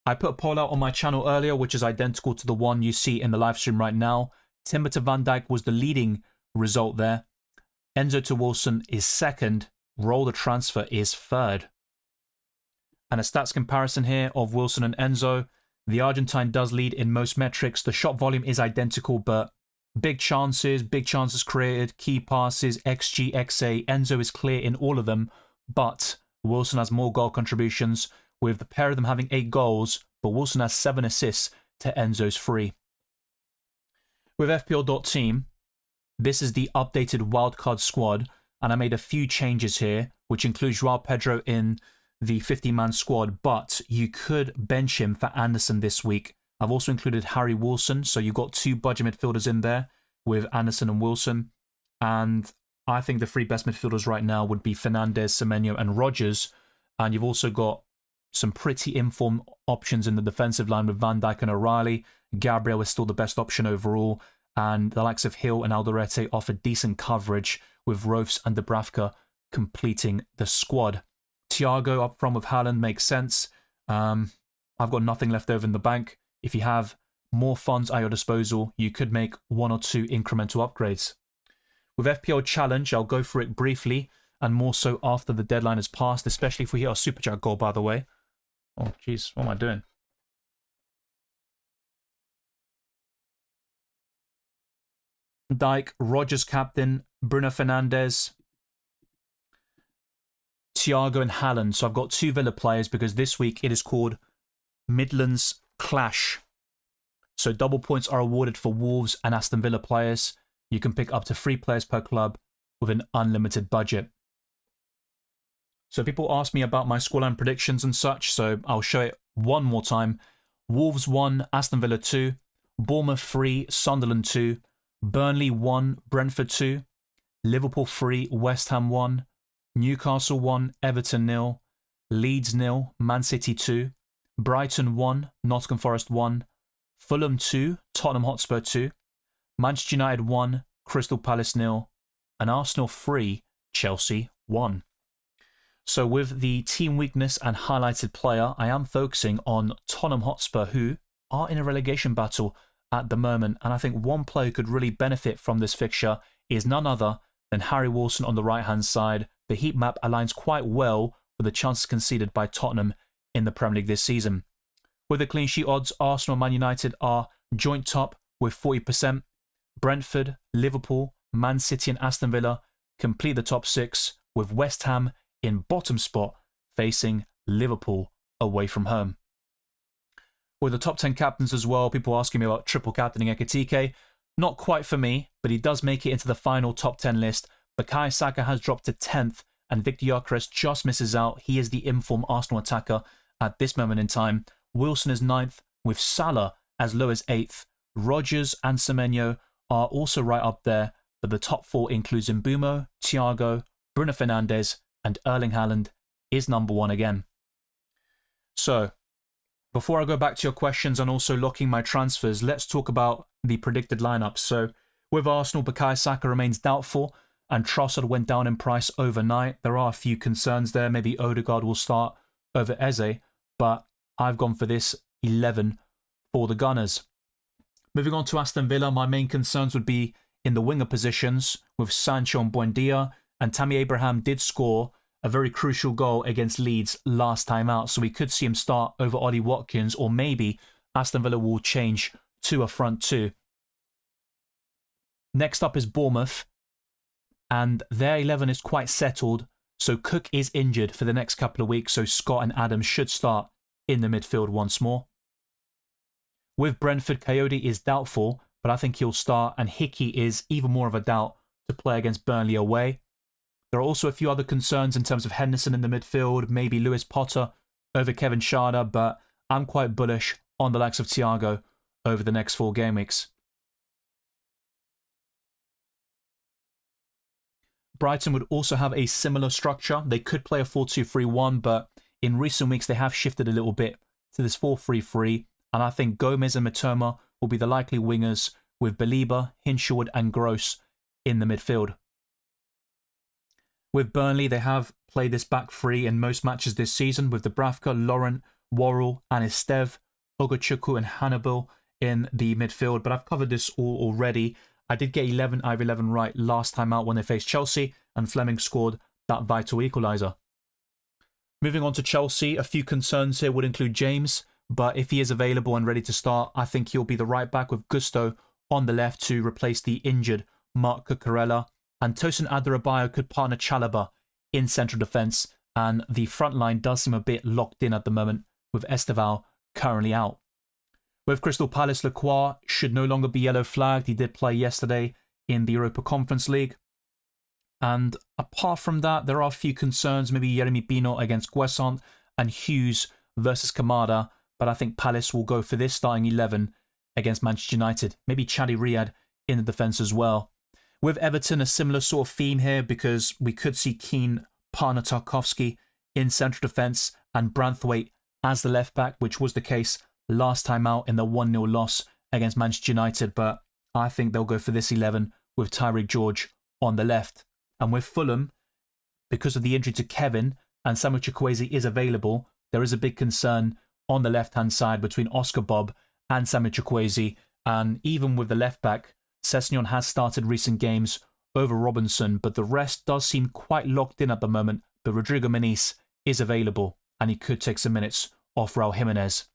I put a poll out on my channel earlier, which is identical to the one you see in the live stream right now. Timber to Van Dijk was the leading result there. Enzo to Wilson is second. Roll the transfer is third. And a stats comparison here of Wilson and Enzo. The Argentine does lead in most metrics. The shot volume is identical, but big chances created, key passes, XG, XA. Enzo is clear in all of them, but Wilson has more goal contributions, with the pair of them having 8 goals, but Wilson has 7 assists to Enzo's 3. With FPL.team, this is the updated wildcard squad, and I made a few changes here, which include João Pedro in the 50-man squad, but you could bench him for Anderson this week. I've also included Harry Wilson, so you've got 2 budget midfielders in there with Anderson and Wilson. And I think the 3 best midfielders right now would be Fernandes, Semenyo and Rodgers. And you've also got some pretty informed options in the defensive line with Van Dijk and O'Reilly. Gabriel is still the best option overall. And the likes of Hill and Alderete offer decent coverage with Rofs and Dubravka completing the squad. Thiago up front with Haaland makes sense. I've got nothing left over in the bank. If you have more funds at your disposal, you could make 1 or 2 incremental upgrades. With FPL Challenge, I'll go through it briefly and more so after the deadline has passed, especially if we hit our Super Chat goal, by the way. Oh, jeez, what am I doing? Dijk, Rodgers captain, Bruno Fernandes, Thiago and Haaland. So I've got 2 Villa players because this week it is called Midlands Clash. So double points are awarded for Wolves and Aston Villa players. You can pick up to 3 players per club with an unlimited budget. So people ask me about my scoreline predictions and such, so I'll show it one more time. Wolves 1, Aston Villa 2, Bournemouth 3, Sunderland 2, Burnley 1, Brentford 2, Liverpool 3, West Ham 1, Newcastle 1, Everton 0, Leeds 0, Man City 2, Brighton 1, Nottingham Forest 1, Fulham 2, Tottenham Hotspur 2, Manchester United 1, Crystal Palace 0, and Arsenal 3, Chelsea 1. So with the team weakness and highlighted player, I am focusing on Tottenham Hotspur, who are in a relegation battle at the moment. And I think one player who could really benefit from this fixture is none other then Harry Wilson on the right-hand side. The heat map aligns quite well with the chances conceded by Tottenham in the Premier League this season. With the clean sheet odds, Arsenal and Man United are joint top with 40%. Brentford, Liverpool, Man City and Aston Villa complete the top 6, with West Ham in bottom spot facing Liverpool away from home. With the top 10 captains as well, people asking me about triple captaining Ekitike. Not quite for me, but he does make it into the final top 10 list. Bukayo Saka has dropped to 10th, and Victor Gyökeres just misses out. He is the informed Arsenal attacker at this moment in time. Wilson is 9th, with Salah as low as 8th. Rodgers and Semenyo are also right up there, but the top 4 includes Mbeumo, Thiago, Bruno Fernandes, and Erling Haaland is number 1 again. So, before I go back to your questions and also locking my transfers, let's talk about the predicted lineup. So, with Arsenal, Bukayo Saka remains doubtful, and Trossard went down in price overnight. There are a few concerns there. Maybe Odegaard will start over Eze, but I've gone for this 11 for the Gunners. Moving on to Aston Villa, my main concerns would be in the winger positions with Sancho and Buendia, and Tammy Abraham did score a very crucial goal against Leeds last time out, so we could see him start over Ollie Watkins, or maybe Aston Villa will change to a front 2. Next up is Bournemouth, and their 11 is quite settled, so Cook is injured for the next couple of weeks, so Scott and Adams should start in the midfield once more. With Brentford, Coyote is doubtful, but I think he'll start, and Hickey is even more of a doubt to play against Burnley away. There are also a few other concerns in terms of Henderson in the midfield, maybe Lewis Potter over Kevin Schade, but I'm quite bullish on the likes of Thiago over the next 4 game weeks. Brighton would also have a similar structure. They could play a 4-2-3-1, but in recent weeks they have shifted a little bit to this 4-3-3, and I think Gomez and Mitoma will be the likely wingers, with Belieber, Hinshelwood and Gross in the midfield. With Burnley, they have played this back 3 in most matches this season, with Dubravka, Laurent, Worrell and Estev, Ogachukwu and Hannibal in the midfield, but I've covered this all already. I did get 11 out of 11 right last time out when they faced Chelsea, and Fleming scored that vital equaliser. Moving on to Chelsea, a few concerns here would include James, but if he is available and ready to start, I think he'll be the right back with Gusto on the left to replace the injured Marc Cucurella, and Tosin Adarabioyo could partner Chalobah in central defence, and the front line does seem a bit locked in at the moment, with Esteval currently out. With Crystal Palace, Lacroix should no longer be yellow flagged. He did play yesterday in the Europa Conference League. And apart from that, there are a few concerns. Maybe Yeremy Pino against Guessant and Hughes versus Kamada. But I think Palace will go for this starting 11 against Manchester United. Maybe Chadi Riyad in the defence as well. With Everton, a similar sort of theme here, because we could see Keane, partner Tarkowski in central defence and Branthwaite as the left back, which was the case last time out in the 1-0 loss against Manchester United. But I think they'll go for this 11 with Tyreek George on the left. And with Fulham, because of the injury to Kevin and Samuel Chukwueze is available, there is a big concern on the left-hand side between Oscar Bob and Samuel Chukwueze. And even with the left back, Sessegnon has started recent games over Robinson, but the rest does seem quite locked in at the moment. But Rodrigo Muniz is available, and he could take some minutes off Raul Jimenez.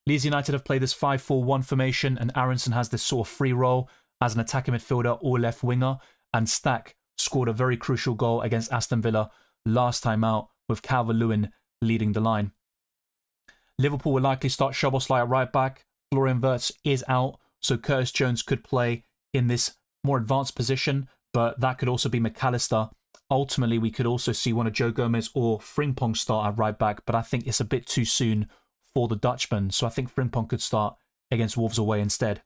Leeds United have played this 5-4-1 formation, and Aronson has this sort of free role as an attacking midfielder or left winger, and Stack scored a very crucial goal against Aston Villa last time out, with Calvert-Lewin leading the line. Liverpool will likely start Szoboszlai at right back. Florian Wirtz is out, so Curtis Jones could play in this more advanced position, but that could also be McAllister. Ultimately, we could also see one of Joe Gomez or Frimpong start at right back, but I think it's a bit too soon for the Dutchman, so I think Frimpong could start against Wolves away instead.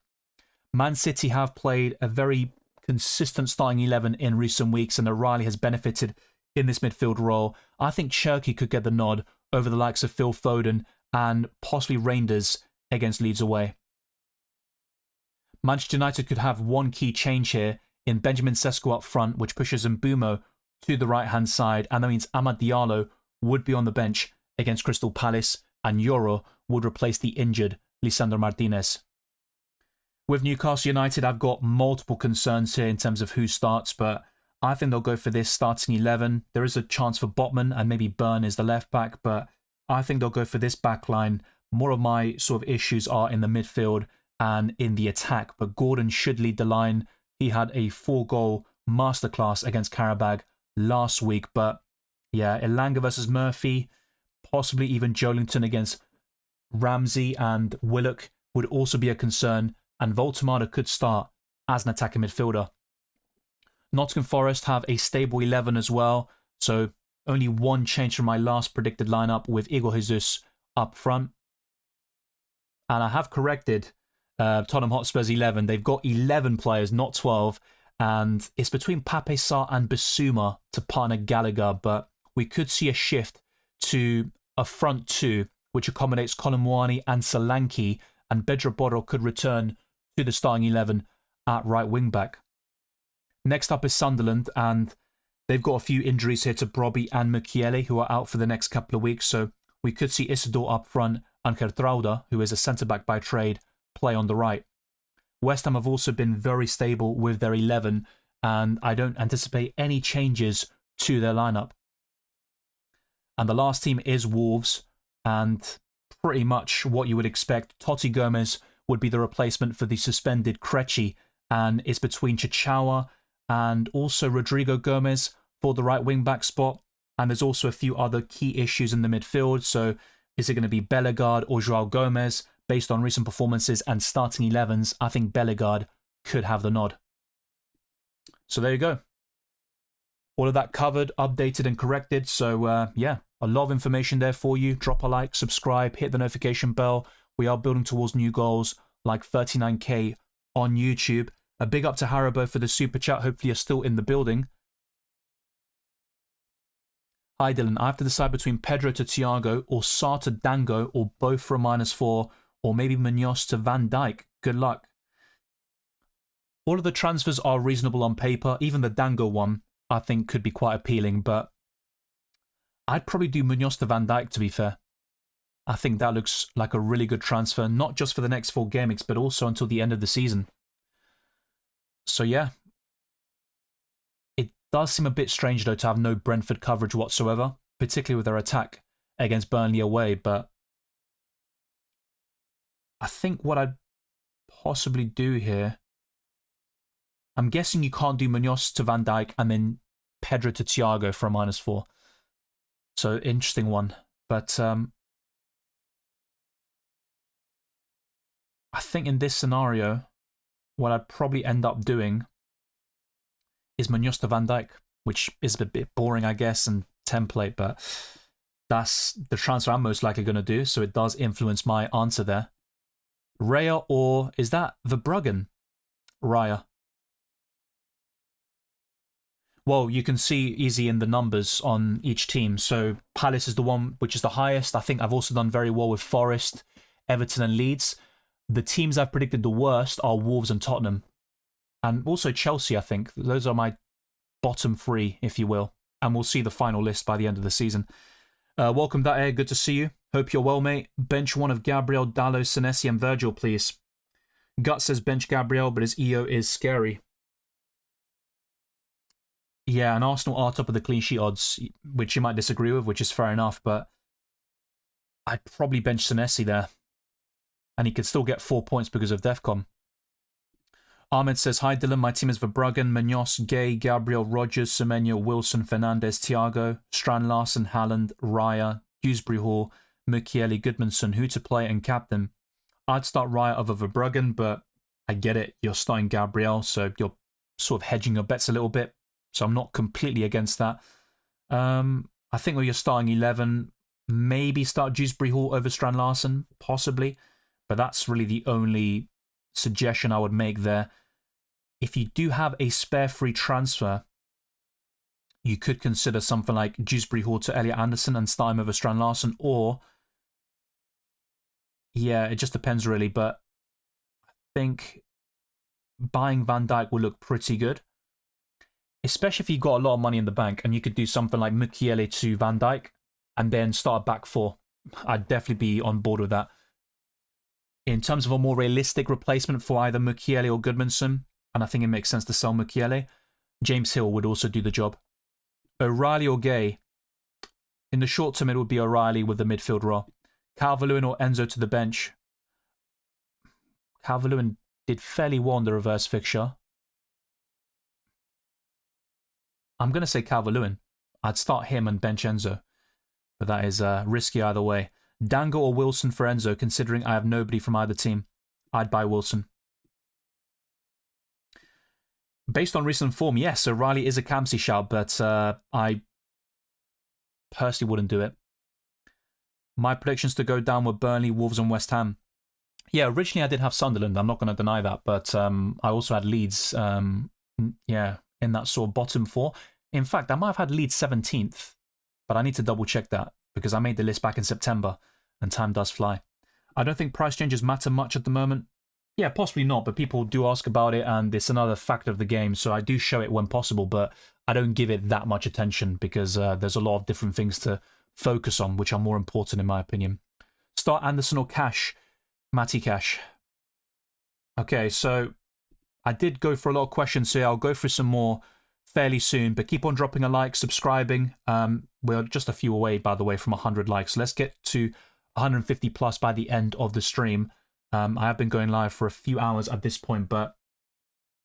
Man City have played a very consistent starting 11 in recent weeks, and O'Reilly has benefited in this midfield role. I think Cherki could get the nod over the likes of Phil Foden and possibly Reinders against Leeds away. Manchester United could have one key change here in Benjamin Sesko up front, which pushes Mbeumo to the right-hand side, and that means Amad Diallo would be on the bench against Crystal Palace, and Yoro would replace the injured Lisandro Martinez. With Newcastle United, I've got multiple concerns here in terms of who starts, but I think they'll go for this starting 11. There is a chance for Botman and maybe Burn is the left back, but I think they'll go for this back line. More of my sort of issues are in the midfield and in the attack, but Gordon should lead the line. He had a 4-goal masterclass against Karabag last week, but yeah, Elanga versus Murphy, possibly even Jolinton against Ramsey and Willock would also be a concern, and Voltemada could start as an attacking midfielder. Nottingham Forest have a stable 11 as well, so only one change from my last predicted lineup with Igor Jesus up front. And I have corrected Tottenham Hotspur's 11. They've got 11 players, not 12, and it's between Pape Sarr and Bissouma to partner Gallagher, but we could see a shift to a front two, which accommodates Colin Moani and Solanke, and Bedra Borro could return to the starting 11 at right wing back. Next up is Sunderland, and they've got a few injuries here to Brobby and Mukiele, who are out for the next couple of weeks, so we could see Isidore up front and Gertruida, who is a centre-back by trade, play on the right. West Ham have also been very stable with their 11, and I don't anticipate any changes to their lineup. And the last team is Wolves, and pretty much what you would expect. Totti Gomez would be the replacement for the suspended Krejci, and it's between Chichawa and also Rodrigo Gomez for the right wing-back spot. And there's also a few other key issues in the midfield. So is it going to be Bellegarde or Joao Gomez? Based on recent performances and starting 11s, I think Bellegarde could have the nod. So there you go. All of that covered, updated and corrected. So yeah, a lot of information there for you. Drop a like, subscribe, hit the notification bell. We are building towards new goals like 39k on YouTube. A big up to Haribo for the super chat. Hopefully you're still in the building. Hi Dylan, I have to decide between Pedro to Thiago or Sarr to Dango or both for a -4 or maybe Munoz to Van Dijk. Good luck. All of the transfers are reasonable on paper. Even the Dango one I think could be quite appealing, but I'd probably do Munoz to Van Dijk to be fair. I think that looks like a really good transfer, not just for the next 4 game weeks, but also until the end of the season. So yeah, it does seem a bit strange though to have no Brentford coverage whatsoever, particularly with their attack against Burnley away, but I think what I'd possibly do here, I'm guessing you can't do Munoz to Van Dijk and then Pedro to Thiago for a -4. So interesting one, but I think in this scenario, what I'd probably end up doing is Munoz to Van Dijk, which is a bit boring, I guess, and template, but that's the transfer I'm most likely going to do, so it does influence my answer there. Raya, or is that Verbruggen? Raya. Well, you can see easy in the numbers on each team. So Palace is the one which is the highest. I think I've also done very well with Forest, Everton and Leeds. The teams I've predicted the worst are Wolves and Tottenham. And also Chelsea, I think. Those are my bottom 3, if you will. And we'll see the final list by the end of the season. Welcome, Dae. Good to see you. Hope you're well, mate. Bench one of Gabriel, Dallo, Senesi and Virgil, please. Gut says bench Gabriel, but his EO is scary. Yeah, and Arsenal are top of the clean sheet odds, which you might disagree with, which is fair enough, but I'd probably bench Senesi there. And he could still get 4 points because of Defcon. Ahmed says, hi Dylan, my team is Verbruggen, Munoz, Gay, Gabriel, Rogers, Semenyo, Wilson, Fernandez, Thiago, Strand Larsen, Haaland, Raya, Dewsbury Hall, Mukiele, Goodmanson, who to play and captain. I'd start Raya over Verbruggen, but I get it. You're starting Gabriel, so you're sort of hedging your bets a little bit. So I'm not completely against that. I think when you're starting 11, maybe start Dewsbury Hall over Strand Larsen, possibly. But that's really the only suggestion I would make there. If you do have a spare free transfer, you could consider something like Dewsbury Hall to Elliot Anderson and start him over Strand Larsen, or yeah, it just depends really, but I think buying Van Dijk will look pretty good, especially if you've got a lot of money in the bank and you could do something like Mukiele to Van Dijk and then start a back 4. I'd definitely be on board with that. In terms of a more realistic replacement for either Mukiele or Goodmanson, and I think it makes sense to sell Mukiele, James Hill would also do the job. O'Reilly or Gay? In the short term, it would be O'Reilly with the midfield role. Calvert-Lewin or Enzo to the bench? Calvert-Lewin did fairly well in the reverse fixture. I'm going to say Calvert-Lewin. I'd start him and bench Enzo. But that is risky either way. Dango or Wilson for Enzo, considering I have nobody from either team. I'd buy Wilson. Based on recent form, yes, O'Reilly is a Campsey shout, but I personally wouldn't do it. My predictions to go down were Burnley, Wolves and West Ham. Yeah, originally I did have Sunderland. I'm not going to deny that. But I also had Leeds, yeah, in that sort of bottom four. In fact, I might have had Leeds 17th. But I need to double check that because I made the list back in September and time does fly. I don't think price changes matter much at the moment. Yeah, possibly not, but people do ask about it and it's another factor of the game. So I do show it when possible, but I don't give it that much attention because there's a lot of different things to focus on, which are more important in my opinion. Start Anderson or Cash? Matty Cash. Okay, so I did go for a lot of questions, so yeah, I'll go through some more fairly soon, but keep on dropping a like, subscribing. We're just a few away, by the way, from 100 likes. So let's get to 150 plus by the end of the stream. I have been going live for a few hours at this point, but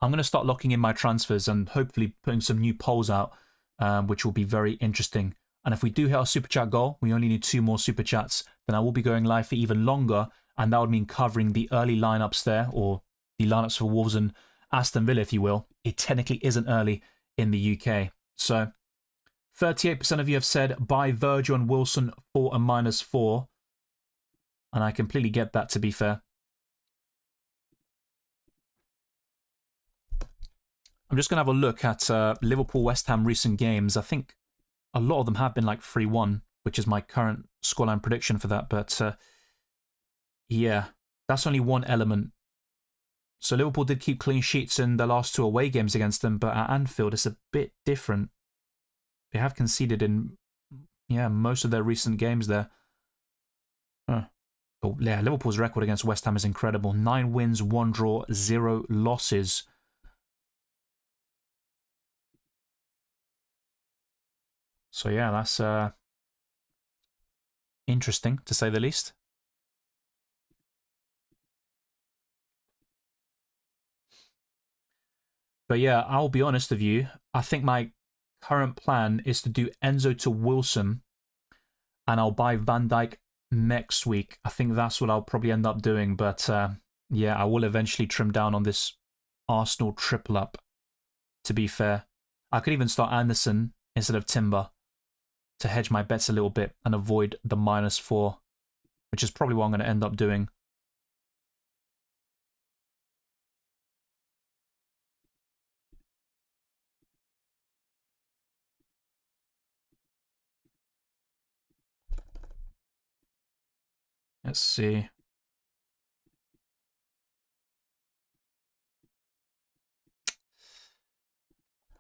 I'm going to start locking in my transfers and hopefully putting some new polls out, which will be very interesting. And if we do hit our super chat goal, we only need 2 more super chats, then I will be going live for even longer, and that would mean covering the early lineups there, or the lineups for Wolves and Aston Villa, if you will. It technically isn't early in the UK. So 38% of you have said buy Virgil and Wilson for a -4. And I completely get that, to be fair. I'm just going to have a look at Liverpool-West Ham recent games. I think a lot of them have been like 3-1, which is my current scoreline prediction for that. But yeah, that's only one element. So Liverpool did keep clean sheets in the last 2 away games against them, but at Anfield it's a bit different. They have conceded in, yeah, most of their recent games there. But yeah, Liverpool's record against West Ham is incredible. 9 wins, 1 draw, 0 losses. So yeah, that's interesting, to say the least. But yeah, I'll be honest with you. I think my current plan is to do Enzo to Wilson, and I'll buy Van Dijk next week. I think that's what I'll probably end up doing. But yeah, I will eventually trim down on this Arsenal triple up, to be fair. I could even start Anderson instead of Timber to hedge my bets a little bit and avoid the -4, which is probably what I'm going to end up doing. Let's see.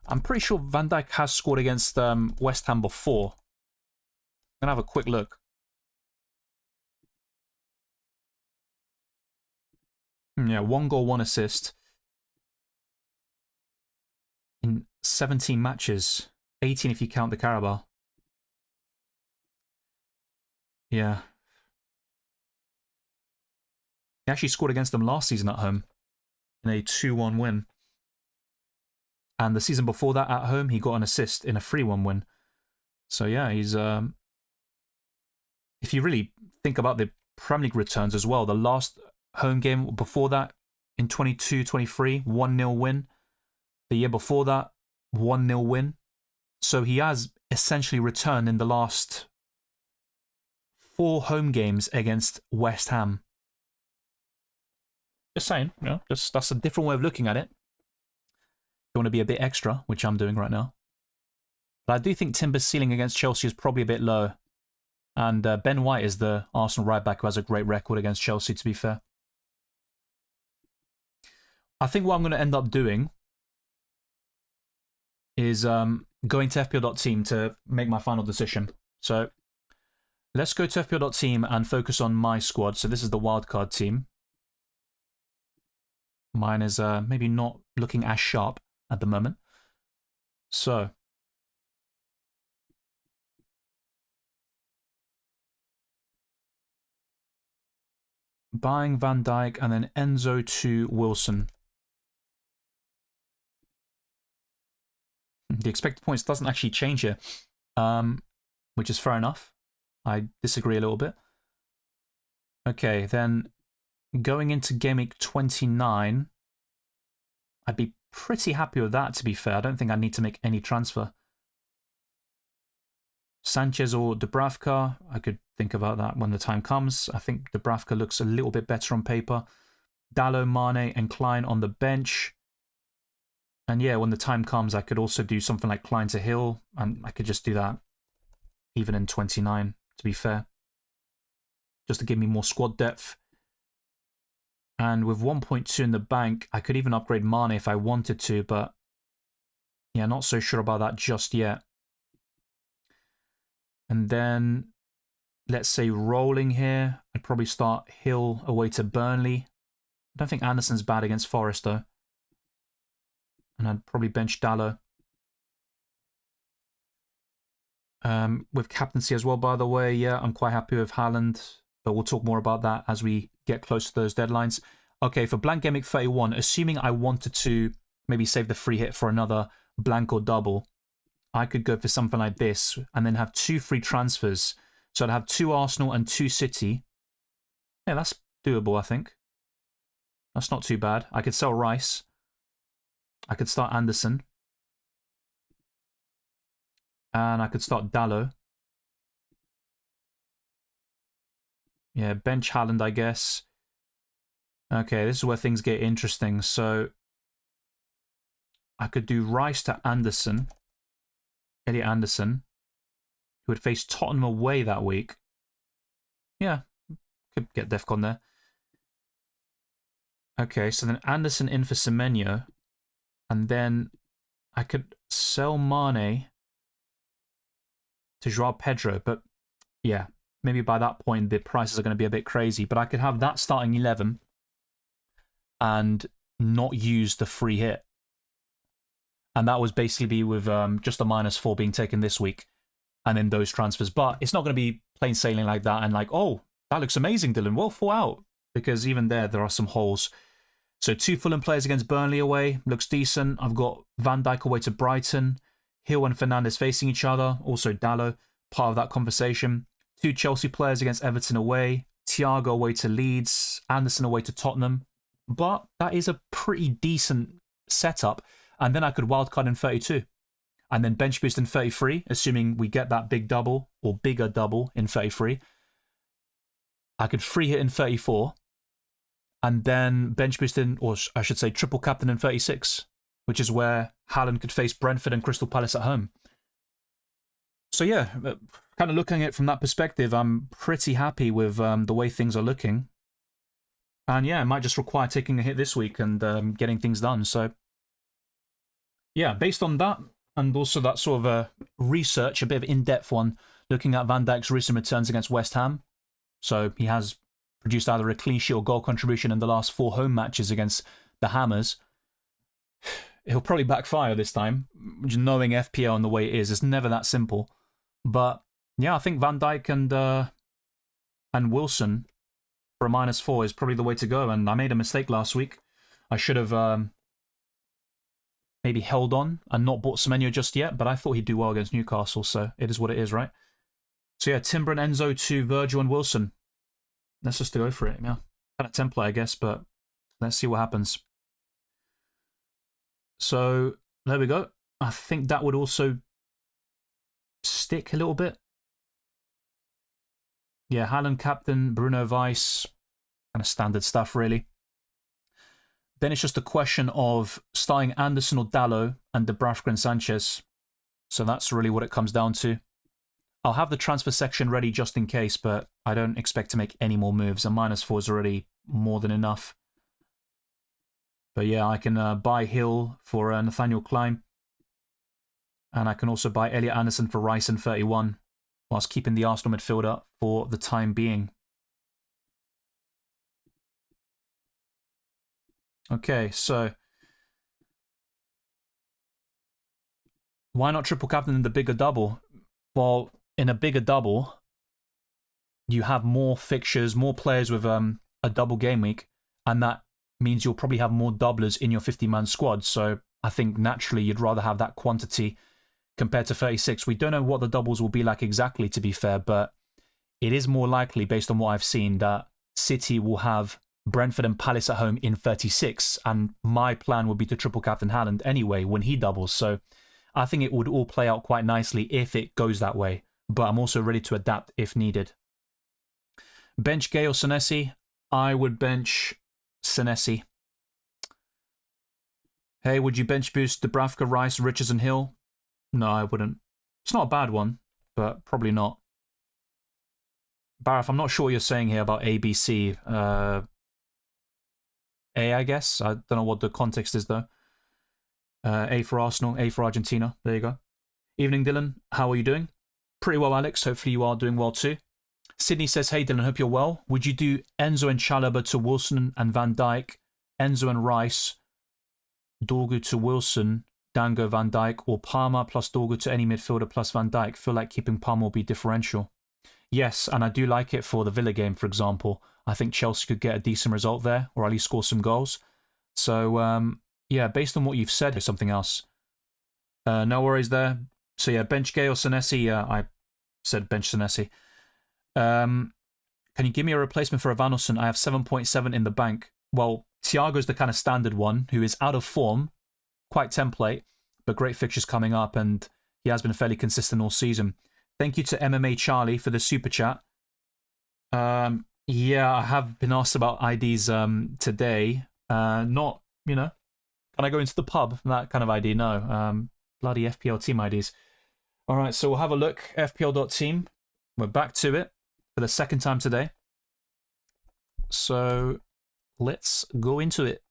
I'm pretty sure Van Dijk has scored against West Ham before. I'm going to have a quick look. Yeah, 1 goal, 1 assist. In 17 matches. 18 if you count the Carabao. Yeah. He actually scored against them last season at home in a 2-1 win. And the season before that at home, he got an assist in a 3-1 win. So yeah, he's... if you really think about the Premier League returns as well, the last home game before that, in 22-23, 1-0 win. The year before that, 1-0 win. So he has essentially returned in the last 4 home games against West Ham. Just saying, you know, just that's a different way of looking at it. You want to be a bit extra, which I'm doing right now. But I do think Timber's ceiling against Chelsea is probably a bit low. And Ben White is the Arsenal right back who has a great record against Chelsea, to be fair. I think what I'm going to end up doing is going to FPL.team to make my final decision. So let's go to FPL.team and focus on my squad. So this is the wildcard team. Mine is maybe not looking as sharp at the moment. So, buying Van Dijk and then Enzo to Wilson. The expected points doesn't actually change here, which is fair enough. I disagree a little bit. Okay, then going into Game Week 29, I'd be pretty happy with that, to be fair. I don't think I need to make any transfer. Sanchez or Dubravka, I could think about that when the time comes. I think Dubravka looks a little bit better on paper. Dalot, Mane, and Klein on the bench. And yeah, when the time comes, I could also do something like Klein to Hill, and I could just do that even in 29, to be fair. Just to give me more squad depth. And with 1.2 in the bank, I could even upgrade Mane if I wanted to, but yeah, not so sure about that just yet. And then, let's say rolling here, I'd probably start Hill away to Burnley. I don't think Anderson's bad against Forest, though. And I'd probably bench Dalot. With captaincy as well, by the way, yeah, I'm quite happy with Haaland, but we'll talk more about that as we get close to those deadlines. Okay, for blank Game Week 31, assuming I wanted to maybe save the free hit for another blank or double, I could go for something like this and then have 2 free transfers. So I'd have 2 Arsenal and 2 City. Yeah, that's doable, I think. That's not too bad. I could sell Rice. I could start Anderson. And I could start Dalot. Yeah, bench Haaland, I guess. Okay, this is where things get interesting. So I could do Rice to Anderson. Elliot Anderson, who would face Tottenham away that week. Yeah, could get Defcon there. Okay, so then Anderson in for Semenyo. And then I could sell Mane to Joao Pedro. But yeah, maybe by that point the prices are going to be a bit crazy. But I could have that starting 11 and not use the free hit. And that was basically with just a -4 being taken this week. And then those transfers. But it's not going to be plain sailing like that and like, oh, that looks amazing, Dylan. Well thought out. Because even there are some holes. So 2 Fulham players against Burnley away. Looks decent. I've got Van Dijk away to Brighton. Hill and Fernandes facing each other. Also Dalot, part of that conversation. 2 Chelsea players against Everton away. Thiago away to Leeds. Anderson away to Tottenham. But that is a pretty decent setup. And then I could wildcard in 32. And then bench boost in 33, assuming we get that big double or bigger double in 33. I could free hit in 34. And then bench boost in, or I should say triple captain in 36, which is where Haaland could face Brentford and Crystal Palace at home. So yeah, kind of looking at it from that perspective, I'm pretty happy with the way things are looking. And yeah, it might just require taking a hit this week and getting things done. So yeah, based on that, and also that sort of research, a bit of in-depth one, looking at Van Dijk's recent returns against West Ham. So he has produced either a clean sheet or goal contribution in the last 4 home matches against the Hammers. He'll probably backfire this time, knowing FPL and the way it is. It's never that simple. But yeah, I think Van Dijk and Wilson for a -4 is probably the way to go. And I made a mistake last week. I should have maybe held on and not bought Semenyo just yet, but I thought he'd do well against Newcastle, so it is what it is, right? So yeah, Timber and Enzo to Virgil and Wilson. Let's just go for it, yeah. Kind of template, I guess, but let's see what happens. So there we go. I think that would also stick a little bit. Yeah, Haaland captain, Bruno Weiss, kind of standard stuff, really. Then it's just a question of starting Anderson or Dalot and Dubravka and Sanchez. So that's really what it comes down to. I'll have the transfer section ready just in case, but I don't expect to make any more moves. A -4 is already more than enough. But yeah, I can buy Hill for Nathaniel Klein. And I can also buy Elliot Anderson for Rice in 31, whilst keeping the Arsenal midfielder for the time being. Okay, so Why not triple captain in the bigger double? Well, in a bigger double, you have more fixtures, more players with a double game week, and that means you'll probably have more doublers in your 50-man squad. So I think naturally you'd rather have that quantity compared to 36. We don't know what the doubles will be like exactly, to be fair, but it is more likely, based on what I've seen, that City will have Brentford and Palace at home in 36, and my plan would be to triple captain Haaland anyway when he doubles. So I think it would all play out quite nicely if it goes that way, but I'm also ready to adapt if needed. Bench Gay or Senesi? I would bench Senesi. Hey, would you bench boost Dubravka, Rice, Richards and Hill? No, I wouldn't. It's not a bad one, but probably not. Baraf, I'm not sure what you're saying here about ABC. A, I guess. I don't know what the context is, though. A for Arsenal, A for Argentina. There you go. Evening, Dylan. How are you doing? Pretty well, Alex. Hopefully you are doing well, too. Sydney says, hey, Dylan, hope you're well. Would you do Enzo and Chalobah to Wilson and Van Dijk, Enzo and Rice, Dorgu to Wilson, Dango, Van Dijk, or Palmer plus Dorgu to any midfielder plus Van Dijk? Feel like keeping Palmer will be differential. Yes, and I do like it for the Villa game, for example. I think Chelsea could get a decent result there, or at least score some goals. So, yeah, based on what you've said, there's something else. No worries there. So, yeah, bench Gay or Senesi? Yeah, I said bench Senesi. Can you give me a replacement for Evanilson? I have 7.7 in the bank. Well, Thiago's the kind of standard one who is out of form, quite template, but great fixtures coming up, and he has been fairly consistent all season. Thank you to MMA Charlie for the super chat. Yeah, I have been asked about IDs today. Not, you know, can I go into the pub? That kind of ID, no. Bloody FPL team IDs. All right, so we'll have a look. FPL.team. We're back to it for the second time today. So let's go into it.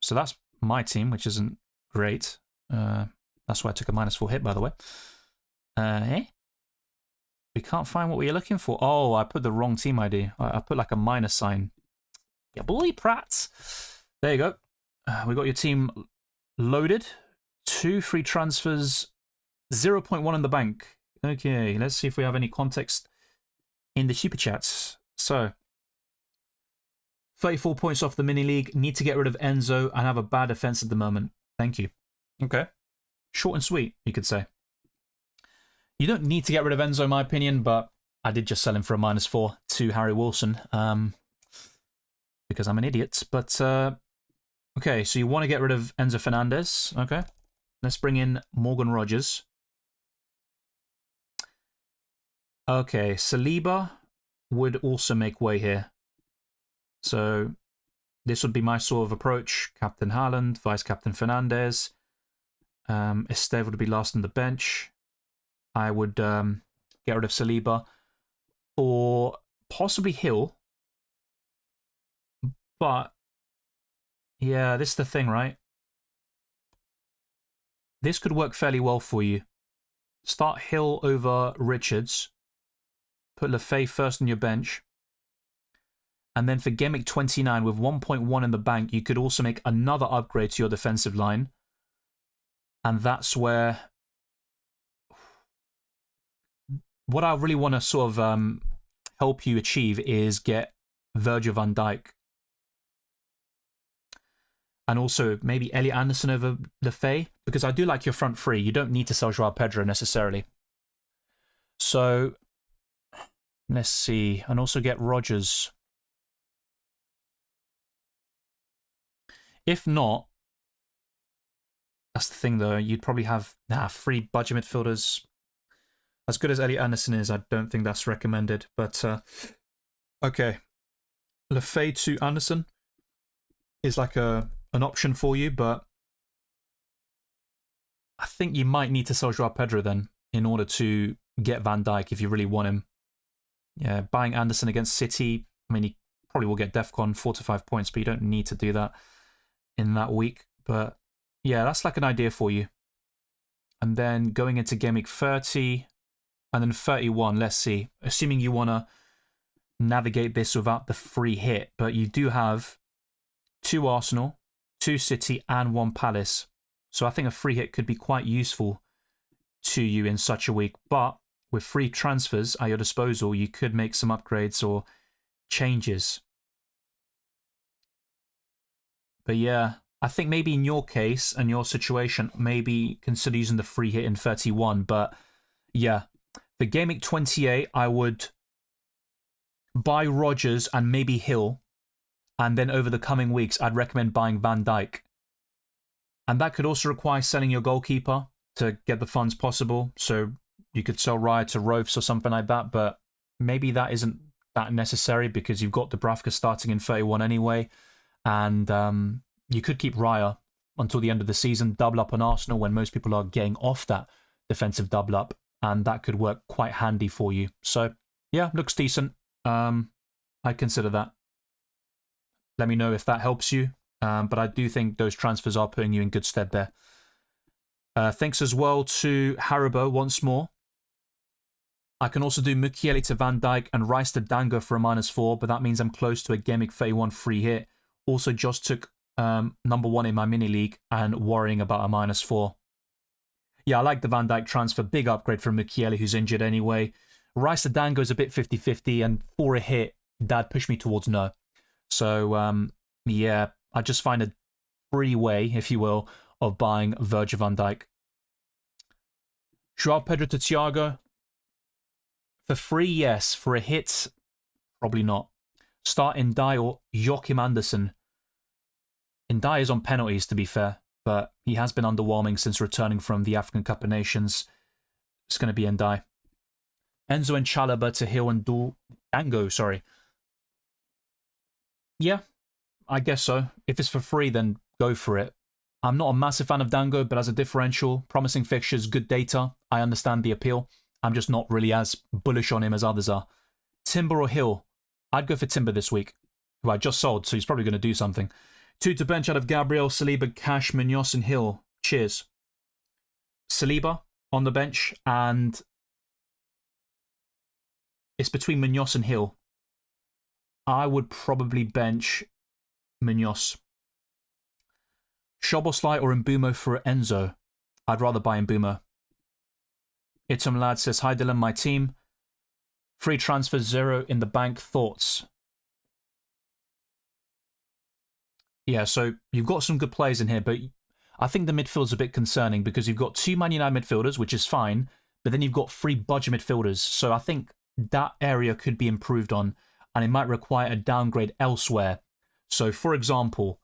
So that's my team, which isn't great. That's why I took a -4 hit, by the way. We can't find what we're looking for. Oh, I put the wrong team ID. I put like a minus sign. Yeah, bully Pratt. There you go. We got your team loaded. 2 free transfers. 0.1 in the bank. Okay, let's see if we have any context in the super chats. So, 34 points off the mini league. Need to get rid of Enzo and have a bad defense at the moment. Thank you. Okay. Short and sweet, you could say. You don't need to get rid of Enzo, in my opinion, but I did just sell him for a -4 to Harry Wilson because I'm an idiot. But, okay, so you want to get rid of Enzo Fernandez. Okay. Let's bring in Morgan Rogers. Okay, Saliba would also make way here. So this would be my sort of approach. Captain Haaland, Vice-Captain Fernandez. Esteve would be last on the bench. I would get rid of Saliba or possibly Hill. But, yeah, this is the thing, right? This could work fairly well for you. Start Hill over Richards. Put Lefay first on your bench. And then for Gameweek 29 with 1.1 in the bank, you could also make another upgrade to your defensive line. And that's where... What I really want to sort of help you achieve is get Virgil van Dijk. And also maybe Elliot Anderson over Lefay, because I do like your front three. You don't need to sell Joao Pedro necessarily. So, let's see. And also get Rodgers. If not, that's the thing though, you'd probably have 3 budget midfielders. As good as Elliot Anderson is, I don't think that's recommended. But, okay. Lefay to Anderson is like an option for you, but I think you might need to sell Joao Pedro then in order to get Van Dijk if you really want him. Yeah, buying Anderson against City, I mean, he probably will get DEFCON 4 to 5 points, but you don't need to do that in that week. But yeah, that's like an idea for you. And then going into Gameweek 30 and then 31, let's see. Assuming you want to navigate this without the free hit, but you do have 2 Arsenal, 2 City, and 1 Palace. So I think a free hit could be quite useful to you in such a week. But with free transfers at your disposal, you could make some upgrades or changes. But yeah, I think maybe in your case and your situation, maybe consider using the free hit in 31. But yeah, for Gameweek 28, I would buy Rodgers and maybe Hill. And then over the coming weeks, I'd recommend buying Van Dijk. And that could also require selling your goalkeeper to get the funds possible. So you could sell Raya to Rovs or something like that. But maybe that isn't that necessary because you've got Dubravka starting in 31 anyway. And you could keep Raya until the end of the season, double up on Arsenal when most people are getting off that defensive double up. And that could work quite handy for you. So yeah, looks decent. I'd consider that. Let me know if that helps you. But I do think those transfers are putting you in good stead there. Thanks as well to Haribo once more. I can also do Mukiele to Van Dijk and Rice to Dango for a -4, but that means I'm close to a Gameweek 31 free hit. Also just took number 1 in my mini league and worrying about a -4. Yeah, I like the Van Dijk transfer. Big upgrade from Mukiele, who's injured anyway. Rice to Dango is a bit 50-50, and for a hit, that'd push me towards no. So, yeah, I just find a free way, if you will, of buying Virgil van Dijk. Joao Pedro to Thiago. For free, yes. For a hit, probably not. Start Ndai or Joachim Andersen. Ndai is on penalties, to be fair, but he has been underwhelming since returning from the African Cup of Nations. It's going to be Ndai. Enzo and Chalobah to Hill and Dango, sorry. Yeah, I guess so. If it's for free, then go for it. I'm not a massive fan of Dango, but as a differential, promising fixtures, good data, I understand the appeal. I'm just not really as bullish on him as others are. Timber or Hill? I'd go for Timber this week, who I just sold, so he's probably going to do something. 2 to bench out of Gabriel, Saliba, Cash, Munoz, and Hill. Cheers. Saliba on the bench, and it's between Munoz and Hill. I would probably bench Munoz. Szoboszlai or Mbumo for Enzo? I'd rather buy Mbumo. Itum Lad says, hi Dylan, my team. Free transfer, 0 in the bank. Thoughts? Yeah, so you've got some good players in here, but I think the midfield's a bit concerning because you've got 2 Man United midfielders, which is fine, but then you've got 3 budget midfielders. So I think that area could be improved on, and it might require a downgrade elsewhere. So, for example,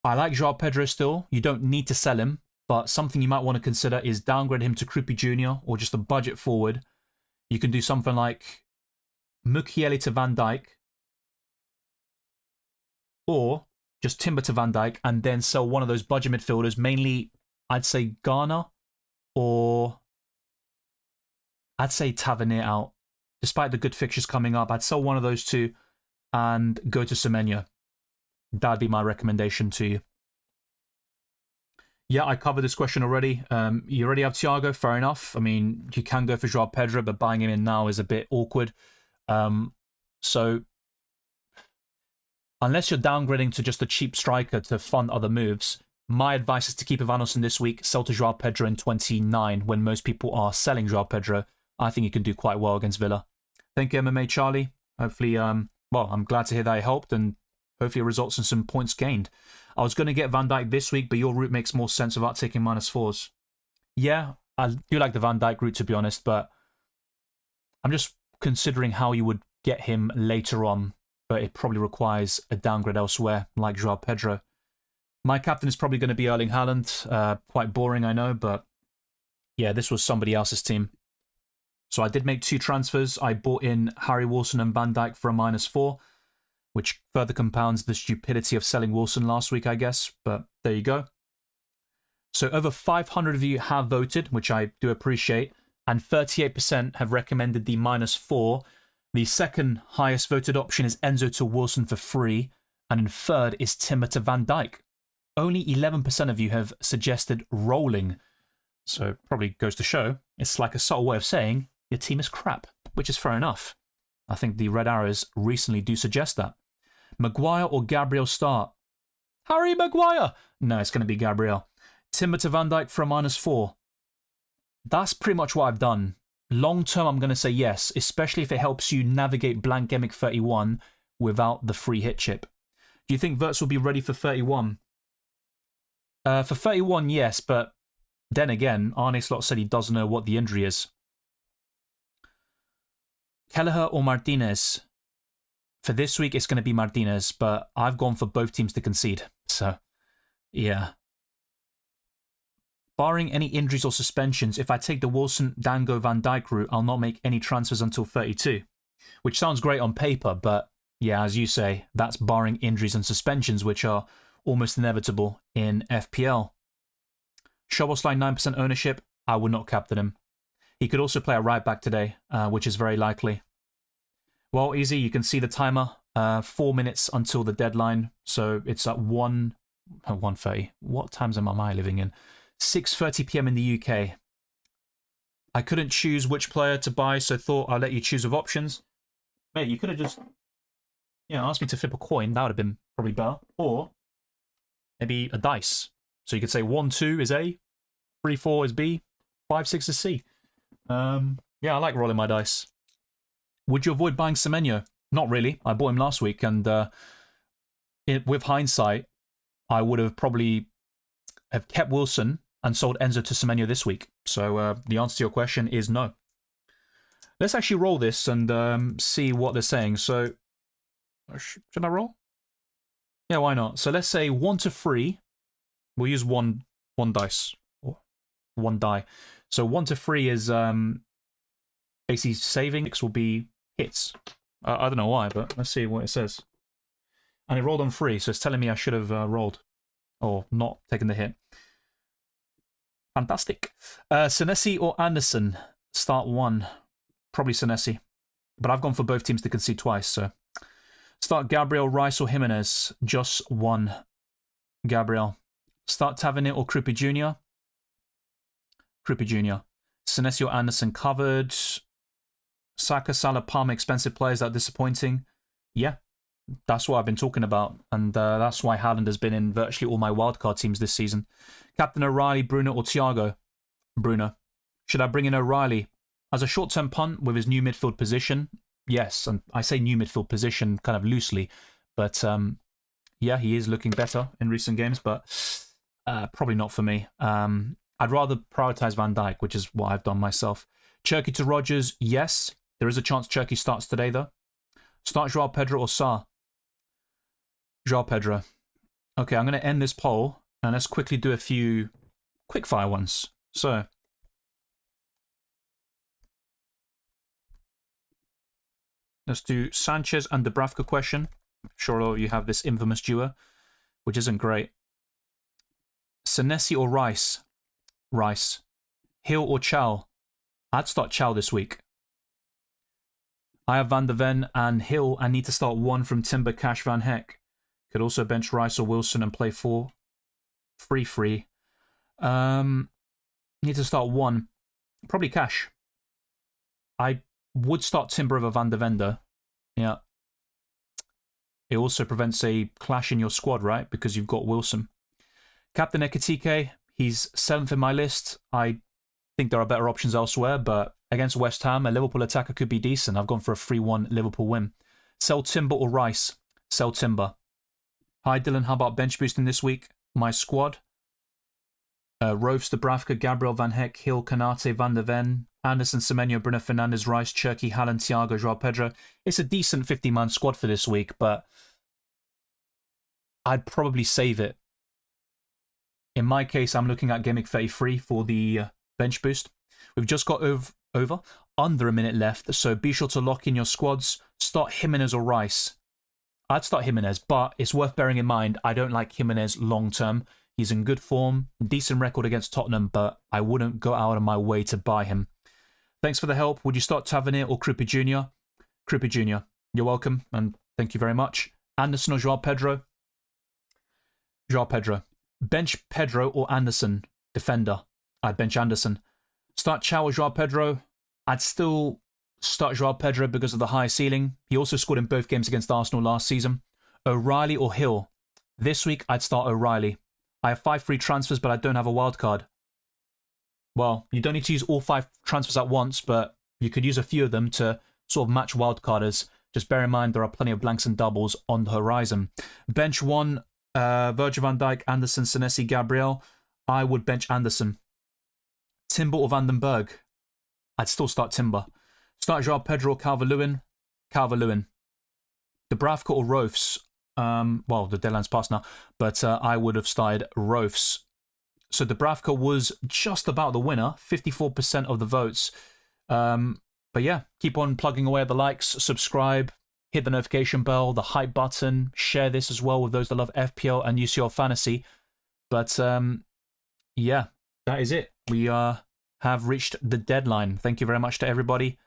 I like Joao Pedro still. You don't need to sell him, but something you might want to consider is downgrade him to Krupi Jr. or just a budget forward. You can do something like Mukiele to Van Dijk, or just Timber to Van Dijk and then sell one of those budget midfielders, mainly I'd say Ghana, or I'd say Tavernier out. Despite the good fixtures coming up, I'd sell one of those two and go to Semenyo. That'd be my recommendation to you. Yeah, I covered this question already. You already have Thiago, fair enough. I mean, you can go for Joao Pedro, but buying him in now is a bit awkward. So, unless you're downgrading to just a cheap striker to fund other moves, my advice is to keep Ivanosen this week, sell to Joao Pedro in 29 when most people are selling Joao Pedro. I think you can do quite well against Villa. Thank you, MMA Charlie. Hopefully, well, I'm glad to hear that it helped, and hopefully it results in some points gained. I was going to get Van Dijk this week, but your route makes more sense without taking -4s. Yeah, I do like the Van Dijk route, to be honest, but I'm just considering how you would get him later on, but it probably requires a downgrade elsewhere, like Joao Pedro. My captain is probably going to be Erling Haaland. Quite boring, I know, but yeah, this was somebody else's team. So I did make 2 transfers. I bought in Harry Wilson and Van Dijk for a -4, which further compounds the stupidity of selling Wilson last week, I guess. But there you go. So over 500 of you have voted, which I do appreciate, and 38% have recommended the -4. The second highest voted option is Enzo to Wilson for free, and in third is Timber to Van Dijk. Only 11% of you have suggested rolling. So probably goes to show, it's like a subtle way of saying your team is crap, which is fair enough. I think the Red Arrows recently do suggest that. Maguire or Gabriel start? Harry Maguire! No, it's going to be Gabriel. Timber to Van Dijk for a -4. that's pretty much what I've done. Long term, I'm going to say yes, especially if it helps you navigate blank Gameweek 31 without the free hit chip. Do you think Verts will be ready for 31? For 31, yes, but then again, Arne Slot said he doesn't know what the injury is. Kelleher or Martinez? For this week, it's going to be Martinez, but I've gone for both teams to concede. So, yeah. Barring any injuries or suspensions, if I take the Wilson, Dango, Van Dijk route, I'll not make any transfers until 32. Which sounds great on paper, but yeah, as you say, that's barring injuries and suspensions, which are almost inevitable in FPL. Szoboszlai 9% ownership, I would not captain him. He could also play a right back today, which is very likely. Well, easy, you can see the timer. 4 minutes until the deadline, so it's at 1:30. What times am I living in? 6:30 PM in the UK. I couldn't choose which player to buy, so thought I'll let you choose with options. Mate, you could have just asked me to flip a coin. That would have been probably better. Or maybe a dice. So you could say 1-2 is A, 3-4 is B, 5-6 is C. Yeah, I like rolling my dice. Would you avoid buying Semenyo? Not really. I bought him last week, and with hindsight, I would have probably have kept Wilson and sold Enzo to Semenyo this week. So the answer to your question is no. Let's actually roll this and see what they're saying. So, should I roll? Yeah, why not? So let's say 1 to 3. We'll use one dice, or one die. So 1 to 3 is basically saving. 6 will be hits. I don't know why, but let's see what it says. And it rolled on 3, so it's telling me I should have rolled. Or not taken the hit. Fantastic. Senesi or Anderson? Start 1. Probably Senesi. But I've gone for both teams to concede twice, so. Start Gabriel, Rice or Jimenez? Just 1. Gabriel. Start Tavernier or Krupi Jr.? Krupi Jr. Senesi or Anderson covered. Saka, Salah, Palmer, expensive players that are disappointing. Yeah, that's what I've been talking about. And that's why Haaland has been in virtually all my wildcard teams this season. Captain O'Reilly, Bruno or Thiago? Bruno. Should I bring in O'Reilly? As a short-term punt with his new midfield position? Yes, and I say new midfield position kind of loosely. But yeah, he is looking better in recent games, but probably not for me. I'd rather prioritise Van Dijk, which is what I've done myself. Cherky to Rodgers, yes. There is a chance Cherky starts today, though. Start Joao Pedro or Sarr? Joao Pedro. Okay, I'm going to end this poll, and let's quickly do a few quickfire ones. So, let's do Sanchez and Dubravka question. I'm sure you have this infamous duo, which isn't great. Senesi or Rice? Rice. Hill or Chow? I'd start Chow this week. I have Van der Ven and Hill. I need to start 1 from Timber, Cash, Van Heck. Could also bench Rice or Wilson and play 4. Free. Need to start 1. Probably Cash. I would start Timber over Van der Ven, though. Yeah. It also prevents a clash in your squad, right? Because you've got Wilson. Captain Ekitike, he's 7th in my list. I think there are better options elsewhere, but against West Ham, a Liverpool attacker could be decent. I've gone for a 3-1 Liverpool win. Sell Timber or Rice? Sell Timber. Hi Dylan, how about bench boosting this week? My squad. Rovs, Dubravka, Gabriel, Van Heck, Hill, Kanate, Van der Ven, Anderson, Semenyo, Bruno Fernandes, Rice, Cherky, Haaland, Thiago, Joao Pedro. It's a decent 50-man squad for this week, but I'd probably save it. In my case, I'm looking at Gameweek 33 for the bench boost. We've just got under a minute left, so be sure to lock in your squads. Start Jimenez or Rice. I'd start Jimenez, but it's worth bearing in mind I don't like Jimenez long term. He's in good form, decent record against Tottenham, but I wouldn't go out of my way to buy him. Thanks for the help. Would you start Tavernier or Krupi Jr.? Krupi Jr. You're welcome, and thank you very much. Anderson or Joao Pedro? Joao Pedro. Bench Pedro or Anderson? Defender. I'd bench Anderson. Start Chow or Joao Pedro? I'd still start Joao Pedro because of the high ceiling. He also scored in both games against Arsenal last season. O'Reilly or Hill? This week, I'd start O'Reilly. I have 5 free transfers, but I don't have a wild card. well, you don't need to use all 5 transfers at once, but you could use a few of them to sort of match wildcarders. Just bear in mind there are plenty of blanks and doubles on the horizon. Bench 1, Virgil van Dijk, Anderson, Senesi, Gabriel. I would bench Anderson. Timber or Vandenberg? I'd still start Timber. Start Joao Pedro or Calvert-Lewin? Calvert-Lewin. Dubravka or Rofs? Well, the deadline's passed now, but I would have started Rofs. So Dubravka was just about the winner, 54% of the votes. But yeah, keep on plugging away at the likes, subscribe, hit the notification bell, the hype button, share this as well with those that love FPL and UCL fantasy. But yeah, that is it. We have reached the deadline. Thank you very much to everybody.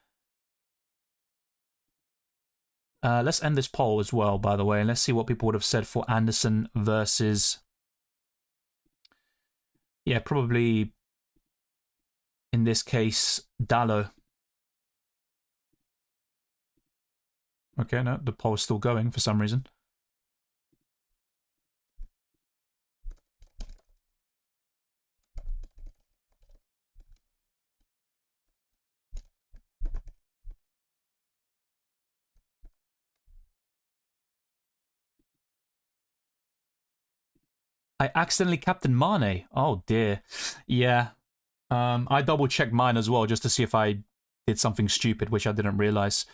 Let's end this poll as well, by the way, and let's see what people would have said for Anderson versus... Yeah, probably, in this case, Dallo. Okay, no, the poll is still going for some reason. I accidentally captained Mane. Oh dear. Yeah. I double checked mine as well just to see if I did something stupid, which I didn't realize.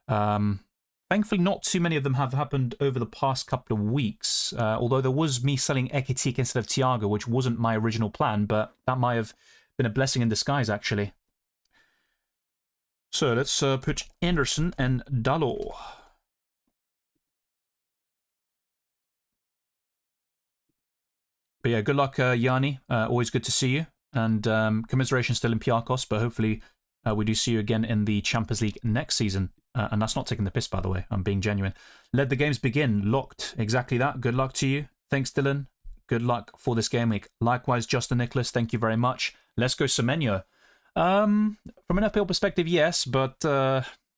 Thankfully, not too many of them have happened over the past couple of weeks. Although there was me selling Ekitik instead of Thiago, which wasn't my original plan, but that might have been a blessing in disguise, actually. So let's put Anderson and Dalot. But yeah, good luck, Yanni. Always good to see you. And commiserations to Olympiakos, but hopefully we do see you again in the Champions League next season. And that's not taking the piss, by the way. I'm being genuine. Let the games begin. Locked. Exactly that. Good luck to you. Thanks, Dylan. Good luck for this game week. Likewise, Justin Nicholas, thank you very much. Let's go Semenyo. From an FPL perspective, yes, but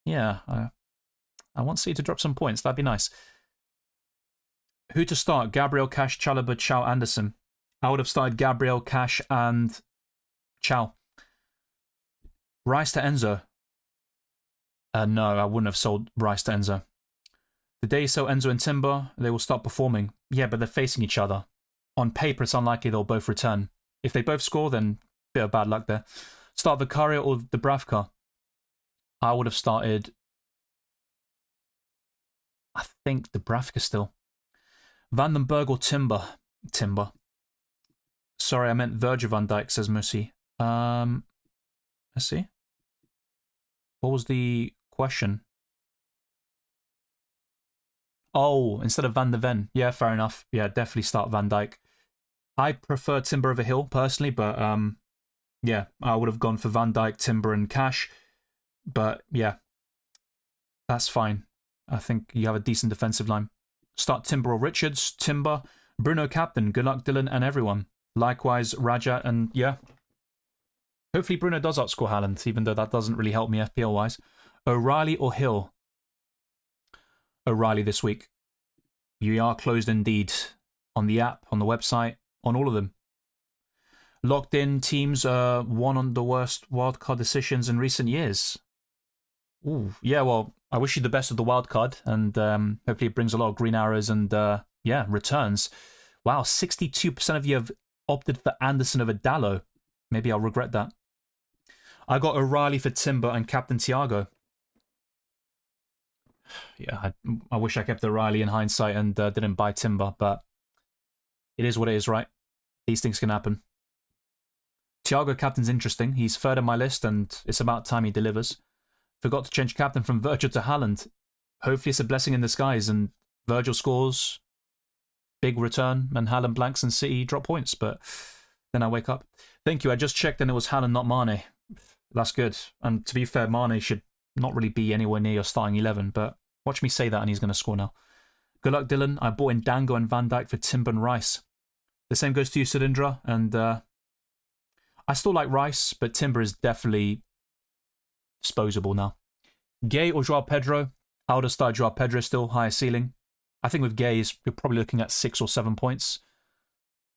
yeah, I want to see you to drop some points. That'd be nice. Who to start? Gabriel, Cash, Chalobah, Chow, Anderson. I would have started Gabriel, Cash, and Chow. Rice to Enzo. No, I wouldn't have sold Rice to Enzo. The day you sell Enzo and Timber, they will start performing. Yeah, but they're facing each other. On paper, it's unlikely they'll both return. If they both score, then a bit of bad luck there. Start Vicario or Dubravka? I would have started... I think Dubravka still. Vandenberg or Timber? Timber. Sorry, I meant Virgil van Dijk, says Musi. Let's see. What was the question? Oh, instead of Van de Ven. Yeah, fair enough. Yeah, definitely start Van Dijk. I prefer Timber over Hill, personally, but yeah, I would have gone for Van Dijk, Timber, and Cash. But yeah, that's fine. I think you have a decent defensive line. Start Timber or Richards. Timber. Bruno captain. Good luck, Dylan, and everyone. Likewise, Raja, and yeah. Hopefully Bruno does outscore Haaland, even though that doesn't really help me FPL-wise. O'Reilly or Hill? O'Reilly this week. You are closed indeed. On the app, on the website, on all of them. Locked in teams one on the worst wildcard decisions in recent years. Ooh, yeah, well, I wish you the best of the wildcard, and hopefully it brings a lot of green arrows and, yeah, returns. Wow, 62% of you have opted for Anderson over Dallo. Maybe I'll regret that. I got O'Reilly for Timber and Captain Thiago. Yeah, I wish I kept O'Reilly in hindsight and didn't buy Timber, but it is what it is, right? These things can happen. Thiago captain's interesting. He's third on my list, and it's about time he delivers. Forgot to change captain from Virgil to Haaland. Hopefully it's a blessing in disguise, and Virgil scores, big return, and Haaland blanks and City drop points, but then I wake up. Thank you, I just checked and it was Haaland, not Mane. That's good. And to be fair, Mane should not really be anywhere near your starting 11, but watch me say that and he's going to score now. Good luck, Dylan. I bought in Dango and Van Dijk for Timber and Rice. The same goes to you, Sudindra, and I still like Rice, but Timber is definitely disposable now. Gay or Joao Pedro? I would have started Joao Pedro still, higher ceiling. I think with Gay, you're probably looking at 6 or 7 points.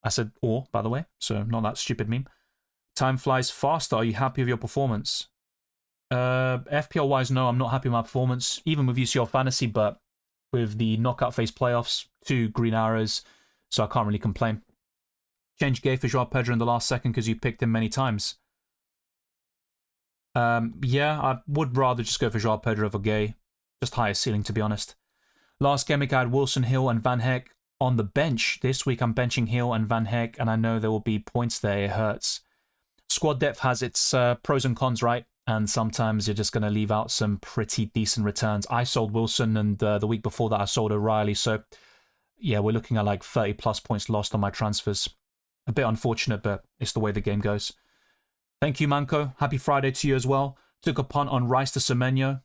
I said or, by the way, so not that stupid meme. Time flies faster. Are you happy with your performance? FPL wise, no, I'm not happy with my performance, even with UCL Fantasy, but with the knockout phase playoffs, 2 green arrows, so I can't really complain. Change Gay for Joao Pedro in the last second because you picked him many times. Yeah, I would rather just go for Joao Pedro over Gay. Just higher ceiling, to be honest. Last game, I had Wilson, Hill, and Van Heck on the bench. This week, I'm benching Hill and Van Heck, and I know there will be points there. It hurts. Squad depth has its pros and cons, right? And sometimes you're just going to leave out some pretty decent returns. I sold Wilson, and the week before that, I sold O'Reilly. So, yeah, we're looking at like 30-plus points lost on my transfers. A bit unfortunate, but it's the way the game goes. Thank you, Manco. Happy Friday to you as well. Took a punt on Rice to Semenyo.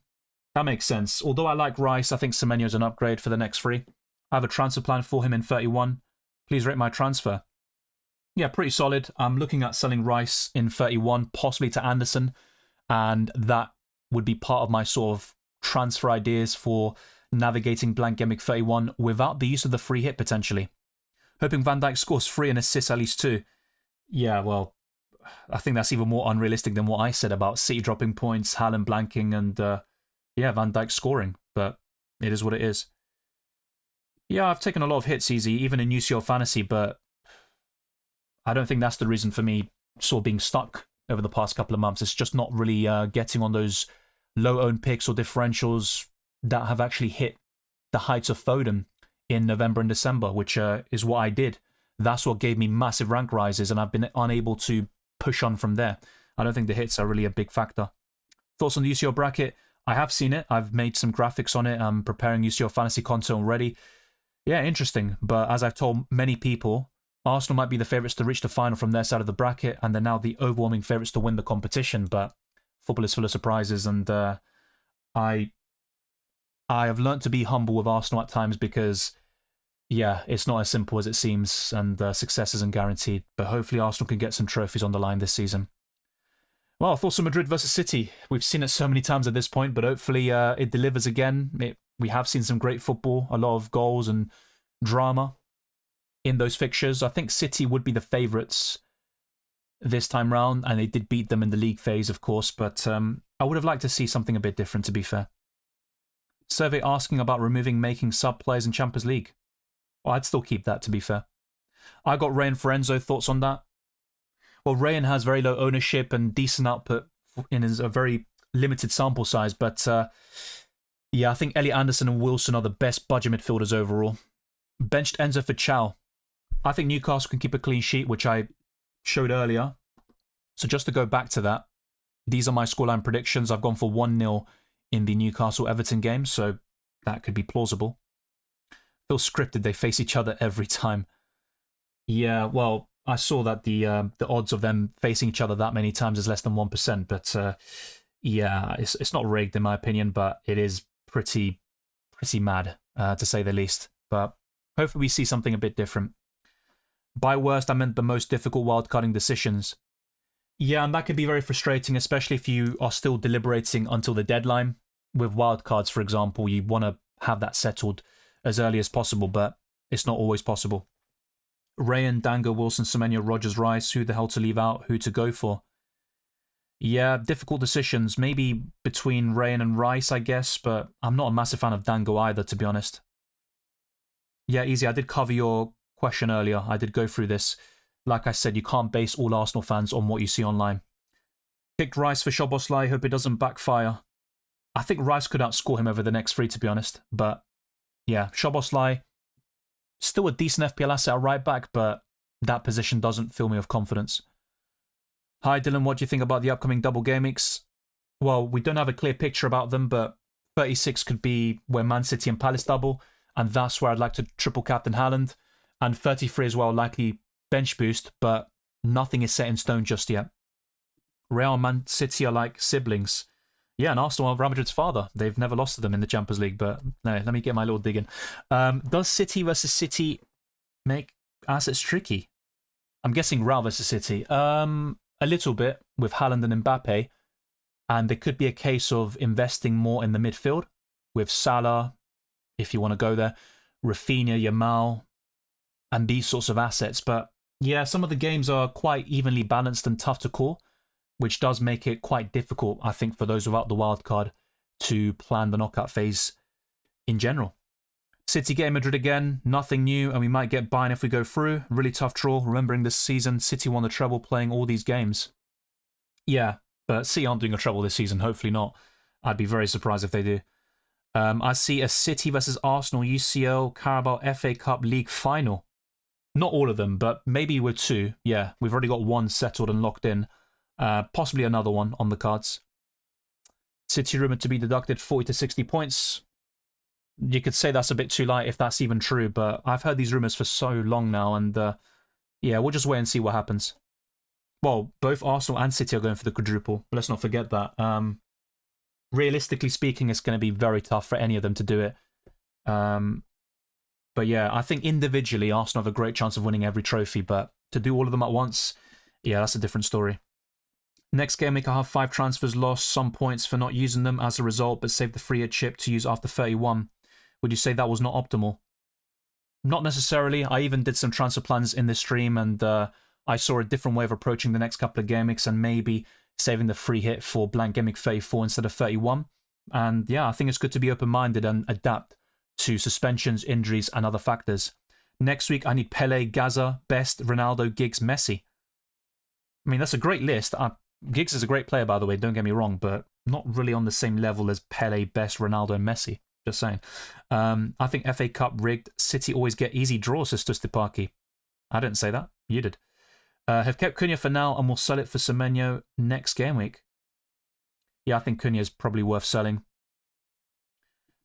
That makes sense. Although I like Rice, I think Semenyo's an upgrade for the next 3. I have a transfer plan for him in 31. Please rate my transfer. Yeah, pretty solid. I'm looking at selling Rice in 31, possibly to Anderson, and that would be part of my sort of transfer ideas for navigating blank Gameweek 31 without the use of the free hit, potentially. Hoping Van Dijk scores 3 and assists at least 2. Yeah, well, I think that's even more unrealistic than what I said about City dropping points, Haaland blanking, and yeah, Van Dijk scoring, but it is what it is. Yeah, I've taken a lot of hits, Easy, even in UCL Fantasy, but I don't think that's the reason for me sort of being stuck over the past couple of months. It's just not really getting on those low-owned picks or differentials that have actually hit the heights of Foden in November and December, which is what I did. That's what gave me massive rank rises, and I've been unable to push on from there. I don't think the hits are really a big factor. Thoughts on the UCL bracket? I have seen it. I've made some graphics on it. I'm preparing UCL Fantasy content already. Yeah, interesting. But as I've told many people, Arsenal might be the favourites to reach the final from their side of the bracket, and they're now the overwhelming favourites to win the competition. But football is full of surprises, and I have learnt to be humble with Arsenal at times because, yeah, it's not as simple as it seems, and success isn't guaranteed. But hopefully Arsenal can get some trophies on the line this season. Well, thoughts on Madrid versus City. We've seen it so many times at this point, but hopefully it delivers again. We have seen some great football, a lot of goals and drama in those fixtures. I think City would be the favourites this time round, and they did beat them in the league phase, of course, but I would have liked to see something a bit different, to be fair. Survey asking about removing making sub-players in Champions League. Well, I'd still keep that, to be fair. I got Ray and Forenzo. Thoughts on that? Well, Rayan has very low ownership and decent output in a very limited sample size, but yeah, I think Elliot Anderson and Wilson are the best budget midfielders overall. Benched Enzo for Chow. I think Newcastle can keep a clean sheet, which I showed earlier. So just to go back to that, these are my scoreline predictions. I've gone for 1-0 in the Newcastle-Everton game, so that could be plausible. Feels scripted. They face each other every time. Yeah, well, I saw that the odds of them facing each other that many times is less than 1%, but yeah, it's not rigged in my opinion, but it is pretty mad, to say the least. But hopefully we see something a bit different. By worst, I meant the most difficult wildcarding decisions. Yeah, and that could be very frustrating, especially if you are still deliberating until the deadline. With wildcards, for example, you want to have that settled as early as possible, but it's not always possible. Rayan, Dango, Wilson, Semenyo, Rogers, Rice, who the hell to leave out, who to go for? Yeah, difficult decisions. Maybe between Rayan and Rice, I guess, but I'm not a massive fan of Dango either, to be honest. Yeah, easy. I did cover your question earlier. I did go through this. Like I said, you can't base all Arsenal fans on what you see online. Picked Rice for Szoboszlai. Hope it doesn't backfire. I think Rice could outscore him over the next 3, to be honest. But yeah, Szoboszlai, still a decent FPL asset at right back, but that position doesn't fill me with confidence. Hi Dylan, what do you think about the upcoming double game weeks? Well, we don't have a clear picture about them, but 36 could be where Man City and Palace double, and that's where I'd like to triple captain Haaland. And 33 as well, likely bench boost, but nothing is set in stone just yet. Real and Man City are like siblings. Yeah, and Arsenal are Real Madrid's father. They've never lost to them in the Champions League, but no, let me get my little dig in. Does City versus City make assets tricky? I'm guessing Real versus City. A little bit with Haaland and Mbappe, and there could be a case of investing more in the midfield with Salah, if you want to go there, Rafinha, Yamal, and these sorts of assets. But Yeah, some of the games are quite evenly balanced and tough to call, which does make it quite difficult, I think, for those without the wild card to plan the knockout phase in general. City get Madrid again, nothing new, and we might get Bayern if we go through. Really tough draw, remembering this season, City won the treble playing all these games. Yeah, but City aren't doing a treble this season, hopefully not. I'd be very surprised if they do. I see a City versus Arsenal UCL Carabao FA Cup League final. Not all of them, but maybe with two. Yeah, we've already got one settled and locked in. Possibly another one on the cards. City rumoured to be deducted 40 to 60 points. You could say that's a bit too light if that's even true, but I've heard these rumours for so long now, and yeah, we'll just wait and see what happens. Well, both Arsenal and City are going for the quadruple. Let's not forget that. Realistically speaking, it's going to be very tough for any of them to do it. But yeah, I think individually, Arsenal have a great chance of winning every trophy, but to do all of them at once, yeah, that's a different story. Next game week, I have 5 transfers, lost some points for not using them as a result, but saved the free hit chip to use after 31. Would you say that was not optimal? Not necessarily. I even did some transfer plans in this stream, and I saw a different way of approaching the next couple of game weeks and maybe saving the free hit for blank game week 34 instead of 31. And yeah, I think it's good to be open-minded and adapt to suspensions, injuries, and other factors. Next week, I need Pele, Gaza, Best, Ronaldo, Giggs, Messi. I mean, that's a great list. Giggs is a great player, by the way, don't get me wrong, but not really on the same level as Pele, Best, Ronaldo, and Messi. Just saying. I think FA Cup rigged. City always get easy draws, says Tustipaki. I didn't say that. You did. Have kept Cunha for now and will sell it for Semenyo next game week. Yeah, I think Cunha is probably worth selling.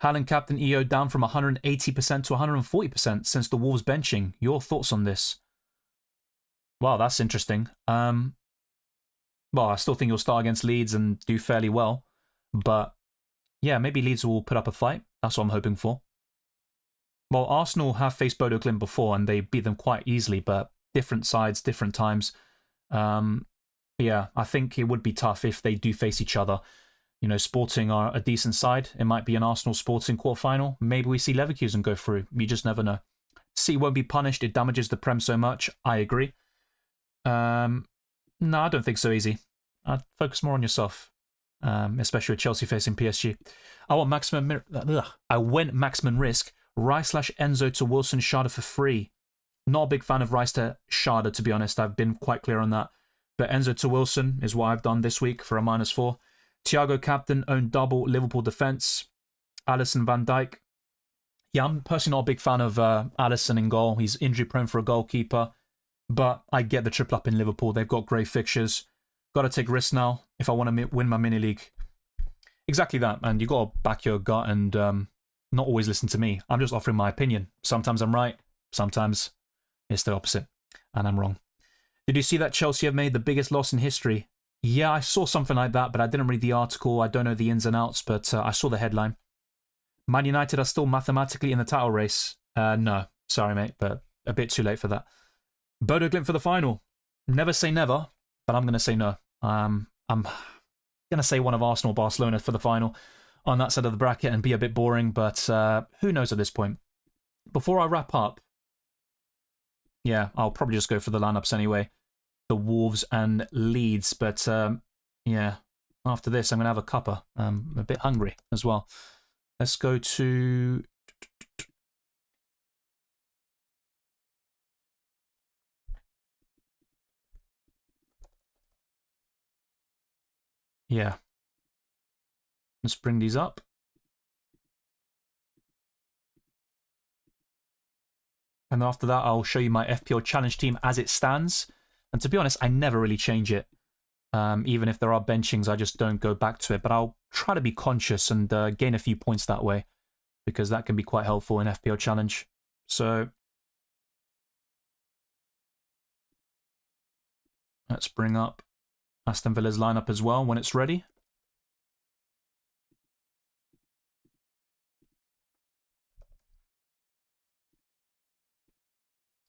Haaland captain EO down from 180% to 140% since the Wolves benching. Your thoughts on this? Wow, that's interesting. Well, I still think he'll start against Leeds and do fairly well. But yeah, maybe Leeds will put up a fight. That's what I'm hoping for. Well, Arsenal have faced Bodo Glimt before and they beat them quite easily, but different sides, different times. Yeah, I think it would be tough if they do face each other. You know, Sporting are a decent side. It might be an Arsenal Sporting quarterfinal. Maybe we see Leverkusen go through. You just never know. City won't be punished. It damages the Prem so much. I agree. No, I don't think so easy. I'd focus more on yourself, especially with Chelsea facing PSG. I went maximum risk. Rice/Enzo to Wilson Sharda for free. Not a big fan of Rice to Sharda, to be honest. I've been quite clear on that. But Enzo to Wilson is what I've done this week for a -4. Thiago captain, owned double, Liverpool defence. Alisson Van Dijk. Yeah, I'm personally not a big fan of Alisson in goal. He's injury prone for a goalkeeper. But I get the triple up in Liverpool. They've got great fixtures. Got to take risks now if I want to win my mini league. Exactly that. And you got to back your gut and not always listen to me. I'm just offering my opinion. Sometimes I'm right. Sometimes it's the opposite. And I'm wrong. Did you see that Chelsea have made the biggest loss in history? Yeah, I saw something like that, but I didn't read the article. I don't know the ins and outs, but I saw the headline. Man United are still mathematically in the title race. No, sorry, mate, but a bit too late for that. Bodo Glimt for the final. Never say never, but I'm going to say no. I'm going to say one of Arsenal Barcelona for the final on that side of the bracket and be a bit boring, but who knows at this point. Before I wrap up, yeah, I'll probably just go for the lineups anyway. The Wolves and Leeds, but yeah, after this I'm going to have a cuppa. I'm a bit hungry as well. Let's go to... Yeah. Let's bring these up. And after that, I'll show you my FPL challenge team as it stands. And to be honest, I never really change it. Even if there are benchings, I just don't go back to it. But I'll try to be conscious and gain a few points that way, because that can be quite helpful in FPL challenge. So let's bring up Aston Villa's lineup as well when it's ready.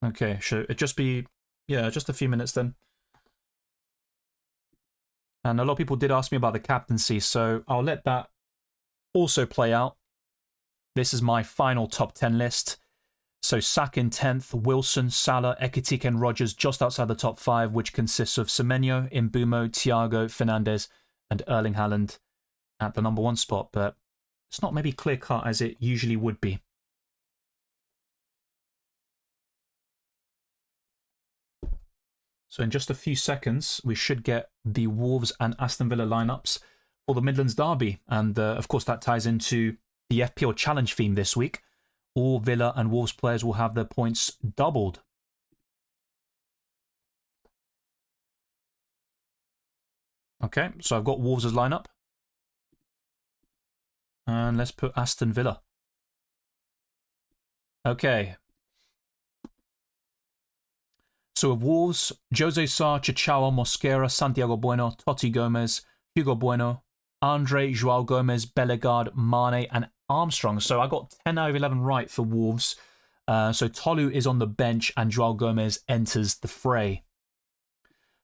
Okay, should it just be, yeah, just a few minutes then. And a lot of people did ask me about the captaincy, so I'll let that also play out. This is my final top 10 list. So Saka in 10th, Wilson, Salah, Ekitike and Rodgers just outside the top 5, which consists of Semenyo, Mbumo, Thiago, Fernandes and Erling Haaland at the number 1 spot. But it's not maybe clear-cut as it usually would be. So in just a few seconds, we should get the Wolves and Aston Villa lineups for the Midlands derby. And of course, that ties into the FPL challenge theme this week. All Villa and Wolves players will have their points doubled. Okay, so I've got Wolves' lineup. And let's put Aston Villa. Okay. So with Wolves, Jose Sarr, Chichawa, Mosquera, Santiago Bueno, Totti Gomez, Hugo Bueno, Andre, Joao Gomez, Bellegarde, Mane and Armstrong. So I got 10 out of 11 right for Wolves. So Tolu is on the bench and Joao Gomez enters the fray.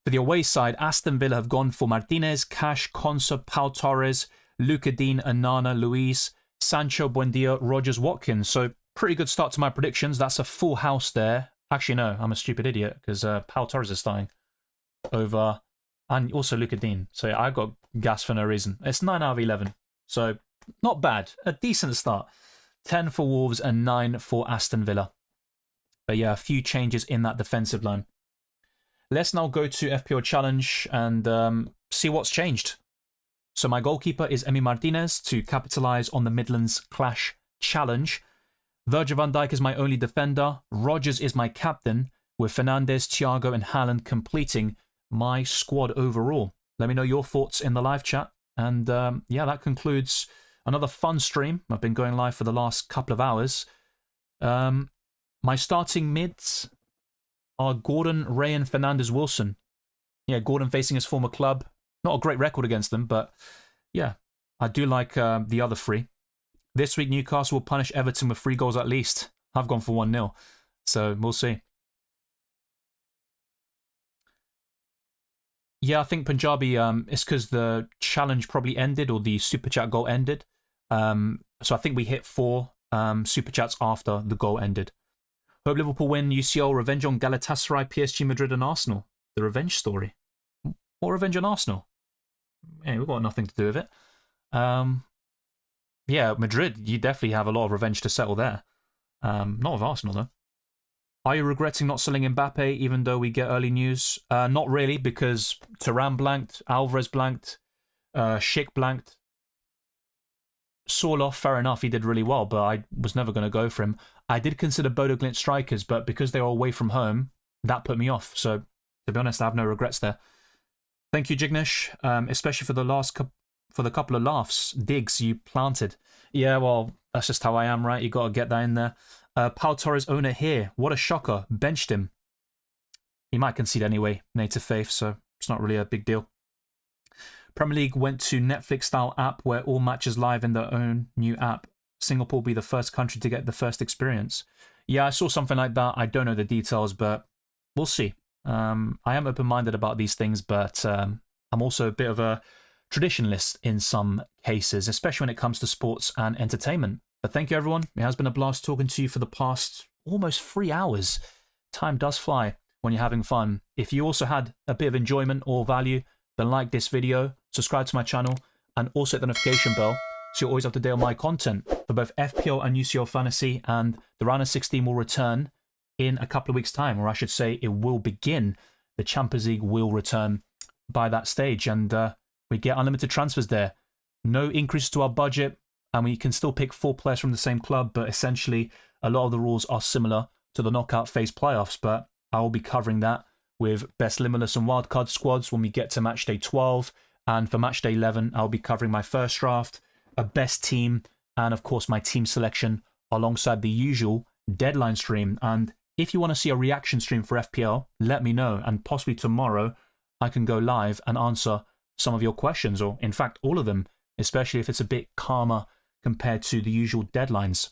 For the away side, Aston Villa have gone for Martinez, Cash, Konsa, Pau Torres, Luca Dean, Anana, Luis, Sancho, Buendia, Rodgers, Watkins. So pretty good start to my predictions. That's a full house there. Actually, no, I'm a stupid idiot because Pau Torres is starting over, and also Luca Dean. So yeah, I got gas for no reason. It's 9 out of 11. So not bad. A decent start. 10 for Wolves and 9 for Aston Villa. But yeah, a few changes in that defensive line. Let's now go to FPL Challenge and see what's changed. So my goalkeeper is Emi Martinez to capitalise on the Midlands Clash Challenge. Virgil van Dijk is my only defender. Rodgers is my captain, with Fernandes, Thiago and Haaland completing my squad overall. Let me know your thoughts in the live chat. And yeah, that concludes another fun stream. I've been going live for the last couple of hours. My starting mids are Gordon, Ray and Fernandes Wilson. Yeah, Gordon facing his former club. Not a great record against them, but yeah, I do like the other three. This week, Newcastle will punish Everton with 3 goals at least. I've gone for 1-0, so we'll see. Yeah, I think Punjabi, it's because the challenge probably ended or the Super Chat goal ended. So I think we hit 4 Super Chats after the goal ended. Hope Liverpool win UCL, revenge on Galatasaray, PSG, Madrid and Arsenal. The revenge story. What revenge on Arsenal? Yeah, we've got nothing to do with it. Yeah, Madrid, you definitely have a lot of revenge to settle there. Not with Arsenal, though. Are you regretting not selling Mbappe, even though we get early news? Not really, because Thuram blanked, Alvarez blanked, Schick blanked. Sorloth, fair enough, he did really well, but I was never going to go for him. I did consider Bodo Glimt strikers, but because they were away from home, that put me off. So, to be honest, I have no regrets there. Thank you, Jignesh, especially for the couple of laughs, digs you planted. Yeah, well, that's just how I am, right? You got to get that in there. Pau Torres owner here. What a shocker. Benched him. He might concede anyway, native faith, so it's not really a big deal. Premier League went to Netflix-style app where all matches live in their own new app. Singapore will be the first country to get the first experience. Yeah, I saw something like that. I don't know the details, but we'll see. I am open-minded about these things, but I'm also a bit of a traditionalist in some cases, especially when it comes to sports and entertainment. But thank you, everyone. It has been a blast talking to you for the past almost 3 hours. Time does fly when you're having fun. If you also had a bit of enjoyment or value, then like this video, subscribe to my channel, and also hit the notification bell so you're always up to date on my content for both FPL and UCL Fantasy. And the round of 16 will return in a couple of weeks' time, or I should say it will begin. The Champions League will return by that stage, and we get unlimited transfers there. No increases to our budget, and we can still pick 4 players from the same club, but essentially a lot of the rules are similar to the knockout phase playoffs, but I will be covering that with best limitless and wildcard squads when we get to match day 12, and for match day 11 I'll be covering my first draft, a best team, and of course my team selection alongside the usual deadline stream. And if you want to see a reaction stream for FPL, let me know, and possibly tomorrow I can go live and answer some of your questions, or in fact all of them, especially if it's a bit calmer compared to the usual deadlines.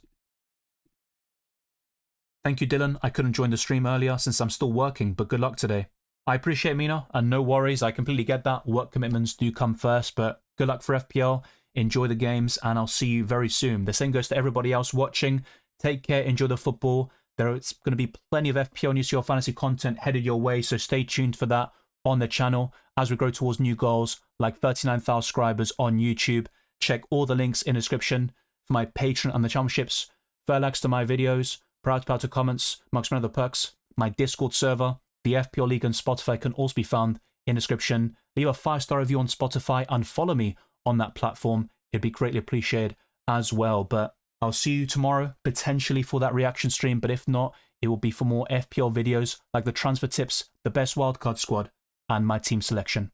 Thank you, Dylan. I couldn't join the stream earlier since I'm still working, but good luck today. I appreciate Mina, and no worries, I completely get that. Work commitments do come first, but good luck for FPL. Enjoy the games, and I'll see you very soon. The same goes to everybody else watching. Take care, enjoy the football, There's going to be plenty of FPL and UCL fantasy content headed your way, so stay tuned for that on the channel as we grow towards new goals like 39,000 subscribers on YouTube. Check all the links in the description for my Patreon and the championships, further access to my videos, proud to comments, amongst many other perks. My Discord server, the FPL League and Spotify can also be found in the description. Leave a 5-star review on Spotify and follow me on that platform. It'd be greatly appreciated as well. But I'll see you tomorrow, potentially for that reaction stream. But if not, it will be for more FPL videos like the transfer tips, the best wildcard squad, and my team selection.